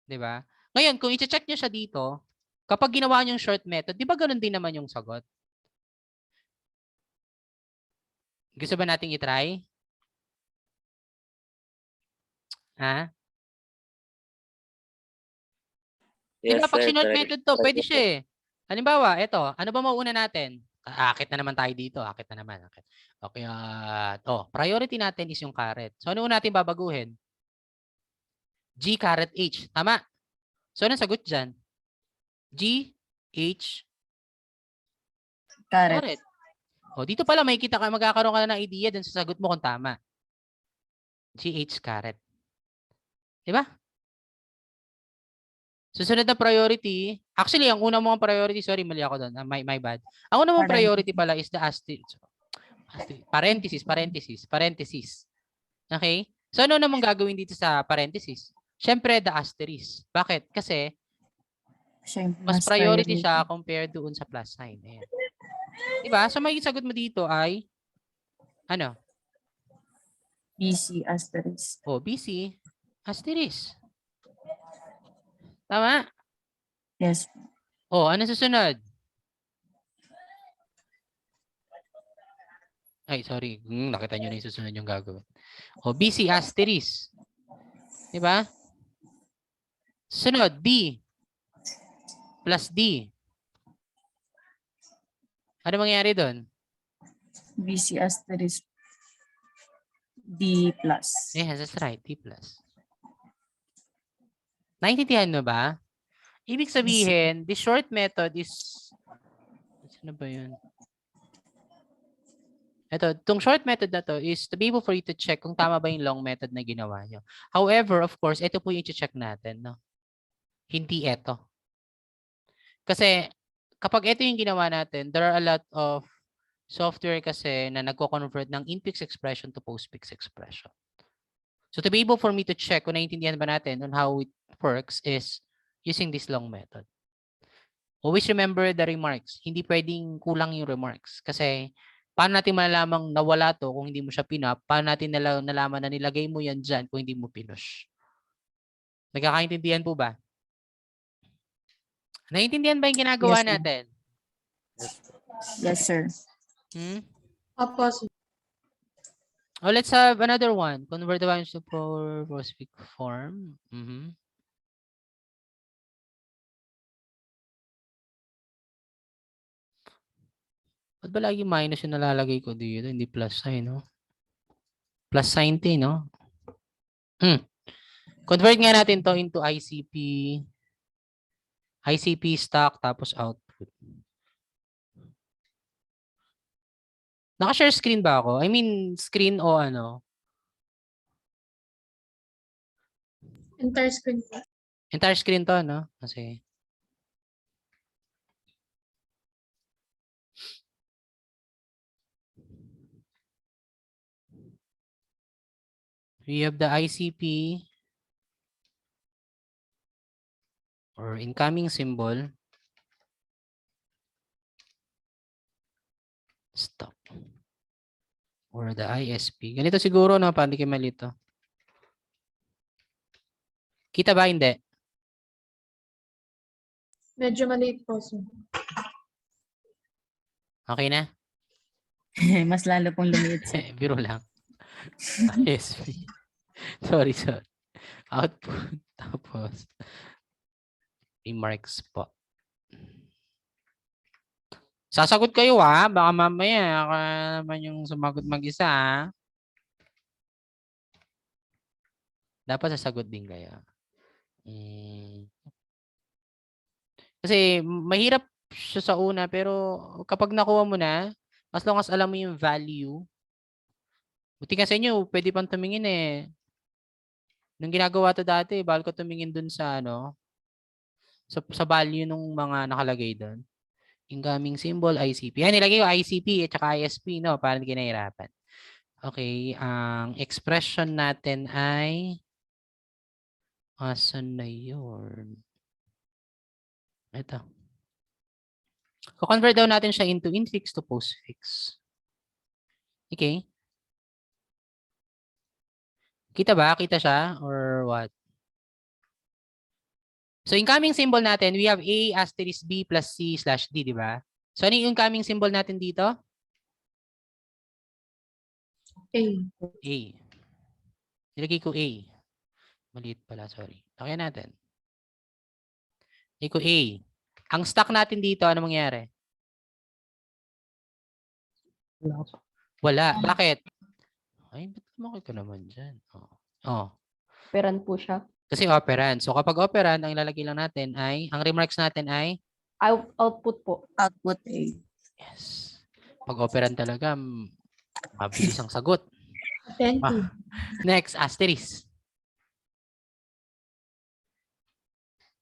'Di ba? Ngayon, kung i-check niyo siya dito, kapag ginawa niyong short method, di ba ganun din naman yung sagot? Gusto ba nating i-try? Ha? Yes, Diba, pag sir. short Try- method to, try pwede ko po. siya eh. Halimbawa, ito, ano ba mauuna natin? Akit na naman tayo dito. Akit na naman. Akit. Okay, priority natin is yung caret. So, ano natin babaguhin? G caret H. Tama. So, anong sagot dyan? G, H, Caret. caret. O, dito pala makikita ka, magkakaroon ka na ng idea dun sa sagot mo kung tama. GH caret. Diba? Susunod na priority. Actually, ang una mong priority, sorry, mali ako doon. My bad. Ang una mong priority pala is the parenthesis. Okay? So, ano namang gagawin dito sa parenthesis? Siyempre, the asterisk. Bakit? Kasi, mas priority siya compared doon sa plus sign. Ayan. Diba? So, may sagot mo dito ay, ano? BC asterisk. O, BC asterisk. Tama? Yes. O, ano susunod? Ay, sorry. Nakita nyo na yung susunod yung gagawin. O, BC asterisk. Diba? Sunod, D plus D. Ano mangyayari doon? BC asterisk D plus. Yes, that's right. D plus. Naintindihan mo ba? Ibig sabihin, the short method is... Ano ba yun? Ito, itong short method na to is to be able for you to check kung tama ba yung long method na ginawa nyo. However, of course, ito po yung i-check natin. No? Hindi ito. Kasi kapag ito yung ginawa natin, there are a lot of software kasi na nagko-convert ng Infix expression to Postpix expression. So to be able for me to check kung naiintindihan ba natin on how it works is using this long method. Always remember the remarks. Hindi pwedeng kulang yung remarks. Kasi paano natin malalamang nawala to kung hindi mo siya pinap? Paano natin nalaman na nilagay mo yan dyan kung hindi mo pinush? Nagkakaintindihan po ba? Naiintindihan ba yung ginagawa Yes, sir. natin? Yes, sir. Opo, sir. Oh, let's have another one. Convert the values to postfix form. Ba't ba lagi minus yung nalalagay ko dito? Hindi plus sign, no? Plus sign din, no? Convert nga natin to into ICP. ICP stock tapos output. Naka-share screen ba ako? I mean, screen o ano? Entire screen po. Entire screen to, no? Kasi we have the ICP or incoming symbol. Stop. Or the ISP. Ganito siguro, no? Paano kayo malito? Kita ba? Hindi. Medyo maliit po, sir. Okay na? Mas lalo pong lumiit, sir. Biro lang. ISP. Sorry. Output. Tapos remarks po. Sasagot kayo baka mamaya ka naman yung sumagot mag-isa Dapat sasagot din kayo. Kasi mahirap siya sa una pero kapag nakuha mo na, as long as alam mo yung value, buti nga sa inyo, pwede pang tumingin Nung ginagawa to dati, bawal ko tumingin dun sa sa value ng mga nakalagay doon. Incoming symbol, ICP. Yan, nilagay ko ICP at saka ISP, no? Para hindi kinahirapan. Okay, ang expression natin ay asan na yun? Ito. Ko-convert daw natin siya into Infix to Postfix. Okay. Kita ba? Kita siya? Or what? So, incoming symbol natin, we have A asterisk B plus C slash D, di ba? So, ano yung incoming symbol natin dito? A. A. Nilagay ko A. Maliit pala, sorry. Lagyan natin. Nilagay ko A. Ang stock natin dito, ano mangyari? Wala. Bakit? Ay, ba't lumakit ka naman dyan? Operand po siya. Kasi operand. So, kapag operand, ang ilalagay lang natin ay, ang remarks natin ay? Output po. Output A. Yes. Pag operand talaga, mabilis ang sagot. Attentive. Next, asterisk.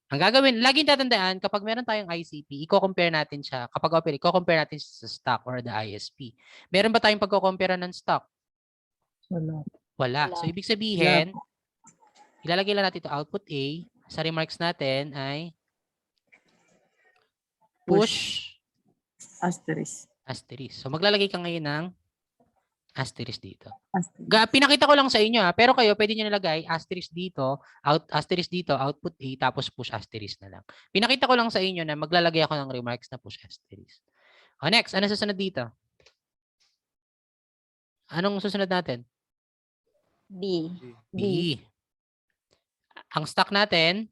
Ang gagawin, laging tatandaan, kapag meron tayong ICP, i-compare natin siya. Kapag operate, i-compare natin sa stock or the ISP. Meron ba tayong pagko-compare ng stock? Wala. So, ibig sabihin, ilalagay lang natin ito output A. Sa remarks natin ay push Asterisk. asterisk. So, maglalagay ka ngayon ng asterisk dito. Asterisk. Pinakita ko lang sa inyo pero kayo pwede niyo nilagay asterisk dito, asterisk dito, output A, tapos push asterisk na lang. Pinakita ko lang sa inyo na maglalagay ako ng remarks na push asterisk. Next, ano susunod dito? Anong susunod natin? B. B. Ang stock natin,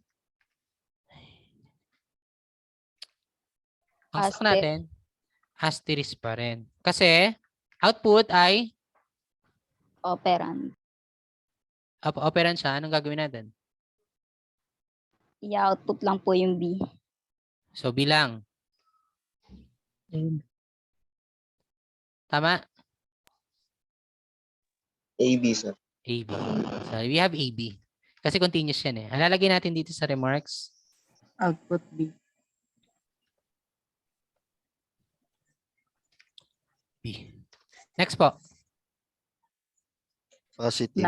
asterisk pa rin. Kasi, output ay Operand. operand siya. Anong gagawin natin? I-output lang po yung B. So, bilang. Tama? AB, sir. AB. So, we have AB. Kasi continuous yan Ang lalagay natin dito sa remarks. Output B. B. Next po. Positive.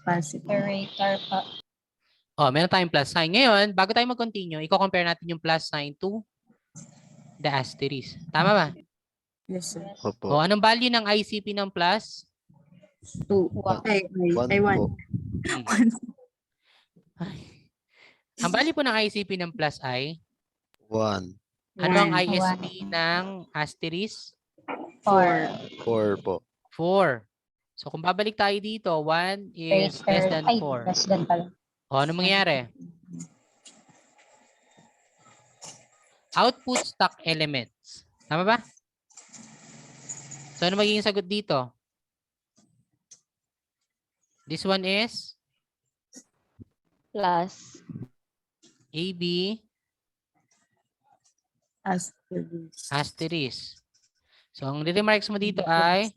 Positive. Operator pa. Meron tayong plus sign. Ngayon, bago tayo mag-continue, i-compare natin yung plus sign to the asterisk. Tama ba? Yes, sir. Opo. Anong value ng ICP ng plus? 2. Ay, 1. Ang value po ng ICP ng plus ay? 1. Ano ang ISP ng asterisk? 4. 4 po. 4. So, kung babalik tayo dito, 1 is less than 4. Less than pala. Ano mangyayari? Output stock elements. Tama ba? So, ano magiging sagot dito? This one is Plus. AB Asterisk. asterisk. So, ang remarks mo dito ay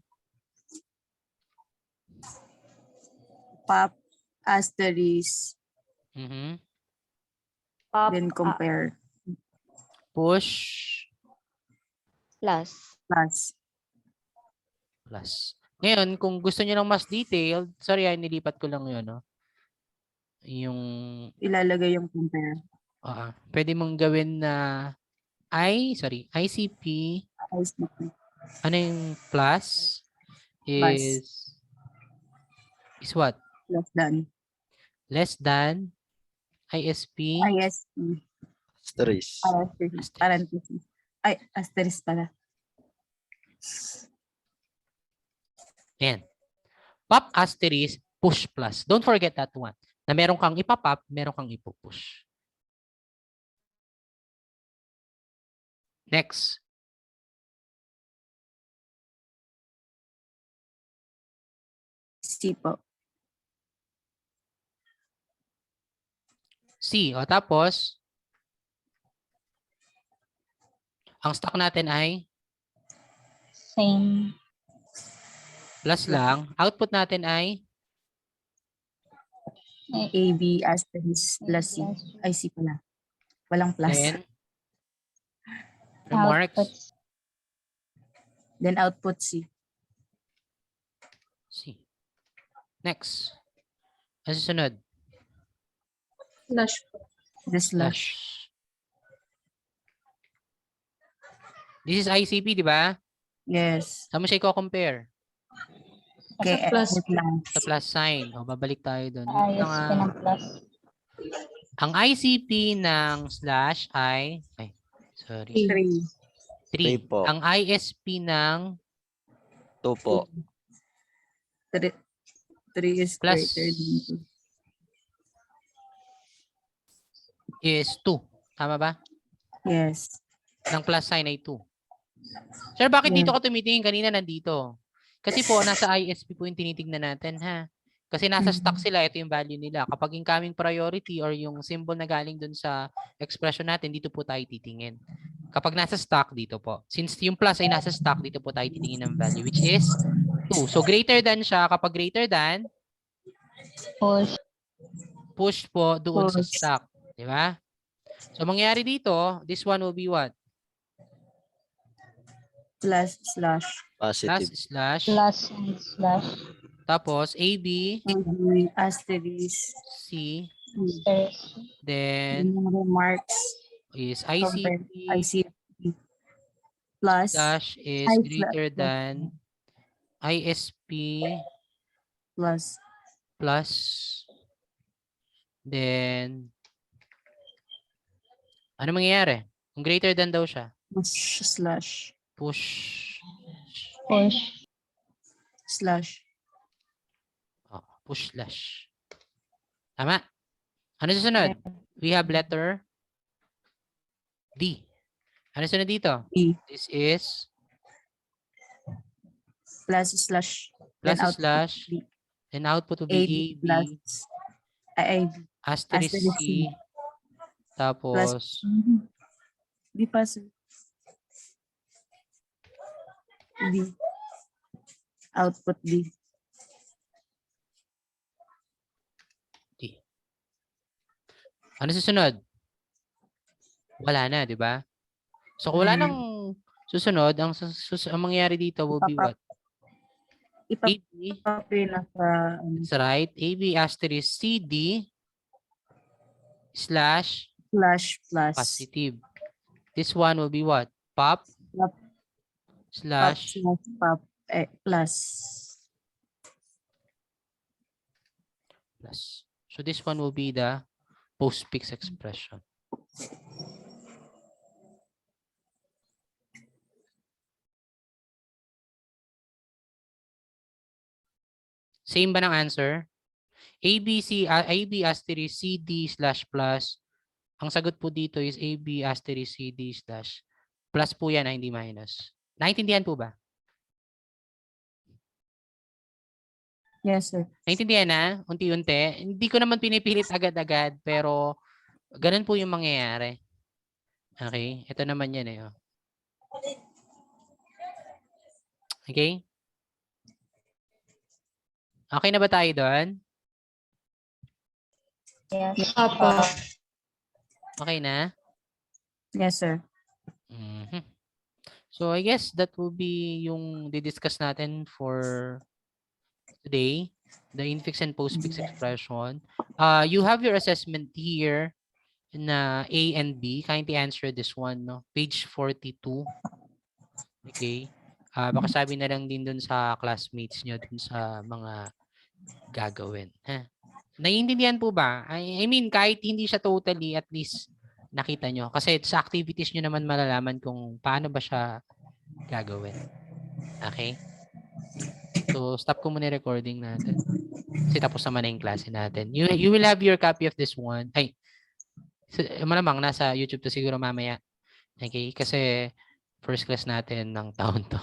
Pop asterisk. mhm, Pop, Then compare. push Plus. Plus. plus. Ngayon, kung gusto niyo ng mas detailed, sorry, nilipat ko lang yun, no? Yung, Ilalagay yung compare. pwede mong gawin na ICP, ICP. ano yung plus is what? Less than. Less than ISP ISP. Asterisk. asterisk. Parenthesis. Ay, asterisk pala. Ayan. Pop asterisk, push plus. Don't forget that one. Na meron kang ipapop, meron kang ipupush. Next. C po. C. O tapos, ang stock natin ay Same. plus lang. Output natin ay AB asterisk plus C. Ay, C pala. Walang plus. then remarks. Then output C. C. Next. Ang susunod. Slash po. The slash. Slash. This is ICP, di ba? Yes. Saan mo siya i-compare? Okay, plus. Sa plus sign. O, babalik tayo doon. ISP ng plus. Ang ICP ng slash ay sorry. 3. 3. po. Ang ISP ng 2 po. 3 is Plus. greater than 2. is 2. Tama ba? Yes. Ng plus sign ay 2. Sir, bakit Yeah. dito ka tumitingin? Kanina nandito. Kasi po, nasa ISP po yung tinitignan natin, ha? Kasi nasa stock sila, ito yung value nila. Kapag incoming priority or yung symbol na galing dun sa expression natin, dito po tayo titingin. Kapag nasa stock, dito po. Since yung plus ay nasa stock, dito po tayo titingin ng value, which is 2. So, greater than siya. Kapag greater than, Push. push po doon sa Push. stock. Di ba? So, mangyayari dito, this one will be what? Plus slash. Plus Positive. slash. Plus and slash. Tapos, AB, AB asterisk. C, Asterisk. then Yung remarks. is Compare. ICP ICP. Plus. slash is Ay, greater plus. than ISP Plus. plus then ano mangyayari? Kung greater than daw siya, Push slash. push Push. Slash. push slash. Tama? Ano susunod? We have letter D. Ano sunod dito? E. This is Plus slash. plus Then output slash B. and output will AB be AB plus. AB. asterisk asterisk C C. tapos B plus. B. Output B. D. Ano susunod? Wala na, di ba? So kung wala nang susunod, ang mangyayari dito will be what? AB, Ipapapin na sa that's right. AB asterisk CD slash slash plus. positive. This one will be what? Pop Pop. slash Pop plus. plus. So this one will be the postfix expression. Same ba ng answer? AB asterisk CD slash plus. Ang sagot po dito is AB asterisk CD slash plus po yan, hindi minus. Naintindihan po ba? Yes, sir. Naintindihan na? Unti-unti. Hindi ko naman pinipilit agad-agad, pero ganun po yung mangyayari. Okay? Ito naman yan eh. Oh. Okay? Okay na ba tayo doon? Yes. Opo. Okay na? Yes, sir. Mhm. So I guess that will be yung didiscuss natin for today, the infix and postfix expression. You have your assessment here na A and B. Kindly answer this one, no? Page 42. Okay. Baka sabi na lang din dun sa classmates nyo dun sa mga gagawin. Ha? Naiintindihan po ba? I mean, kahit hindi siya totally, at least nakita nyo. Kasi sa activities nyo naman malalaman kung paano ba siya gagawin. Okay? So, stop ko muna yung recording natin. Kasi tapos naman na yung klase natin. You will have your copy of this one. Ay, malamang nasa YouTube to siguro mamaya. Okay? Kasi first class natin ng taon to.